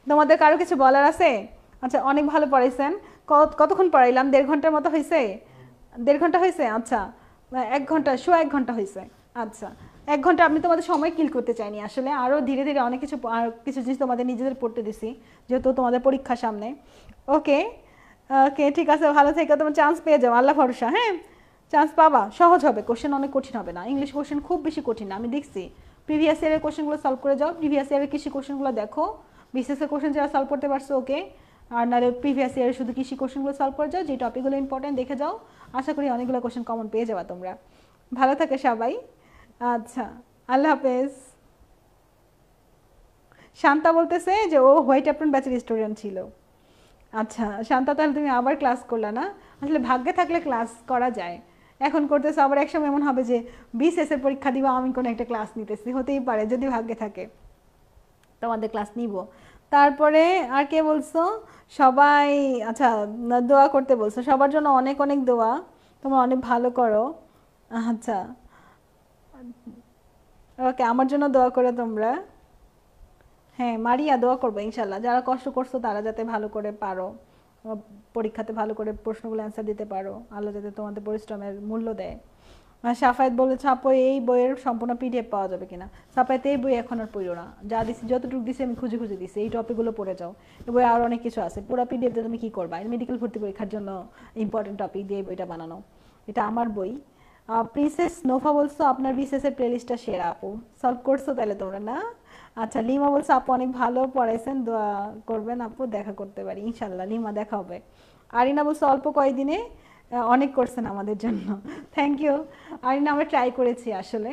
তোমাদের কারো কিছু বলার আছে? আচ্ছা, অনেক ভালো পড়াইছেন। কতক্ষণ পড়াইলাম? 1.5 ঘন্টার মতো হয়েছে? 1.5 ঘন্টা হয়েছে? আচ্ছা, 1 ঘন্টা, 1.5 ঘন্টা হয়েছে। আচ্ছা, 1 ঘন্টা আমি তোমাদের সময় কিল করতে চাইনি আসলে, আরও ধীরে ধীরে অনেক কিছু আর কিছু জিনিস তোমাদের নিজেদের পড়তে দিছি যেহেতু তোমাদের পরীক্ষা সামনে। ওকে ওকে ঠিক আছে, ভালো থেকে তোমার চান্স পেয়ে যাও, আল্লাহ ভরসা। হ্যাঁ চান্স পাবা, সহজ হবে, কোশ্চেন অনেক কঠিন হবে না, ইংলিশ কোশ্চেন খুব বেশি কঠিন না, আমি দেখছি। প্রিভিয়াস ইয়ারের কোশ্চেনগুলো সলভ করে যাও, প্রিভিয়াস ইয়ারের কৃষি কোশ্চেনগুলো দেখো, বিসিএসের কোশ্চেন যারা সলভ করতে পারছো ওকে, আর নাহলে প্রিভিয়াস ইয়ারের শুধু কৃষি কোশ্চেনগুলো সলভ করে যাও, যে টপিকগুলো ইম্পর্টেন্ট দেখে যাও, আশা করি অনেকগুলো কোশ্চেন কমন পেয়ে যাবা তোমরা। ভালো থাকে সবাই, আচ্ছা আল্লাহ হাফেজ। শান্তা বলতেছে যে ও হোয়াইট অ্যাপ্রন ব্যাচের স্টুডেন্ট ছিল। আচ্ছা শান্তা, তাহলে তুমি আবার ক্লাস করলে না? আসলে ভাগ্যে থাকলে ক্লাস করা যায়, এখন করতেছো, আবার একসময় এমন হবে যে বিসিএস এর পরীক্ষা দিবা আমি কোনো একটা ক্লাস নিতেছি, হতেই পারে যদি ভাগ্যে থাকে তোমাদের ক্লাস নিব। তারপরে আর কে বলছো সবাই, আচ্ছা দোয়া করতে বলছো, সবার জন্য অনেক অনেক দোয়া, তোমরা অনেক ভালো করো। আচ্ছা ওকে, আমার জন্য দোয়া করো তোমরা। হ্যাঁ মারিয়া দোয়া করবো ইনশাল্লাহ, যারা কষ্ট করছো তারা যাতে ভালো করে পারো, পরীক্ষাতে ভালো করে প্রশ্নগুলো অ্যান্সার দিতে পারো, আল্লাহ যাতে তোমাদের পরিশ্রমের মূল্য দেয়। সাফায়েত বলেছে আপু এই বইয়ের সম্পূর্ণ পিডিএফ পাওয়া যাবে কিনা? সাফায়েত এই বই এখন আর পড়ো না, যা দিছি যতটুকু দিছি আমি খুঁজে খুঁজে দিছি, এই টপিকগুলো পড়ে যাও, এই বই আর অনেক কিছু আছে, পুরো পিডিএফ দিয়ে তুমি কী করবা? মেডিকেল ভর্তি পরীক্ষার জন্য ইম্পর্টেন্ট টপিক দিয়ে বইটা বানানো, এটা আমার বই। প্রিন্সেস নোফা বলছো আপনার বিসিএসের প্লেলিস্টটা সেরা আপু, সলভ করছো তাহলে তোমরা না? আচ্ছা লিমা বলছো আপু অনেক ভালো পড়াইছেন, দোয়া করবেন আপু দেখা করতে পারি ইনশাল্লাহ, লিমা দেখা হবে। আরিনা বলছো অল্প কয়দিনে অনেক করছেন আমাদের জন্য, থ্যাংক ইউ আরিনা, আমরা ট্রাই করেছি আসলে।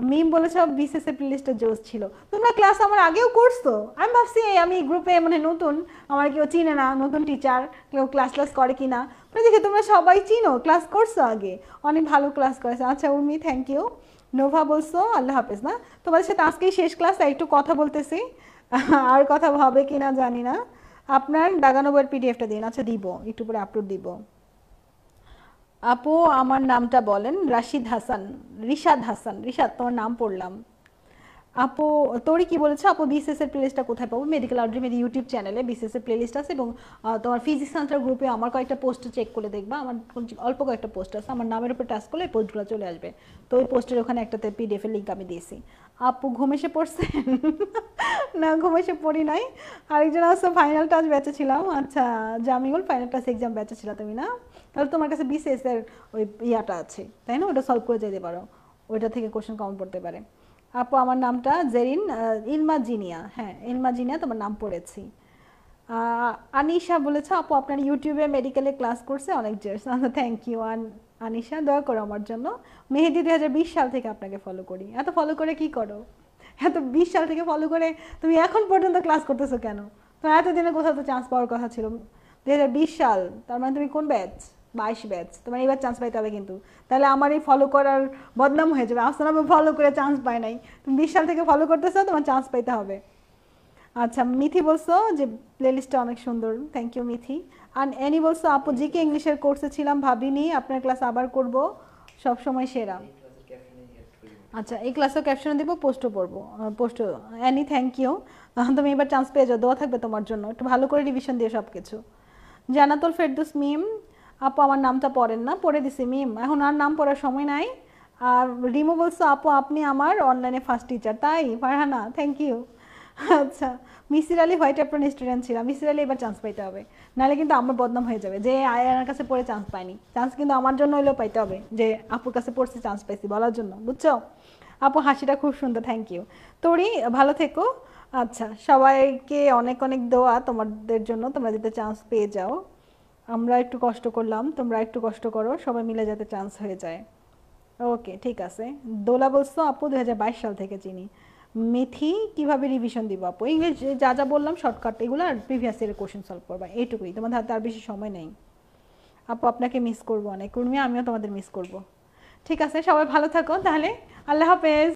মিম বলেছ বিসিএস এর প্লেলিস্টটা জোস ছিল, তোমরা ক্লাস আমার আগেও করছো, আমি ভাবছি আমি গ্রুপে মানে নতুন, আমার কেউ চিনে না, নতুন টিচার কেউ ক্লাস করে কিনা, দেখি তোমরা সবাই চিনো, ক্লাস করছো আগে, অনেক ভালো ক্লাস করেছে। আচ্ছা উর্মি থ্যাংক ইউ। নোভা বলছো আল্লাহ হাফেজ না, তোমাদের সাথে আজকেই শেষ ক্লাস, তাই একটু কথা বলতেছি, আর কথা হবে কিনা জানি না। আপনার দাগানো বইয়ের পিডিএফটা দিন, আচ্ছা দিব, একটু পরে আপলোড দিব। আপু আমার নামটা বলেন, রাশিদ হাসান, রিশাদ হাসান, রিশাদ তোমার নাম পড়লাম। আপু তোরই কি বলেছো আপু বিসিএস এর প্লেলিস্টটা কোথায় পাবো? মেডিকেল আউটড্রিমের ইউটিউব চ্যানেলে বিসিএস এর প্লেলিস্ট আছে, এবং তোমার ফিজিক্স সেন্টার গ্রুপে আমার কয়েকটা পোস্ট চেক করে দেখবা, আমার অল্প কয়েকটা পোস্ট আছে, আমার নামের উপর টাচ করলে পোস্টগুলো চলে আসবে, তো ওই পোস্টের ওখানে একটাতে পিডিএফ এর লিঙ্ক আমি দিয়েছি। আপু ঘুম এসে পড়ছেন? না ঘুম এসে পড়ি নাই, আরেকজন আছে ফাইনাল টাচ ব্যাচে ছিলাম। আচ্ছা জামিউল ফাইনাল টাচ এক্সাম ব্যাচে ছিল তুমি না? তাহলে তোমার কাছে বিসিএস এর ওই ইয়াটা আছে তাই না, ওটা সলভ করে যেতে পারো, ওইটা থেকে কোশ্চেন কমন পড়তে পারে। আপু আমার নামটা জেরিন, ইলমা জিনিয়া, হ্যাঁ ইলমা জিনিয়া তোমার নাম পড়েছি। আনিশা বলেছে আপু আপনার ইউটিউবে মেডিকেলে ক্লাস করছে অনেক জোর, থ্যাংক ইউ আনিশা, দয়া করো আমার জন্য। মেহেদি 2020 সাল থেকে আপনাকে ফলো করি, এত ফলো করে কি করো? এত 20 সাল থেকে ফলো করে তুমি এখন পর্যন্ত ক্লাস করতেছো কেন? তো এতদিনে কোথাও তো চান্স পাওয়ার কথা ছিল, 2020 সাল, তার মানে তুমি কোন ব্যাচ? 22 ব্যাচ, তোমার এবার চান্স পাইতে হবে কিন্তু, তাহলে আমার এই ফলো করার বদনাম হয়ে যাবে, আসলে আমি ফলো করে চান্স পাই নাই, তুমি 20 সাল থেকে ফলো করতেছো, তোমার চান্স পাইতে হবে। আচ্ছা মিথি বলছো যে প্লেলিস্টটা অনেক সুন্দর, থ্যাংক ইউ মিথি। আর এনি বলছো আপু জিকে ইংলিশের কোর্সে ছিলাম, ভাবিনি আপনার ক্লাস আবার করব, সব সময় সেরা। আচ্ছা এই ক্লাসও ক্যাপশনে দিব, পোস্টও পড়বো, পোস্টও। অ্যানি থ্যাংক ইউ, তুমি এবার চান্স পেয়ে যাও, দোয়া থাকবে তোমার জন্য, একটু ভালো করে রিভিশন দিয়ে সব কিছু। জানাতুল ফেরদৌস মিম আপু আমার নামটা পড়েন না, পড়ে দিছি মিম, এখন আর নাম পড়ার সময় নাই। আর রিমো বলছো আপু আপনি আমার অনলাইনে ফার্স্ট টিচার, তাই ফারহানা থ্যাংক ইউ। আচ্ছা Misir Ali white apron student ছিলাম, মিসির আলী এবার চান্স পাইতে হবে, নাহলে কিন্তু আমার বদনাম হয়ে যাবে যে আয়ার কাছে পড়ে চান্স পাইনি, চান্স কিন্তু আমার জন্য হইলেও পাইতে হবে, যে আপুর কাছে পড়ছে চান্স পাইছি বলার জন্য, বুঝছো? আপু হাসিটা খুব সুন্দর, থ্যাংক ইউ। তোরই ভালো থেকো। আচ্ছা সবাইকে অনেক অনেক দোয়া তোমাদের জন্য, তোমরা যাতে চান্স পেয়ে যাও, আমরা একটু কষ্ট করলাম, তোমরা একটু কষ্ট করো, সবাই মিলে যাতে চান্স হয়ে যায়। ওকে ঠিক আছে। দোলা বলছো আপু 2022 সাল থেকে চিনি। মিথি কিভাবে রিভিশন দিব আপু? ইংলিশ যা যা বললাম শর্টকাট এগুলো, আর প্রিভিয়াস ইয়ারের কোশ্চেন সলভ করবা, এইটুকুই, তোমাদের হাতে আর বেশি সময় নেই। আপু আপনাকে মিস করবো অনেক, উর্মি আমিও তোমাদের মিস করব। ঠিক আছে সবাই ভালো থাকো তাহলে, আল্লাহ হাফেজ।